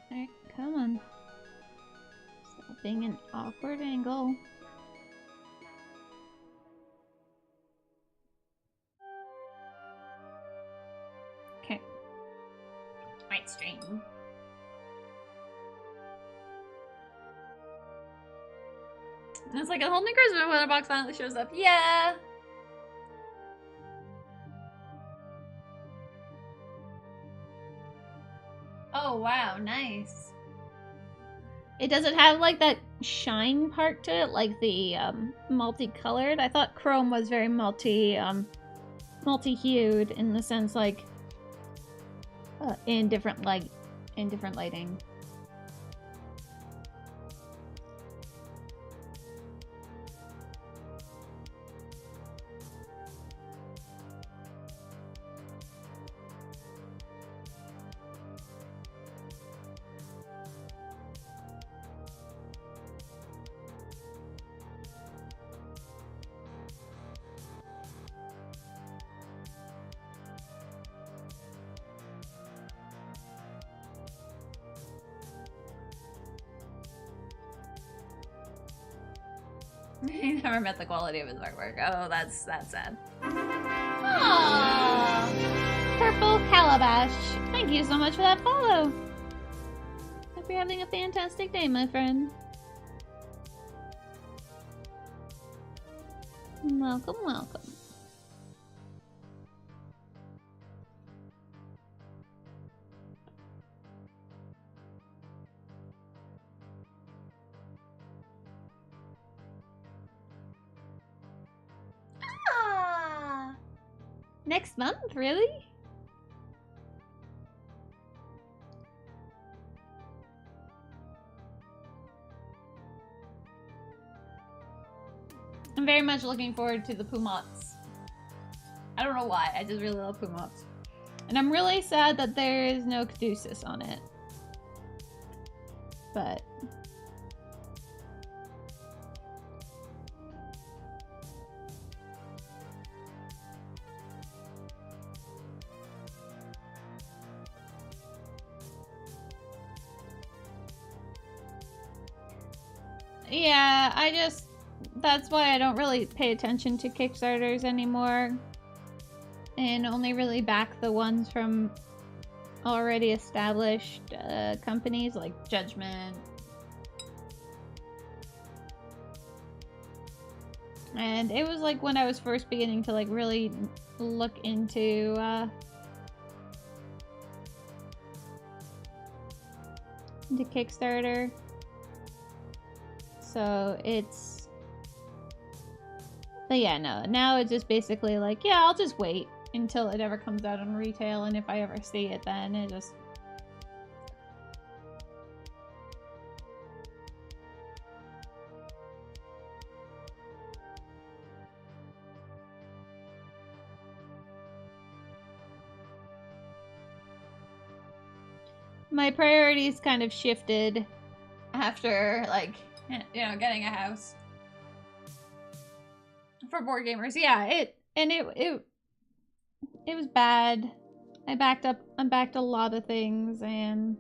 Alright, come on. Stop being an awkward angle. Okay. Right, stream. And it's like a whole new Christmas when a box finally shows up. Yeah! Oh wow, nice. It doesn't have like that shine part to it, like the multicolored. I thought Chrome was very multi-hued in the sense like in different lighting. He never met the quality of his artwork. Oh, that's sad. Aww. Purple Calabash. Thank you so much for that follow. Hope you're having a fantastic day, my friend. Welcome, welcome. Next month, really? I'm very much looking forward to the Pumots. I don't know why, I just really love Pumots. And I'm really sad that there is no Caduceus on it. But... yeah, that's why I don't really pay attention to Kickstarters anymore. And only really back the ones from already established companies like Judgment. And it was like when I was first beginning to like really look into Kickstarter. So it's But yeah, no, now it's just basically like, yeah, I'll just wait until it ever comes out on retail, and if I ever see it, then it just... My priorities kind of shifted after, like, you know, getting a house. For board gamers, yeah, it was bad. I backed a lot of things, and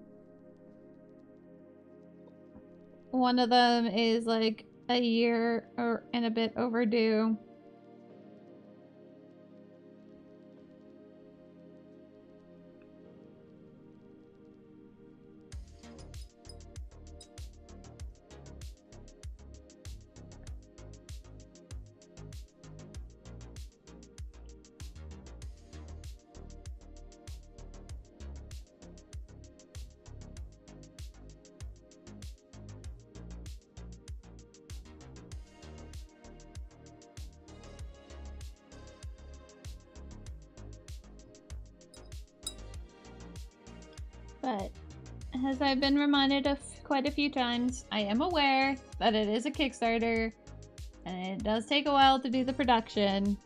one of them is like a year and a bit overdue. But as I've been reminded of quite a few times, I am aware that it is a Kickstarter and it does take a while to do the production.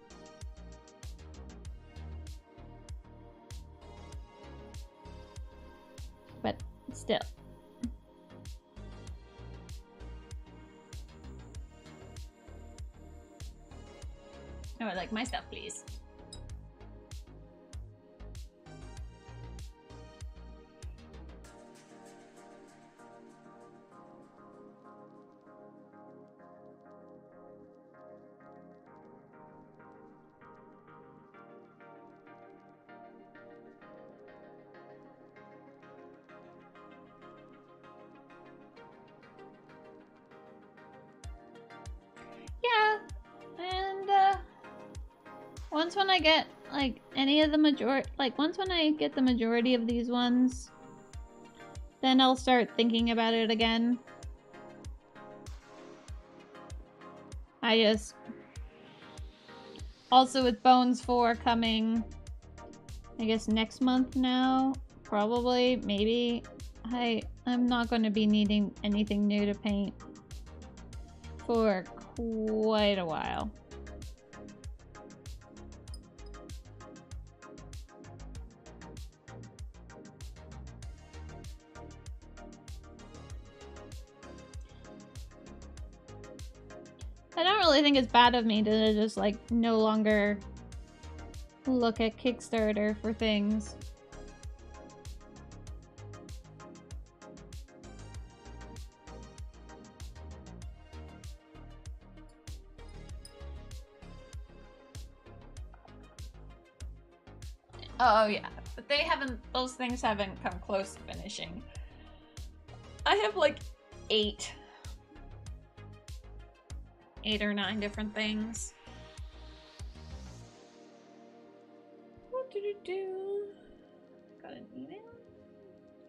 But still. I would like my stuff, please. Yeah, and once when I get like any of the once when I get the majority of these ones, then I'll start thinking about it again. I just also with Bones 4 coming, I guess next month now, probably, maybe. I'm not going to be needing anything new to paint for quite a while. I don't really think it's bad of me to just like no longer look at Kickstarter for things. Oh yeah, but those things haven't come close to finishing. I have like 8 or 9 different things. What did it do? Got an email?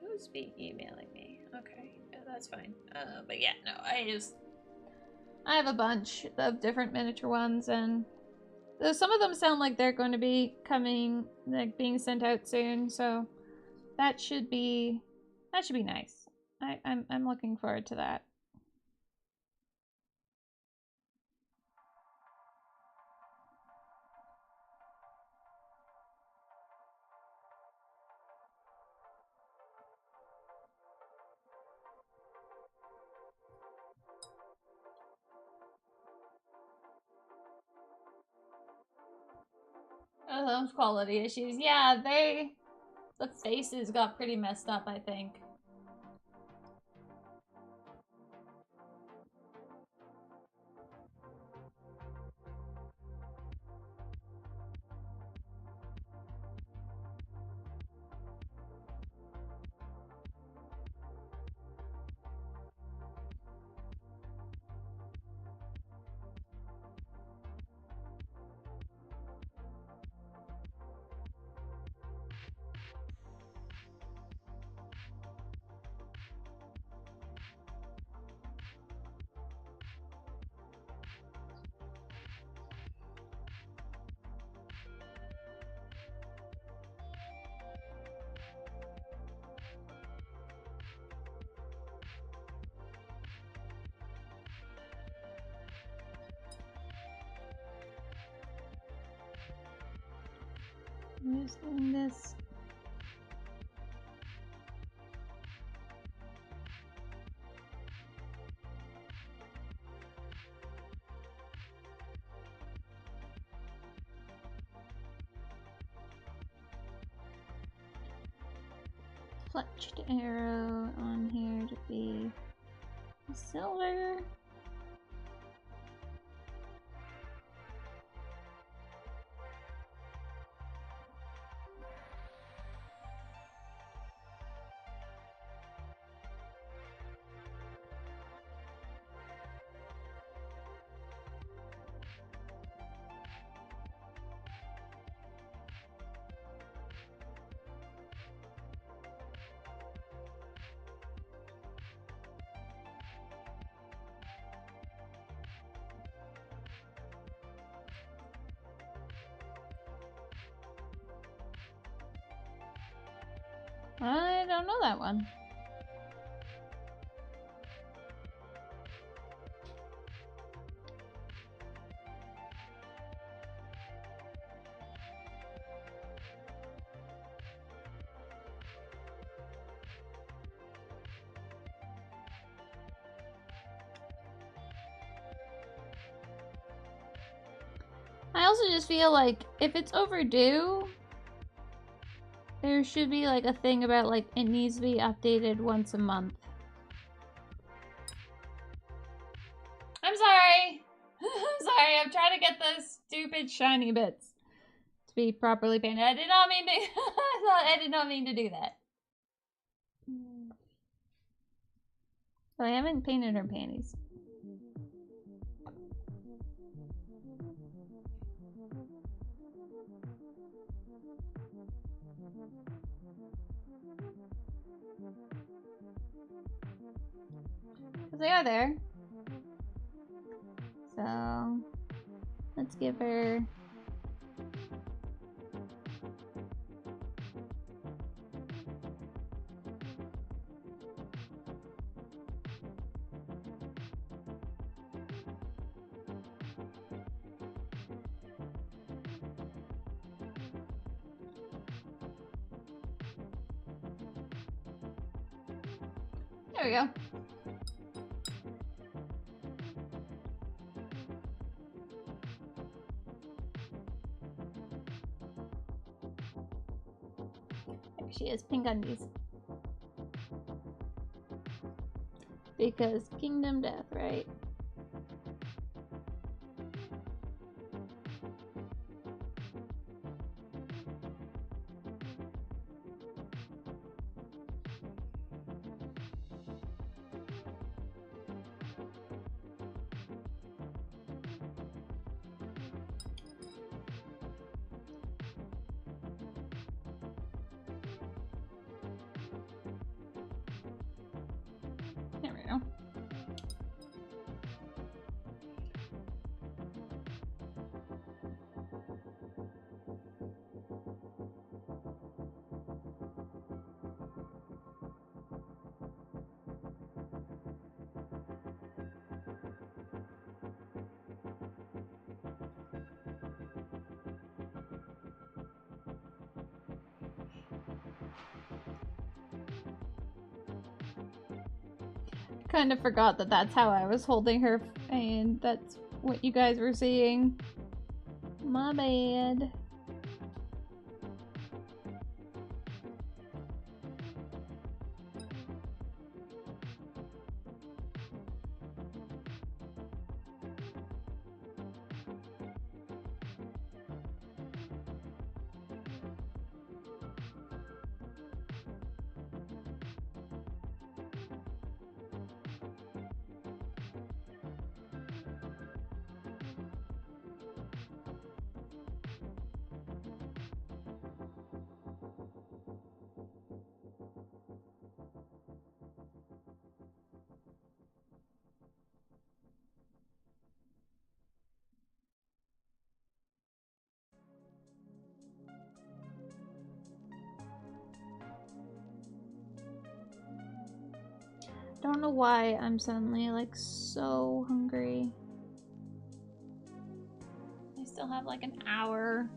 Who's emailing me? Okay, yeah, that's fine. But yeah, no, I have a bunch of different miniature ones, and some of them sound like they're going to be coming, like being sent out soon, so that should be nice. I'm looking forward to that. Oh, those quality issues. Yeah, the faces got pretty messed up, I think. Just doing this. Fletched arrow on here to be silver. I don't know that one. I also just feel like if it's overdue, there should be like a thing about like it needs to be updated once a month. I'm sorry. I'm sorry. I'm trying to get those stupid shiny bits to be properly painted. I did not mean to. I did not mean to do that. But I haven't painted her panties. They are there. So let's give her there we go. She has pink undies. Because Kingdom Death, right? There we go. Kind of forgot that that's how I was holding her, and that's what you guys were seeing. My bad. Don't know why I'm suddenly like so hungry. I still have like an hour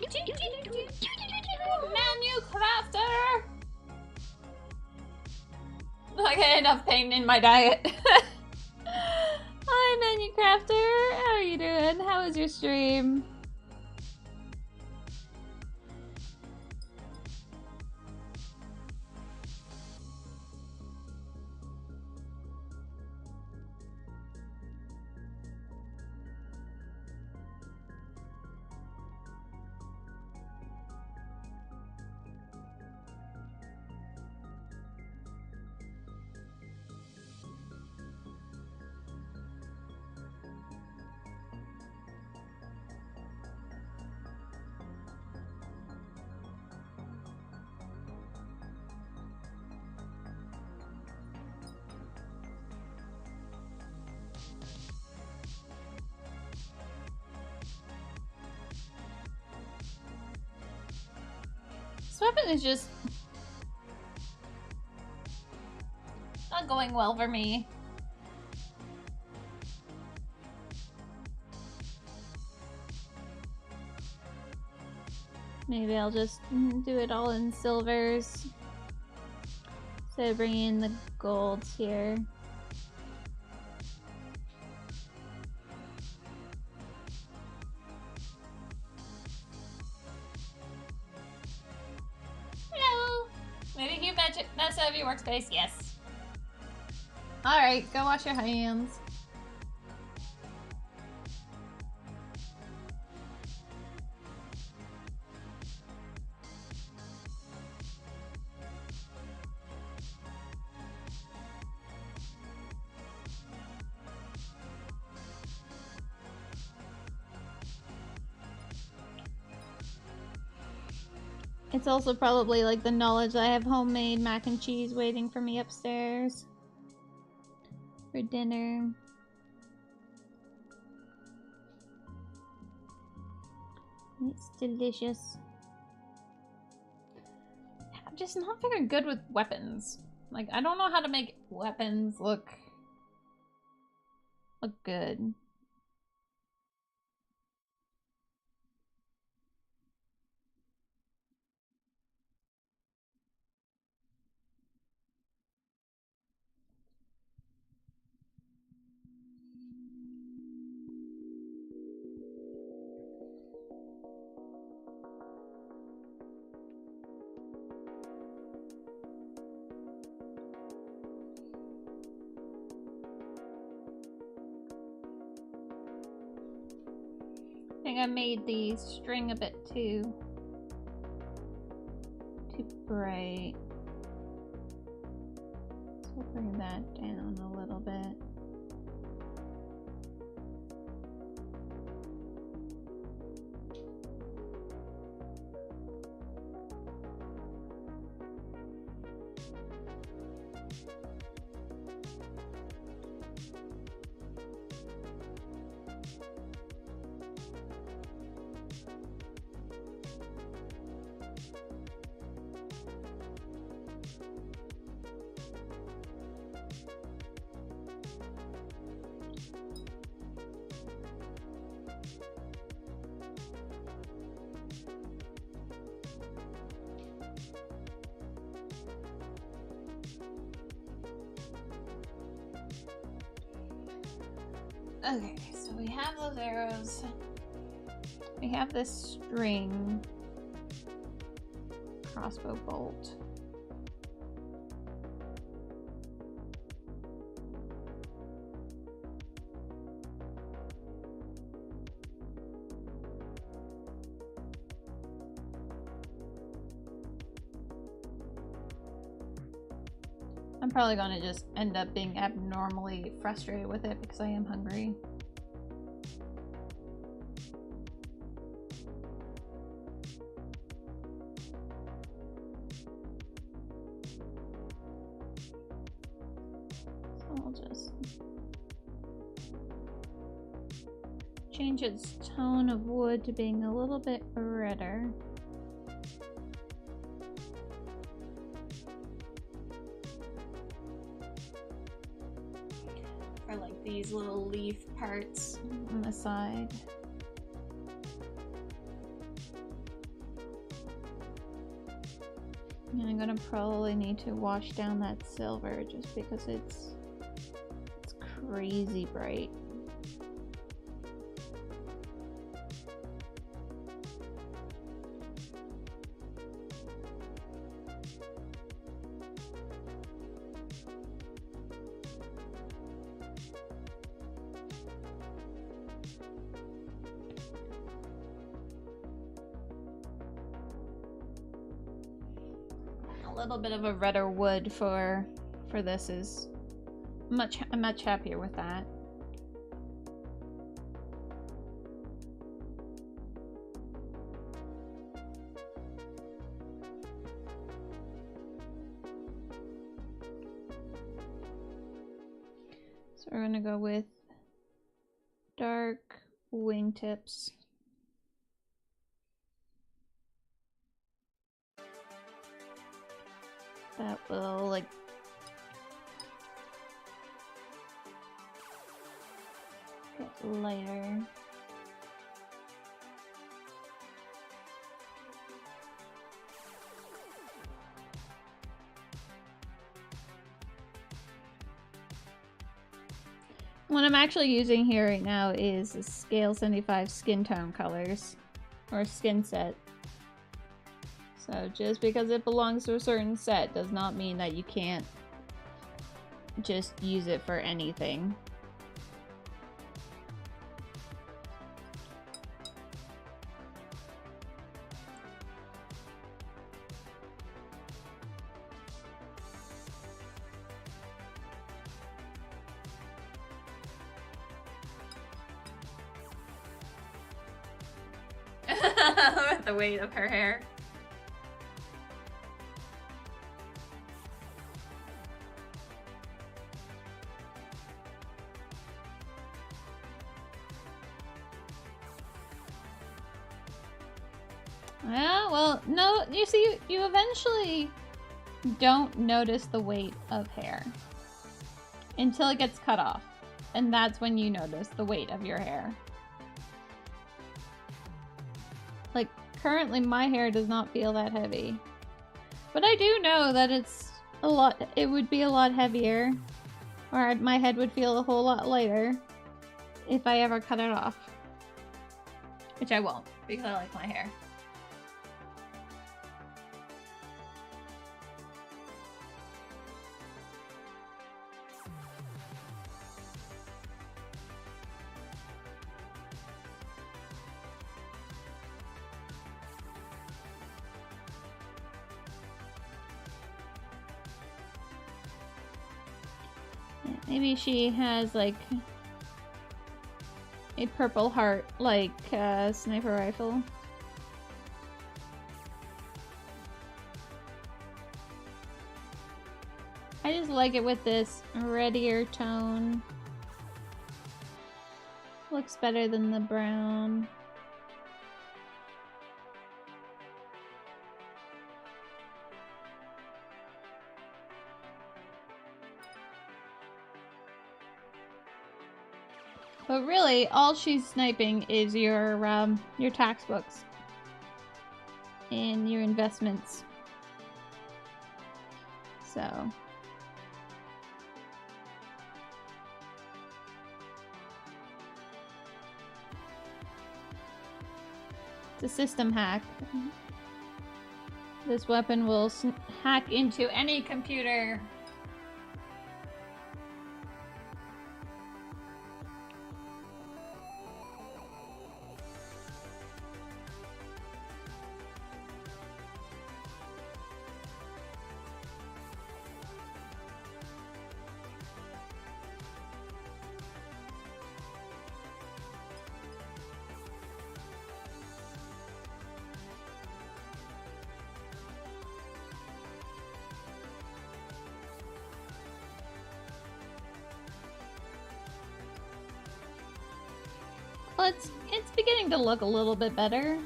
Menu crafter! I get enough pain in my diet. Hi, menu crafter. How are you doing? How was your stream? This weapon is just not going well for me. Maybe I'll just do it all in silvers instead of bringing in the golds here. Hello! Maybe you mess out of your workspace? Yes. Alright, go wash your hands. It's also probably like the knowledge I have homemade mac and cheese waiting for me upstairs for dinner. It's delicious. I'm just not very good with weapons. Like, I don't know how to make weapons look good. I think I made the string a bit too bright. So we'll bring that down a little bit. Okay, so we have those arrows. We have this string. Crossbow bolt. I'm probably gonna just end up being abnormally frustrated with it because I am hungry. So I'll just change its tone of wood to being a little bit redder. These little leaf parts on the side. And I'm gonna probably need to wash down that silver just because it's crazy bright. A little bit of a redder wood for this is I'm much happier with that. So we're gonna go with dark wingtips. That will like get lighter. What I'm actually using here right now is the Scale 75 skin tone colors, or skin set. So just because it belongs to a certain set does not mean that you can't just use it for anything. The weight of her hair. Yeah, well, no, you see, you eventually don't notice the weight of hair until it gets cut off. And that's when you notice the weight of your hair. Like, currently my hair does not feel that heavy. But I do know that it would be a lot heavier, or my head would feel a whole lot lighter if I ever cut it off. Which I won't, because I like my hair. Maybe she has like a purple heart like sniper rifle. I just like it with this reddier tone. Looks better than the brown. But really, all she's sniping is your tax books and your investments. So it's a system hack. This weapon will hack into any computer. Well, it's beginning to look a little bit better.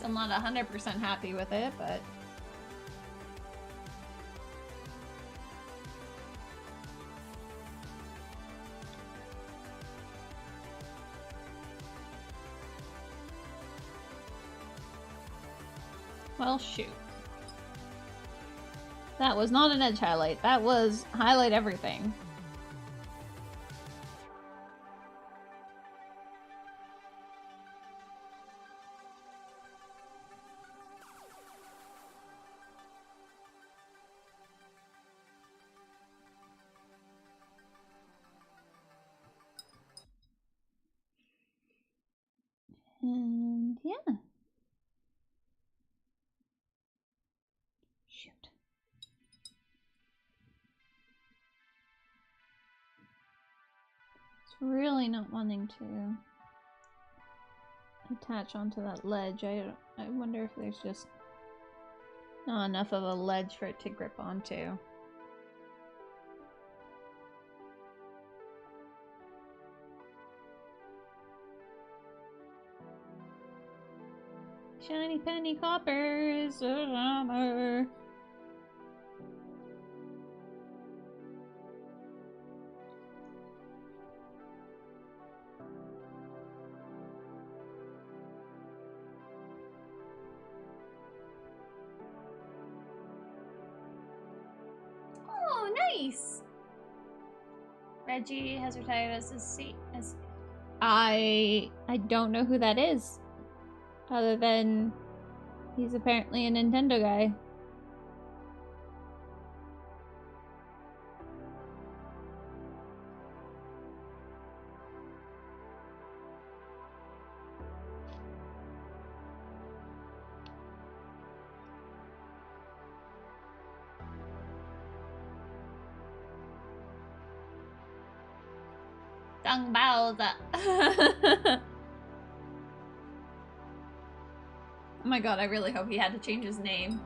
Still not 100% happy with it, but... Well, shoot. That was not an edge highlight. That was highlight everything. And yeah. Shoot. It's really not wanting to attach onto that ledge. I wonder if there's just not enough of a ledge for it to grip onto. Shiny penny coppers. Oh nice. Reggie has retired as a seat. I don't know who that is. Other than he's apparently a Nintendo guy. Dang Bowser. Oh my god, I really hope he had to change his name.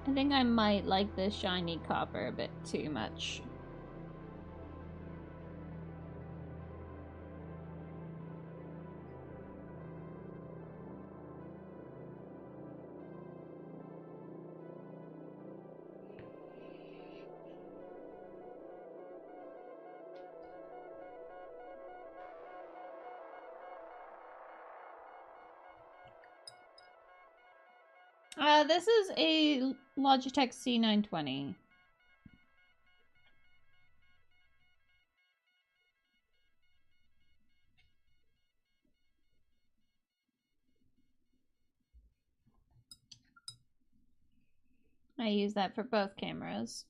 I think I might like this shiny copper a bit too much. This is a Logitech C920. I use that for both cameras.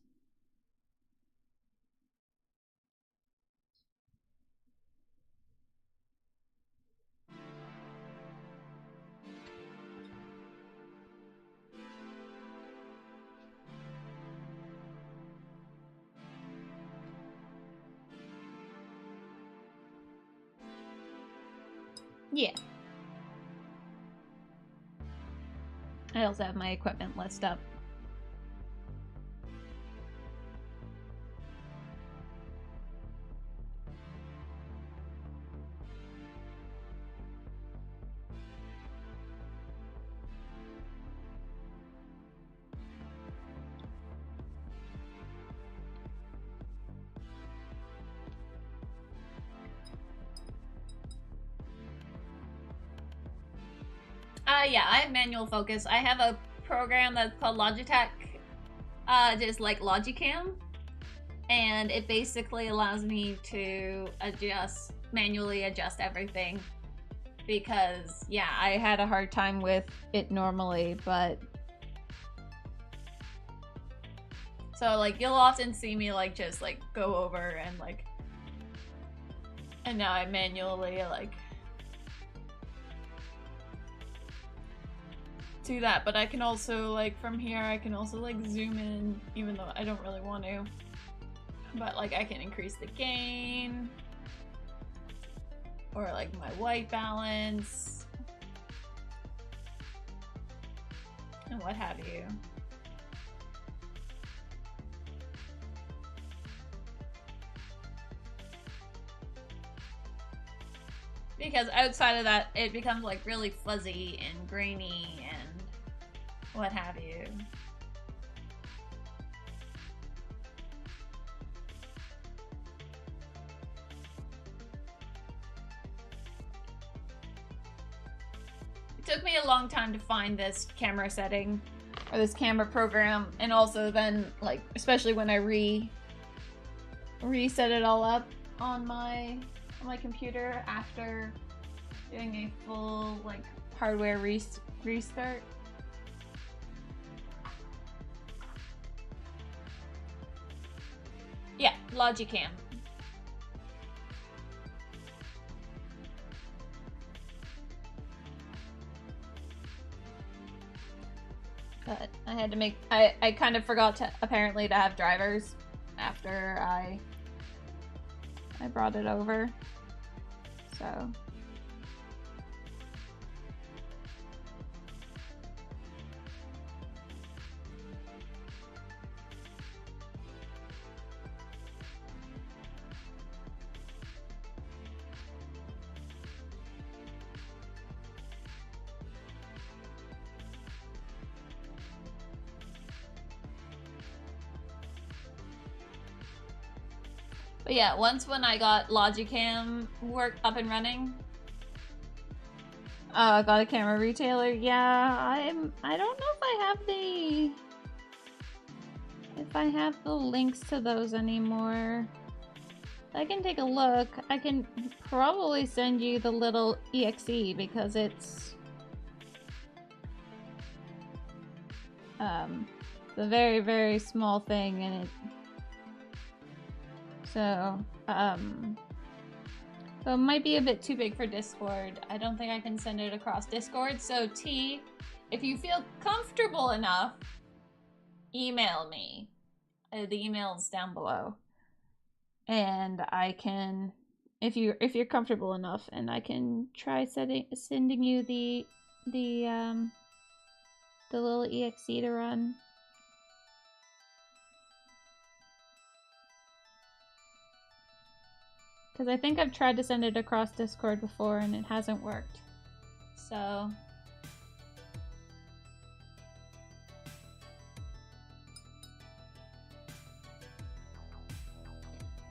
Yeah. I also have my equipment list up. Yeah, I have manual focus. I have a program that's called Logitech, just like Logicam, and it basically allows me to manually adjust everything, because yeah, I had a hard time with it normally, but so like you'll often see me like just like go over and like, and now I manually like do that, but I can also like from here I can also like zoom in, even though I don't really want to, but like I can increase the gain or like my white balance and what have you. Because outside of that, it becomes like really fuzzy and grainy and what have you. It took me a long time to find this camera setting or this camera program, and also then like especially when I reset it all up on my computer after doing a full like hardware restart. Yeah, Logicam. But I had to make I kind of forgot to apparently to have drivers after I brought it over. So but yeah, once when I got Logicam work up and running, I got a camera retailer. Yeah, I don't know if I have the links to those anymore. I can take a look. I can probably send you the little exe because it's a very, very small thing, and so it might be a bit too big for Discord. I don't think I can send it across Discord. So T, if you feel comfortable enough, email me. The email is down below, and I can, if you're comfortable enough, and I can try sending you the little exe to run. Because I think I've tried to send it across Discord before and it hasn't worked. So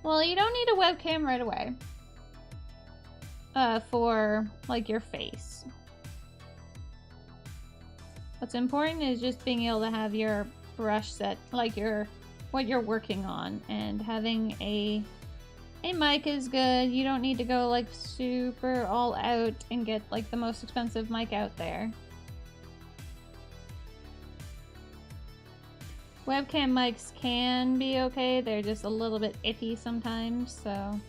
well, you don't need a webcam right away for like your face. What's important is just being able to have your brush set, like what you're working on, and having a mic is good. You don't need to go like super all out and get like the most expensive mic out there. Webcam mics can be okay. They're just a little bit iffy sometimes, so.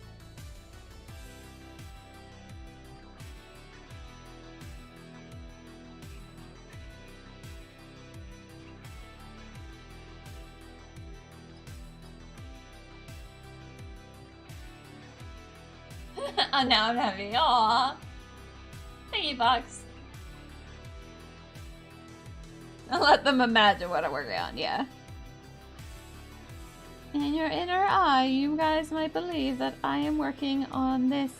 Oh, now I'm happy. Aww. Thank you, Box. I'll let them imagine what I'm working on, yeah. In your inner eye, you guys might believe that I am working on this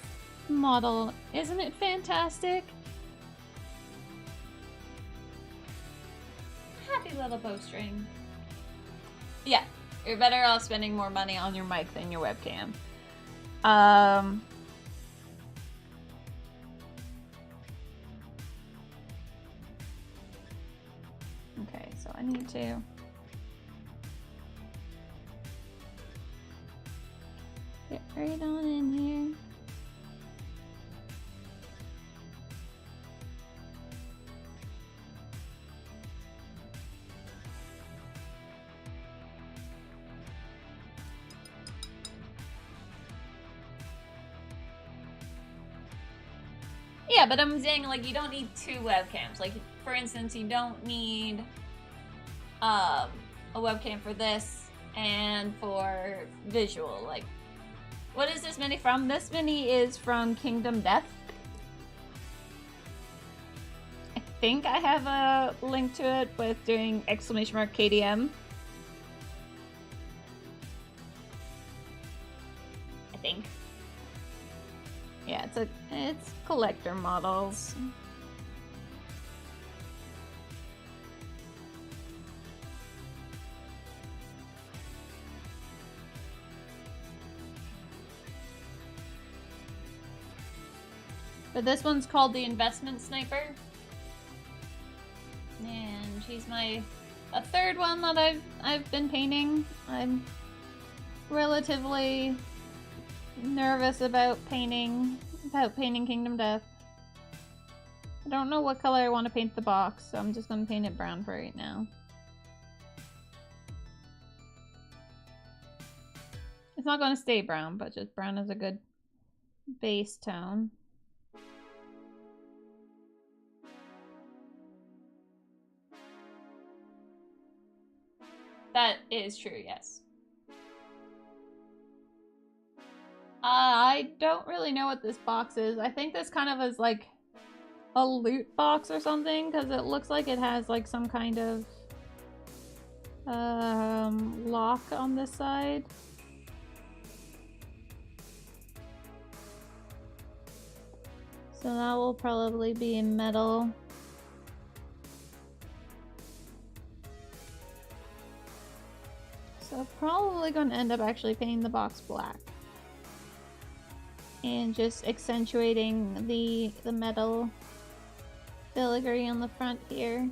model. Isn't it fantastic? Happy little bowstring. Yeah, you're better off spending more money on your mic than your webcam. Okay, so I need to... get right on in here. Yeah, but I'm saying, like, you don't need 2 webcams. Like, for instance, you don't need a webcam for this and for visual. Like, what is this mini from? This mini is from Kingdom Death. I think I have a link to it with doing !KDM. I think. Yeah, it's collector models. But this one's called the Investment Sniper. And she's a third one that I've been painting. I'm relatively nervous about painting Kingdom Death. I don't know what color I want to paint the box, so I'm just going to paint it brown for right now. It's not going to stay brown, but just brown is a good base tone. That is true, yes. I don't really know what this box is. I think this kind of is like a loot box or something, because it looks like it has like some kind of lock on this side. So that will probably be in metal. So I'm probably going to end up actually painting the box black. And just accentuating the metal filigree on the front here.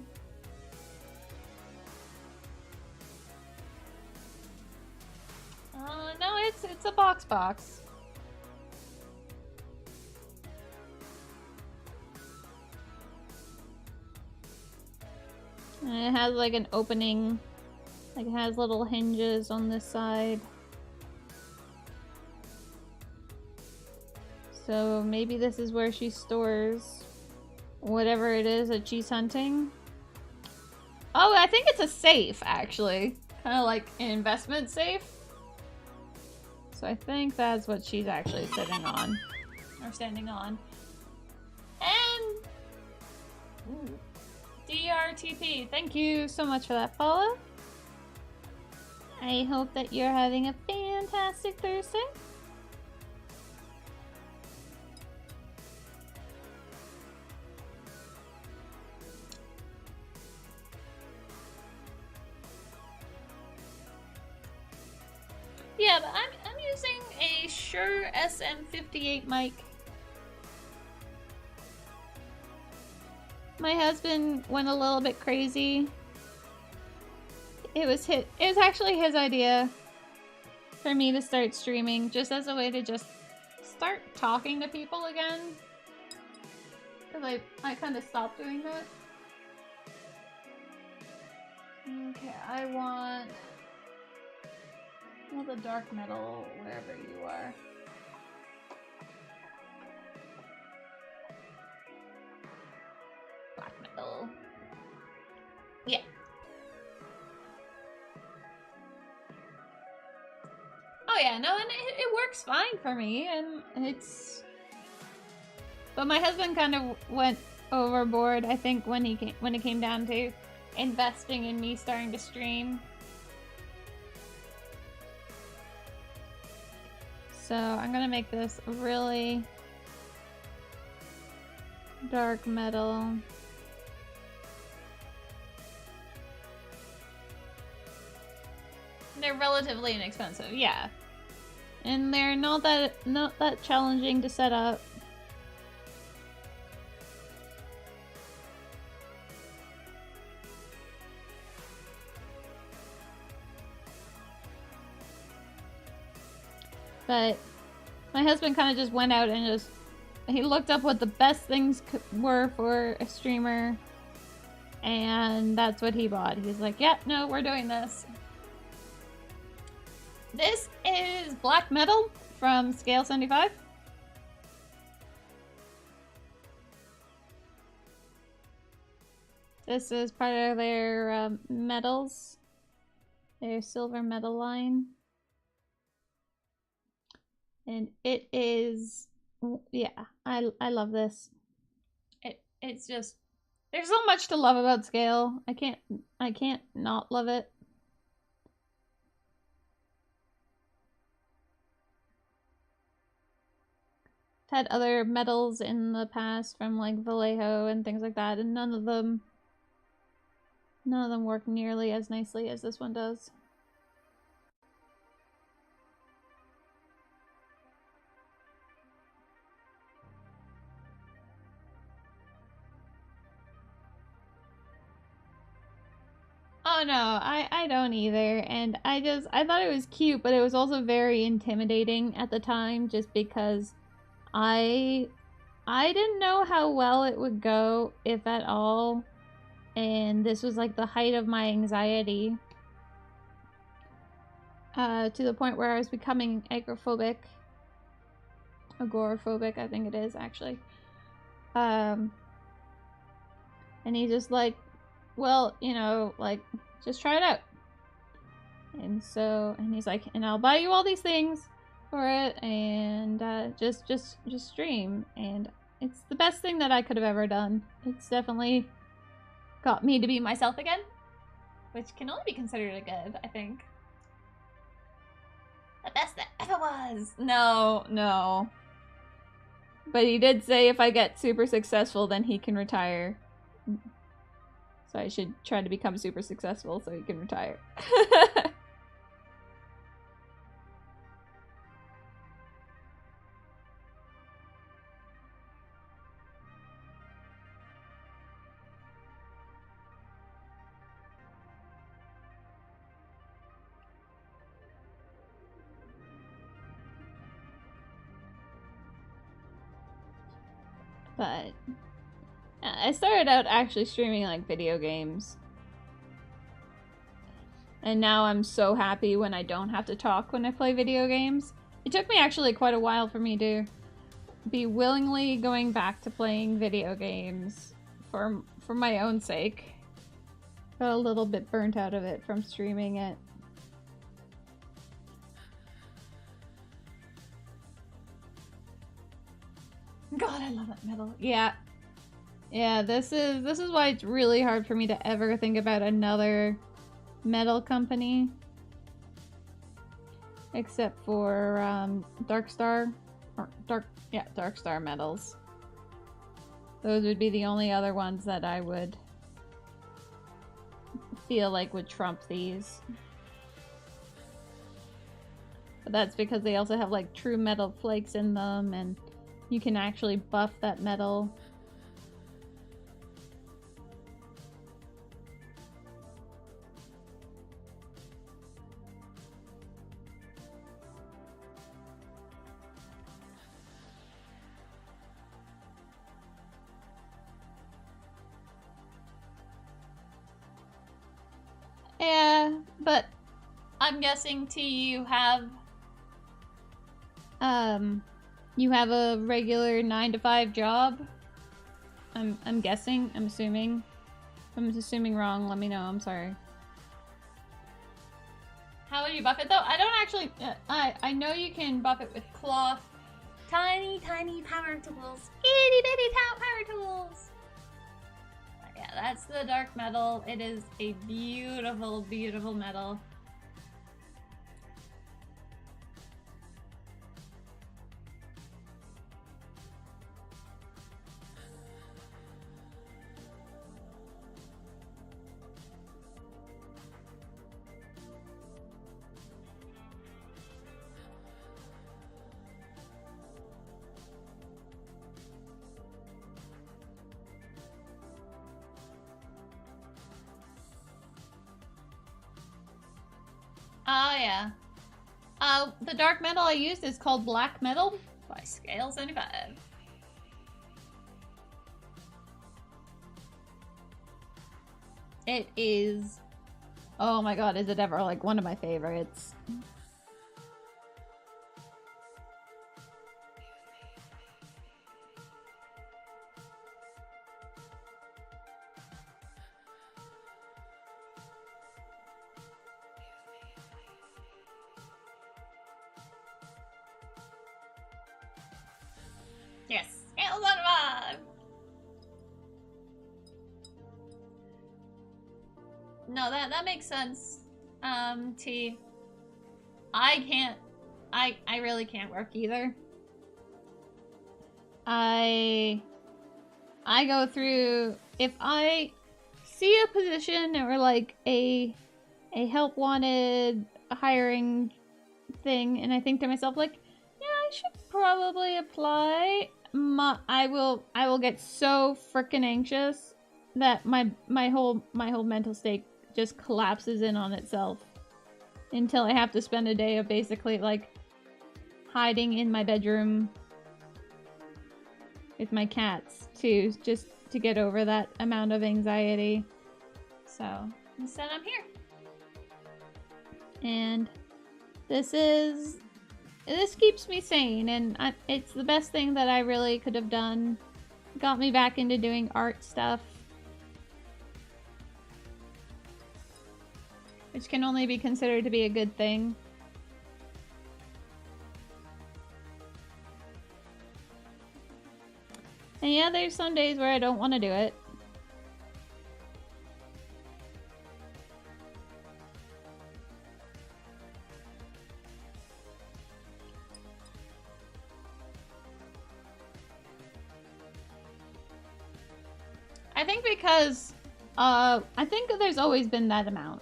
No, it's a box. And it has like an opening, like it has little hinges on this side. So maybe this is where she stores whatever it is that she's hunting. Oh, I think it's a safe, actually. Kind of like an investment safe. So I think that's what she's actually sitting on. Or standing on. And... ooh. DRTP, thank you so much for that follow. I hope that you're having a fantastic Thursday. Yeah, but I'm using a Shure SM58 mic. My husband went a little bit crazy. It was actually his idea for me to start streaming, just as a way to just start talking to people again. Because I kind of stopped doing that. Okay, I want the dark metal wherever you are. Black metal. Yeah. Oh yeah, no, and it works fine for me, and it's... But my husband kind of went overboard, I think, when it came down to investing in me starting to stream. So I'm gonna make this a really dark metal. They're relatively inexpensive, yeah. And they're not that challenging to set up. But my husband kind of just went out and he looked up what the best things were for a streamer, and that's what he bought. He's like, yeah, no, we're doing this. This is black metal from Scale 75. This is part of their metals, their silver metal line. And it is, yeah, I love this. It's just, there's so much to love about Scale. I can't not love it. I've had other metals in the past from like Vallejo and things like that, and none of them work nearly as nicely as this one does. Oh no, I don't either, and I thought it was cute, but it was also very intimidating at the time, just because I didn't know how well it would go, if at all, and this was like the height of my anxiety, to the point where I was becoming agoraphobic, I think it is, actually, and he's just like, well, you know, like, just try it out. And so, and he's like, and I'll buy you all these things for it, and just stream. And it's the best thing that I could have ever done. It's definitely got me to be myself again, which can only be considered a good, I think. The best that ever was. No. But he did say if I get super successful, then he can retire. So I should try to become super successful so he can retire. But I started out actually streaming like video games. And now I'm so happy when I don't have to talk when I play video games. It took me actually quite a while for me to be willingly going back to playing video games for my own sake. Got a little bit burnt out of it from streaming it. God, I love that metal. Yeah. Yeah, this is why it's really hard for me to ever think about another metal company. Except for Darkstar metals. Those would be the only other ones that I would feel like would trump these. But that's because they also have like true metal flakes in them, and you can actually buff that metal. Yeah, but I'm guessing you have a regular 9-to-5 job. I'm guessing. I'm assuming. If I'm assuming wrong, let me know. I'm sorry. How would you buff it though? I don't actually. I know you can buff it with cloth. Tiny power tools. Itty bitty power tools. Yeah. that's the dark metal. It is a beautiful, beautiful metal. Oh, yeah. The dark metal I used is called Black Metal by Scale 75. It is... Oh my god, is it ever, like, one of my favorites. Yes, Scale 75! No, that makes sense. T. I really can't work either. I go through, if I see a position or like a help wanted hiring thing and I think to myself like, yeah, I should probably apply, I will get so freaking anxious that my whole mental state just collapses in on itself until I have to spend a day of basically like hiding in my bedroom with my cats to just to get over that amount of anxiety. So instead I'm here. And this keeps me sane, and it's the best thing that I really could have done. Got me back into doing art stuff, which can only be considered to be a good thing. And yeah, there's some days where I don't want to do it. I think because, I think that there's always been that amount.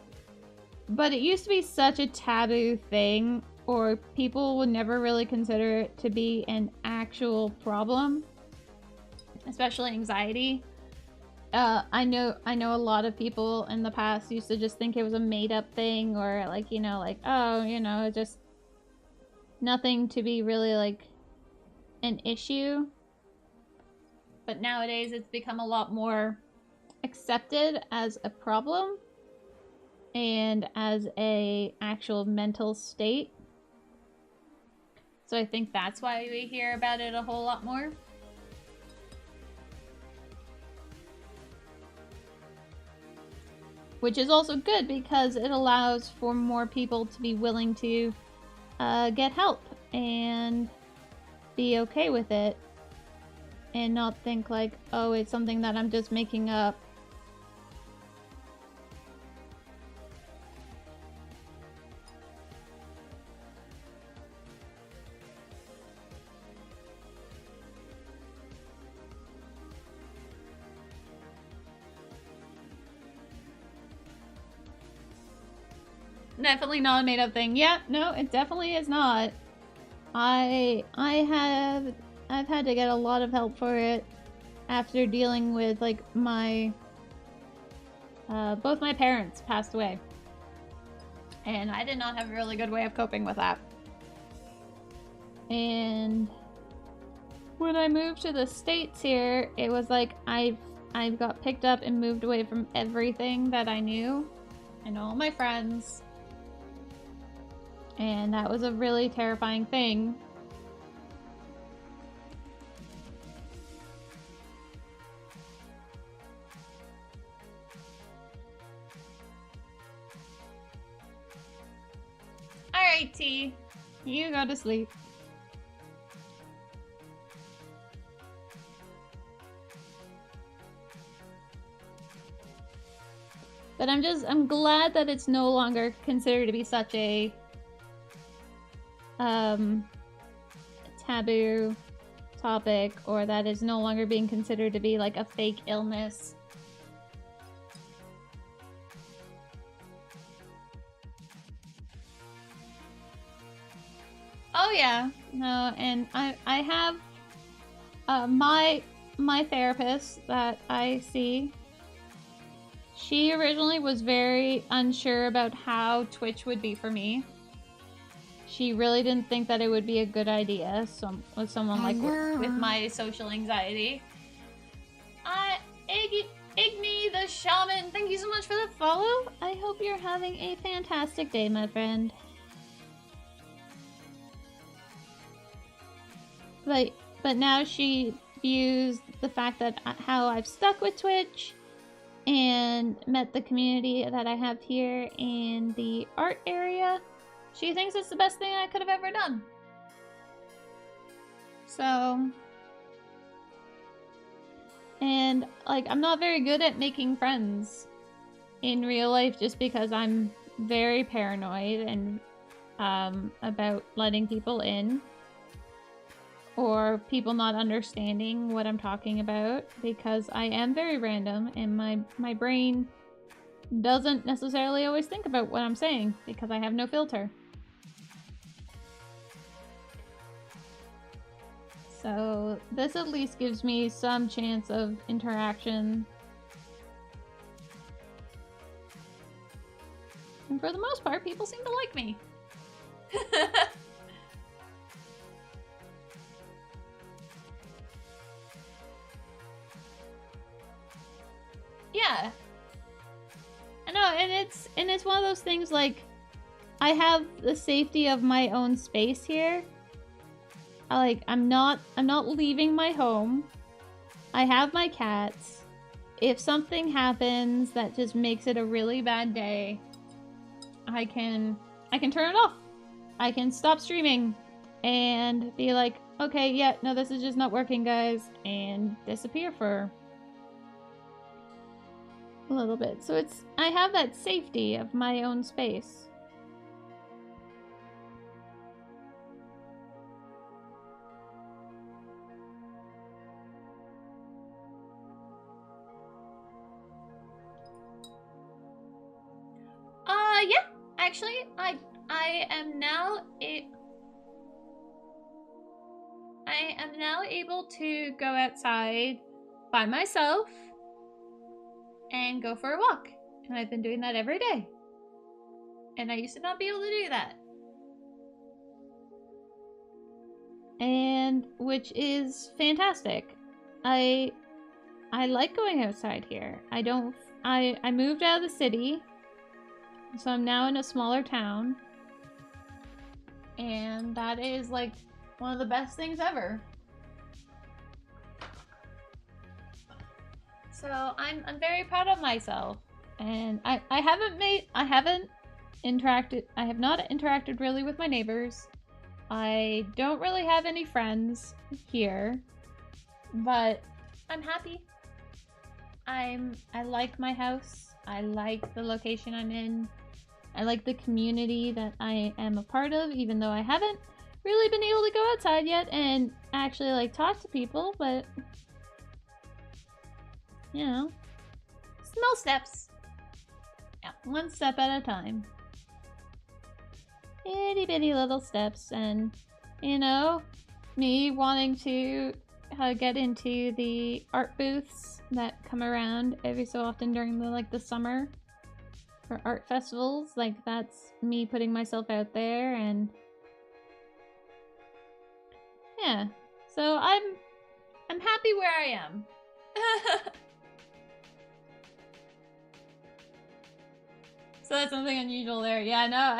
But it used to be such a taboo thing, or people would never really consider it to be an actual problem. Especially anxiety. I know a lot of people in the past used to just think it was a made-up thing, or like, you know, like, oh, you know, just nothing to be really like an issue. But nowadays it's become a lot more accepted as a problem and as a actual mental state. So I think that's why we hear about it a whole lot more. Which is also good because it allows for more people to be willing to get help and be okay with it. And not think like, oh, it's something that I'm just making up. Definitely not a made-up thing. Yeah, no, it definitely is not. I've had to get a lot of help for it after dealing with like my both my parents passed away, and I did not have a really good way of coping with that. And when I moved to the States here, it was like I got picked up and moved away from everything that I knew and all my friends. And that was a really terrifying thing. Alright, T. You go to sleep. But I'm glad that it's no longer considered to be such a taboo topic, or that is no longer being considered to be like a fake illness. Oh yeah, no, and I have my therapist that I see. She originally was very unsure about how Twitch would be for me. She really didn't think that it would be a good idea with someone like with my social anxiety. Igni the Shaman, thank you so much for the follow. I hope you're having a fantastic day, my friend. But now she views the fact that how I've stuck with Twitch and met the community that I have here in the art area. She thinks it's the best thing I could have ever done. So, and like, I'm not very good at making friends in real life just because I'm very paranoid and about letting people in or people not understanding what I'm talking about, because I am very random and my brain doesn't necessarily always think about what I'm saying because I have no filter. So this at least gives me some chance of interaction. And for the most part, people seem to like me. Yeah. I know, and it's one of those things like I have the safety of my own space here. I'm not leaving my home. I have my cats. If something happens that just makes it a really bad day, I can turn it off. I can stop streaming and be like, okay, yeah, no, this is just not working, guys, and disappear for a little bit. So I have that safety of my own space. Yeah, actually, I am now able to go outside by myself and go for a walk. And I've been doing that every day. And I used to not be able to do that. And which is fantastic. I like going outside here. I moved out of the city. So I'm now in a smaller town. And that is like one of the best things ever. So I'm very proud of myself. And I have not interacted really with my neighbors. I don't really have any friends here. But I'm happy. I like my house. I like the location I'm in. I like the community that I am a part of, even though I haven't really been able to go outside yet and actually like talk to people, but you know, small steps. Yeah, one step at a time. Itty bitty little steps. And you know, me wanting to get into the art booths that come around every so often during the summer for art festivals, like that's me putting myself out there. And yeah, so I'm happy where I am. So that's something unusual there. Yeah, no,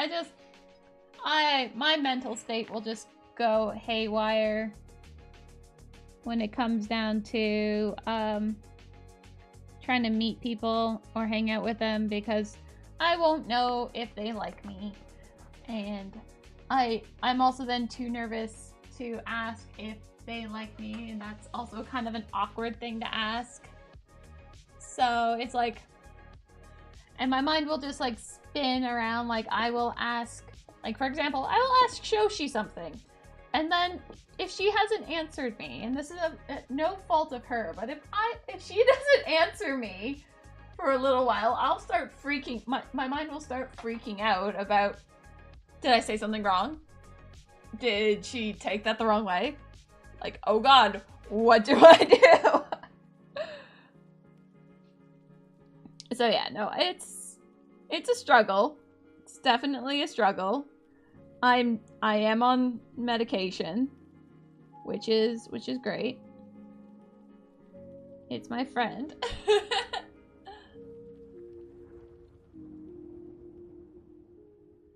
my mental state will just go haywire when it comes down to trying to meet people or hang out with them, because I won't know if they like me, and I'm also then too nervous to ask if they like me, and that's also kind of an awkward thing to ask. So it's like And my mind will just like spin around. Like I will ask, like for example, I will ask Shoshi something. And then if she hasn't answered me, and this is no fault of her, but if she doesn't answer me for a little while, I'll start freaking, my mind will start freaking out about, did I say something wrong? Did she take that the wrong way? Like, oh God, what do I do? So yeah, no, it's a struggle. It's definitely a struggle. I am on medication, which is great. It's my friend.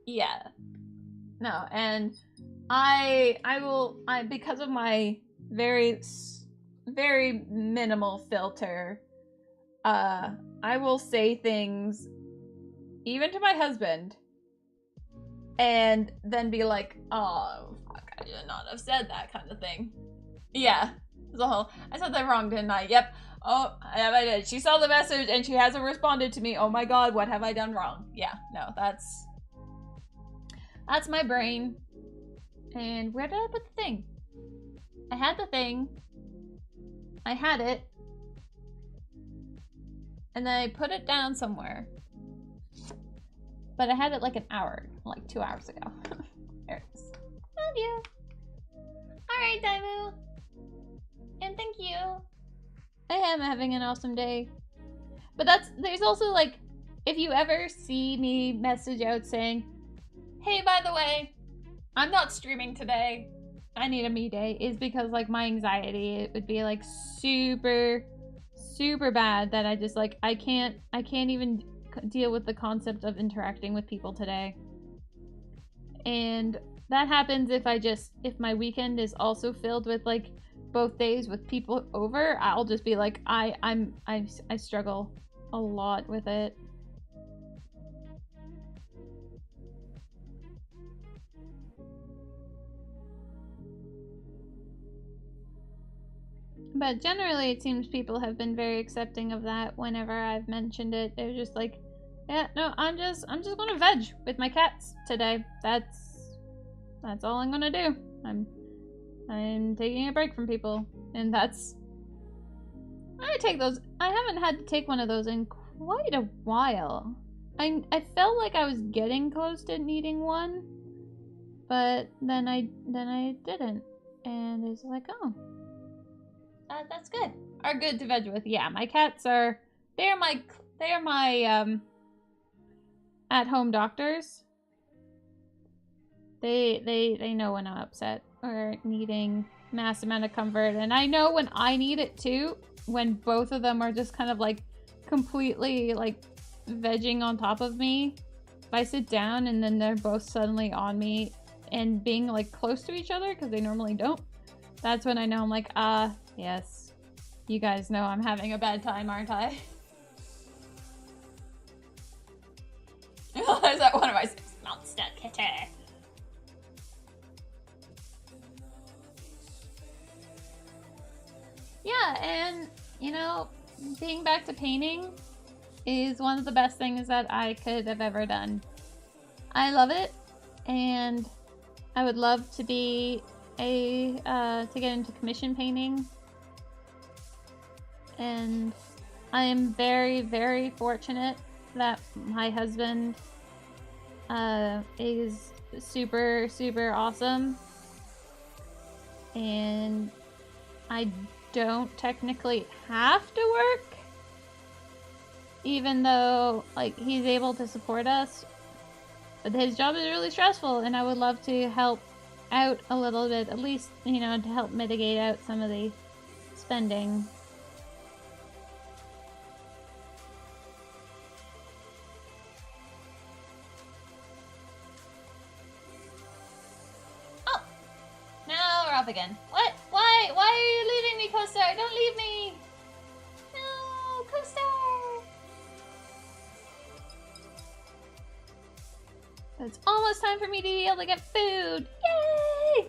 Yeah. No, and I because of my very minimal filter, I will say things even to my husband and then be like, oh fuck, I should not have said that kind of thing. Yeah. The whole, I said that wrong, didn't I? Yep. Oh, yeah, I did. She saw the message and she hasn't responded to me. Oh my God, what have I done wrong? Yeah, no, that's my brain. And where did I put the thing? I had the thing. I had it. And then I put it down somewhere. But I had it like an hour, like 2 hours ago. There it is. Love you. Alright, Daimu. And thank you. I am having an awesome day. But there's also like, if you ever see me message out saying, hey, by the way, I'm not streaming today, I need a me day, is because like my anxiety, it would be like super bad that I just like, I can't even deal with the concept of interacting with people today. And that happens if my weekend is also filled with like both days with people over. I'll just be like, I struggle a lot with it. But generally, it seems people have been very accepting of that whenever I've mentioned it. They're just like, yeah, no, I'm just gonna veg with my cats today. That's all I'm gonna do. I'm taking a break from people, and that's, I take those. I haven't had to take one of those in quite a while. I felt like I was getting close to needing one, but then I didn't, and it's like, oh, that's good. Are good to veg with. Yeah, my cats are. They're my at-home doctors. They know when I'm upset or needing mass amount of comfort, and I know when I need it too, when both of them are just kind of like completely like vegging on top of me. If I sit down and then they're both suddenly on me and being like close to each other because they normally don't, that's when I know I'm like, yes, you guys know I'm having a bad time, aren't I? Is that one of my monster kitty? Yeah, and you know, being back to painting is one of the best things that I could have ever done. I love it, and I would love to be to get into commission painting. And I am very, very fortunate that my husband is super, super awesome. And I don't technically have to work, even though like he's able to support us, but his job is really stressful, and I would love to help out a little bit, at least, you know, to help mitigate out some of the spending. Oh, now we're off again. What? Why are you leaving me, Co-Star? Don't leave me! No, Co-Star! It's almost time for me to be able to get food! Yay!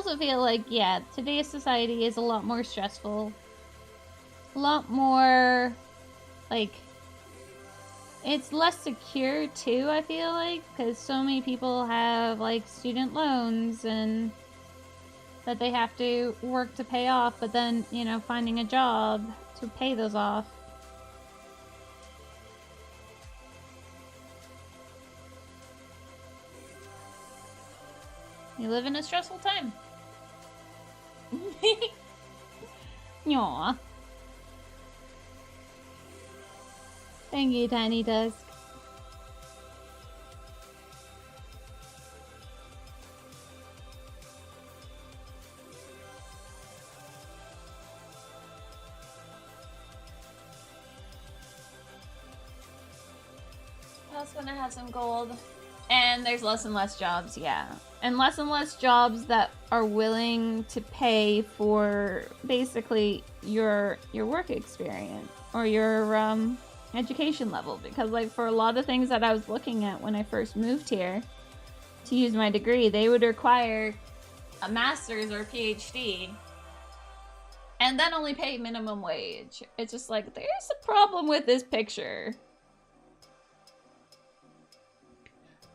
also feel like, yeah, today's society is a lot more stressful. A lot more, like, it's less secure too, I feel like, because so many people have, like, student loans and that they have to work to pay off, but then, you know, finding a job to pay those off. You live in a stressful time. Aw. Thank you, Tiny Tusk. I was gonna have some gold. And there's less and less jobs, yeah. And less jobs that are willing to pay for basically your work experience or your education level. Because like for a lot of things that I was looking at when I first moved here to use my degree, they would require a master's or a PhD and then only pay minimum wage. It's just like, there's a problem with this picture.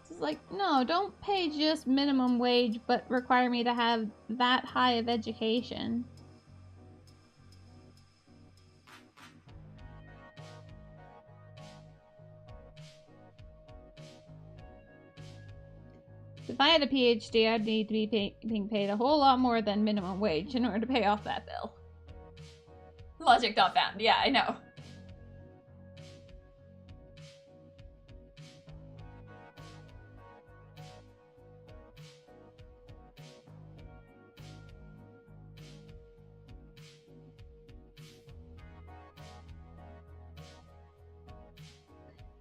It's like, no, don't pay just minimum wage, but require me to have that high of education. If I had a PhD, I'd need to be being paid a whole lot more than minimum wage in order to pay off that bill. Logic not found. Yeah, I know.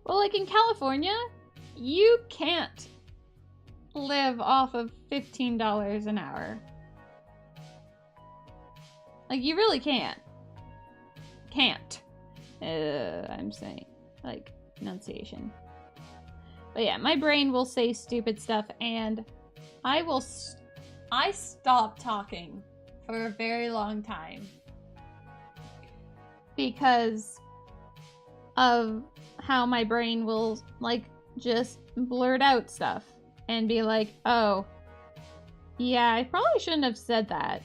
Well, like in California, you can't live off of $15 an hour. Like, you really can't. Can't. I'm saying, like, enunciation. But yeah, my brain will say stupid stuff, and I stop talking for a very long time. Because of how my brain will, like, just blurt out stuff and be like, oh, yeah, I probably shouldn't have said that.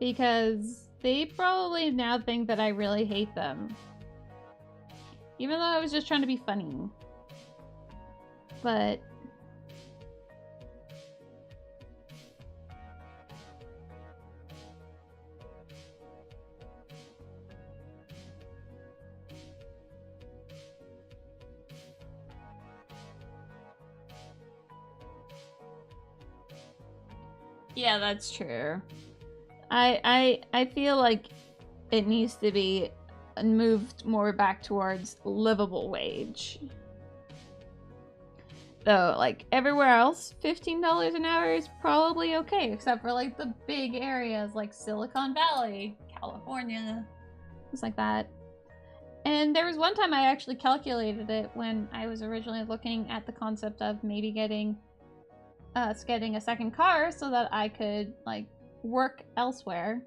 Because they probably now think that I really hate them. Even though I was just trying to be funny. But yeah, that's true. I feel like it needs to be moved more back towards livable wage. Though, like, everywhere else, $15 an hour is probably okay, except for, like, the big areas like Silicon Valley, California, things like that. And there was one time I actually calculated it when I was originally looking at the concept of maybe getting a second car so that I could, like, work elsewhere.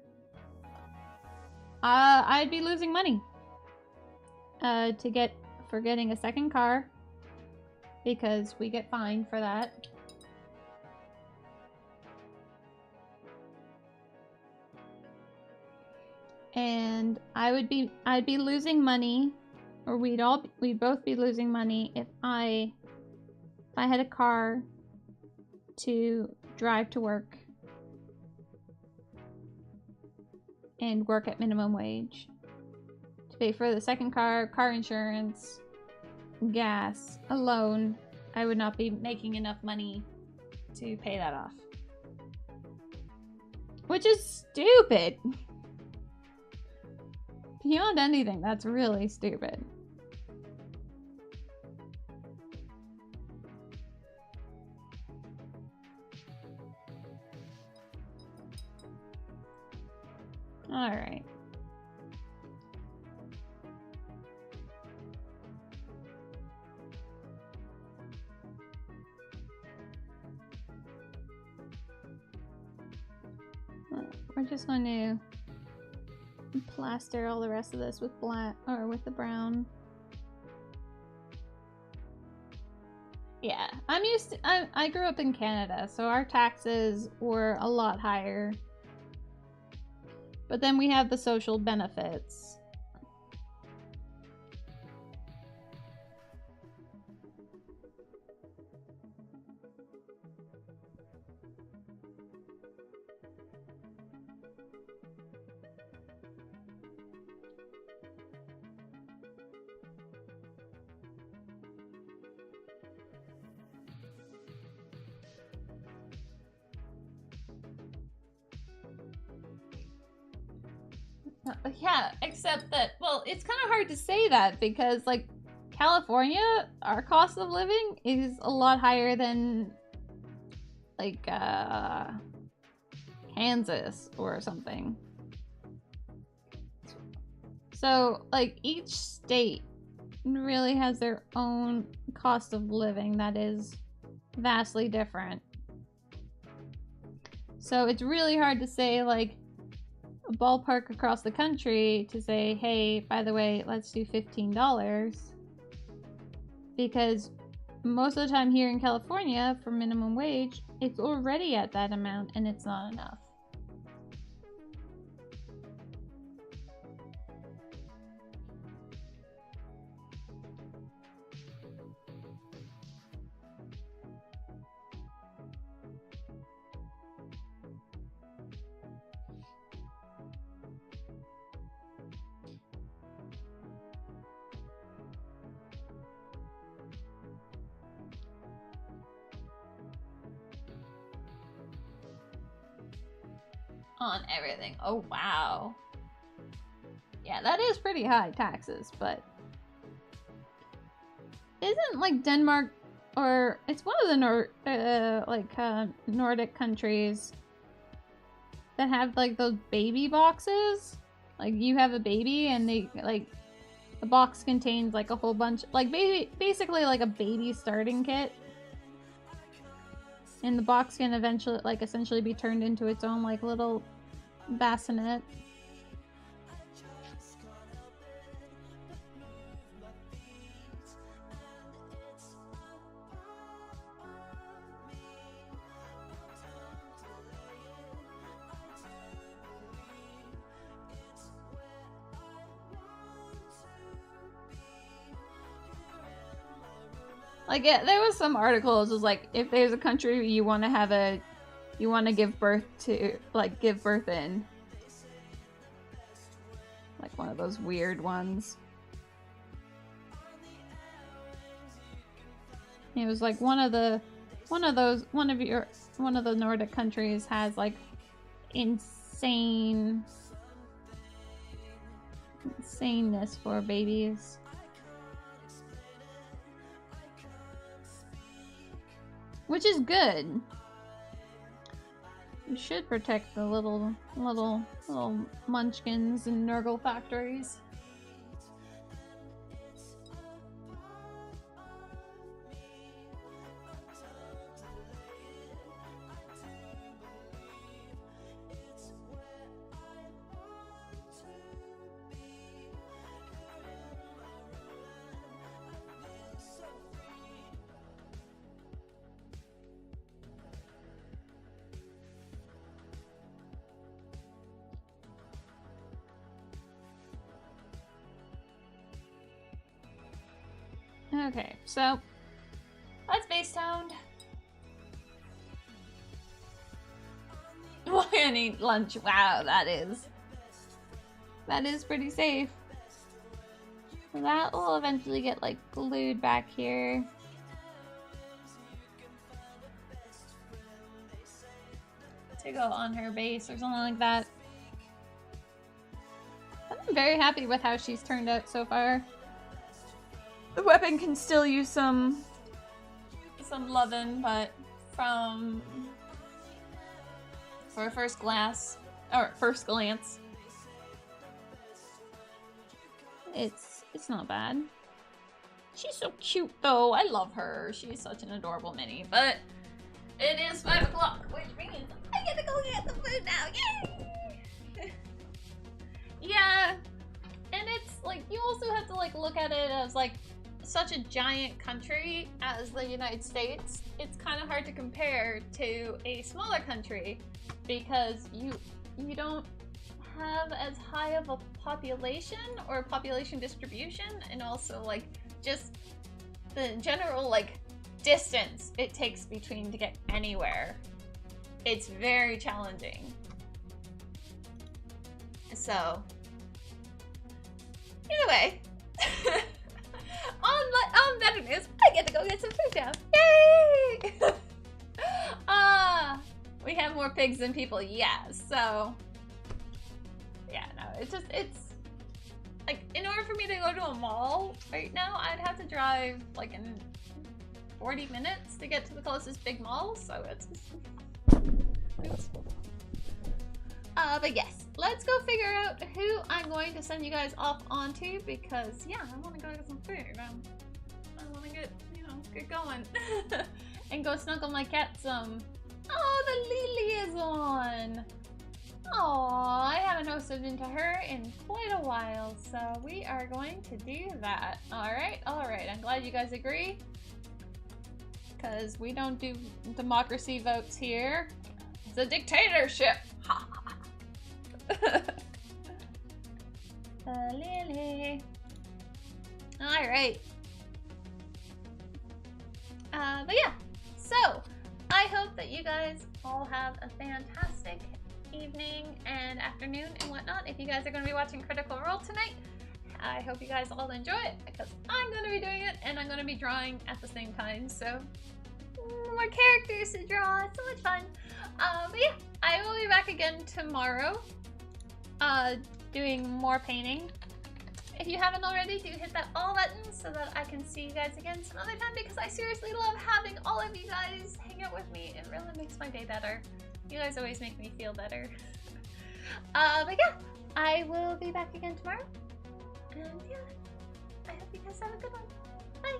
I'd be losing money for getting a second car because we get fined for that. And I'd be losing money, or we'd both be losing money if I had a car to drive to work and work at minimum wage to pay for the second car insurance, gas, a loan. I would not be making enough money to pay that off. Which is stupid. Beyond anything, that's really stupid. All right. we're just going to plaster all the rest of this with black, or with the brown. Yeah, I'm used to, I grew up in Canada, so our taxes were a lot higher. But then we have the social benefits. Yeah, except that, well, it's kind of hard to say that because, like, California, our cost of living is a lot higher than, like, Kansas or something. So, like, each state really has their own cost of living that is vastly different. So it's really hard to say, like, a ballpark across the country to say, hey, by the way, let's do $15. Because most of the time here in California, for minimum wage, it's already at that amount and it's not enough. On everything. Oh, wow. Yeah, that is pretty high taxes, but isn't, like, Denmark, or it's one of the Nordic countries that have, like, those baby boxes? Like, you have a baby and they, like, the box contains, like, a whole bunch, like, basically like a baby starting kit. And the box can eventually, like, essentially be turned into its own, like, little bassinet. Like, yeah, there was some articles, it was like, if there's a country you want to have a, you want to give birth to, like, give birth in. Like one of those weird ones. It was like one of the Nordic countries has, like, insaneness for babies. Which is good. We should protect the little munchkins and Nurgle factories. Okay, so that's base toned. We're gonna eat lunch. Wow, that is pretty safe. So that will eventually get, like, glued back here. To go on her base or something like that. I'm very happy with how she's turned out so far. The weapon can still use some loving, but for a first glance, it's not bad. She's so cute though. I love her. She's such an adorable mini. But it is 5 o'clock, which means I get to go get the food now. Yay! Yeah, and it's like you also have to like look at it as like such a giant country as the United States. It's kind of hard to compare to a smaller country because you don't have as high of a population or population distribution, and also like just the general like distance it takes between to get anywhere. It's very challenging. So either way, on better news, I get to go get some food now. Yay! We have more pigs than people, yeah, so yeah, no, it's like, in order for me to go to a mall right now, I'd have to drive like in 40 minutes to get to the closest big mall, so it's oops. But yes, let's go figure out who I'm going to send you guys off onto, because yeah, I want to go get some food. I want to get, you know, get going and go snuggle my cat some. Oh, the Lily is on. Oh, I haven't hosted into her in quite a while, so we are going to do that. All right. I'm glad you guys agree, because we don't do democracy votes here. It's a dictatorship. Lily. All right. But yeah, so I hope that you guys all have a fantastic evening and afternoon and whatnot. If you guys are going to be watching Critical Role tonight, I hope you guys all enjoy it, because I'm going to be doing it and I'm going to be drawing at the same time, so more characters to draw. It's so much fun. But yeah, I will be back again tomorrow doing more painting. If you haven't already, do hit that all button so that I can see you guys again some other time, because I seriously love having all of you guys hang out with me. It really makes my day better. You guys always make me feel better. But yeah, I will be back again tomorrow. And yeah, I hope you guys have a good one. Bye!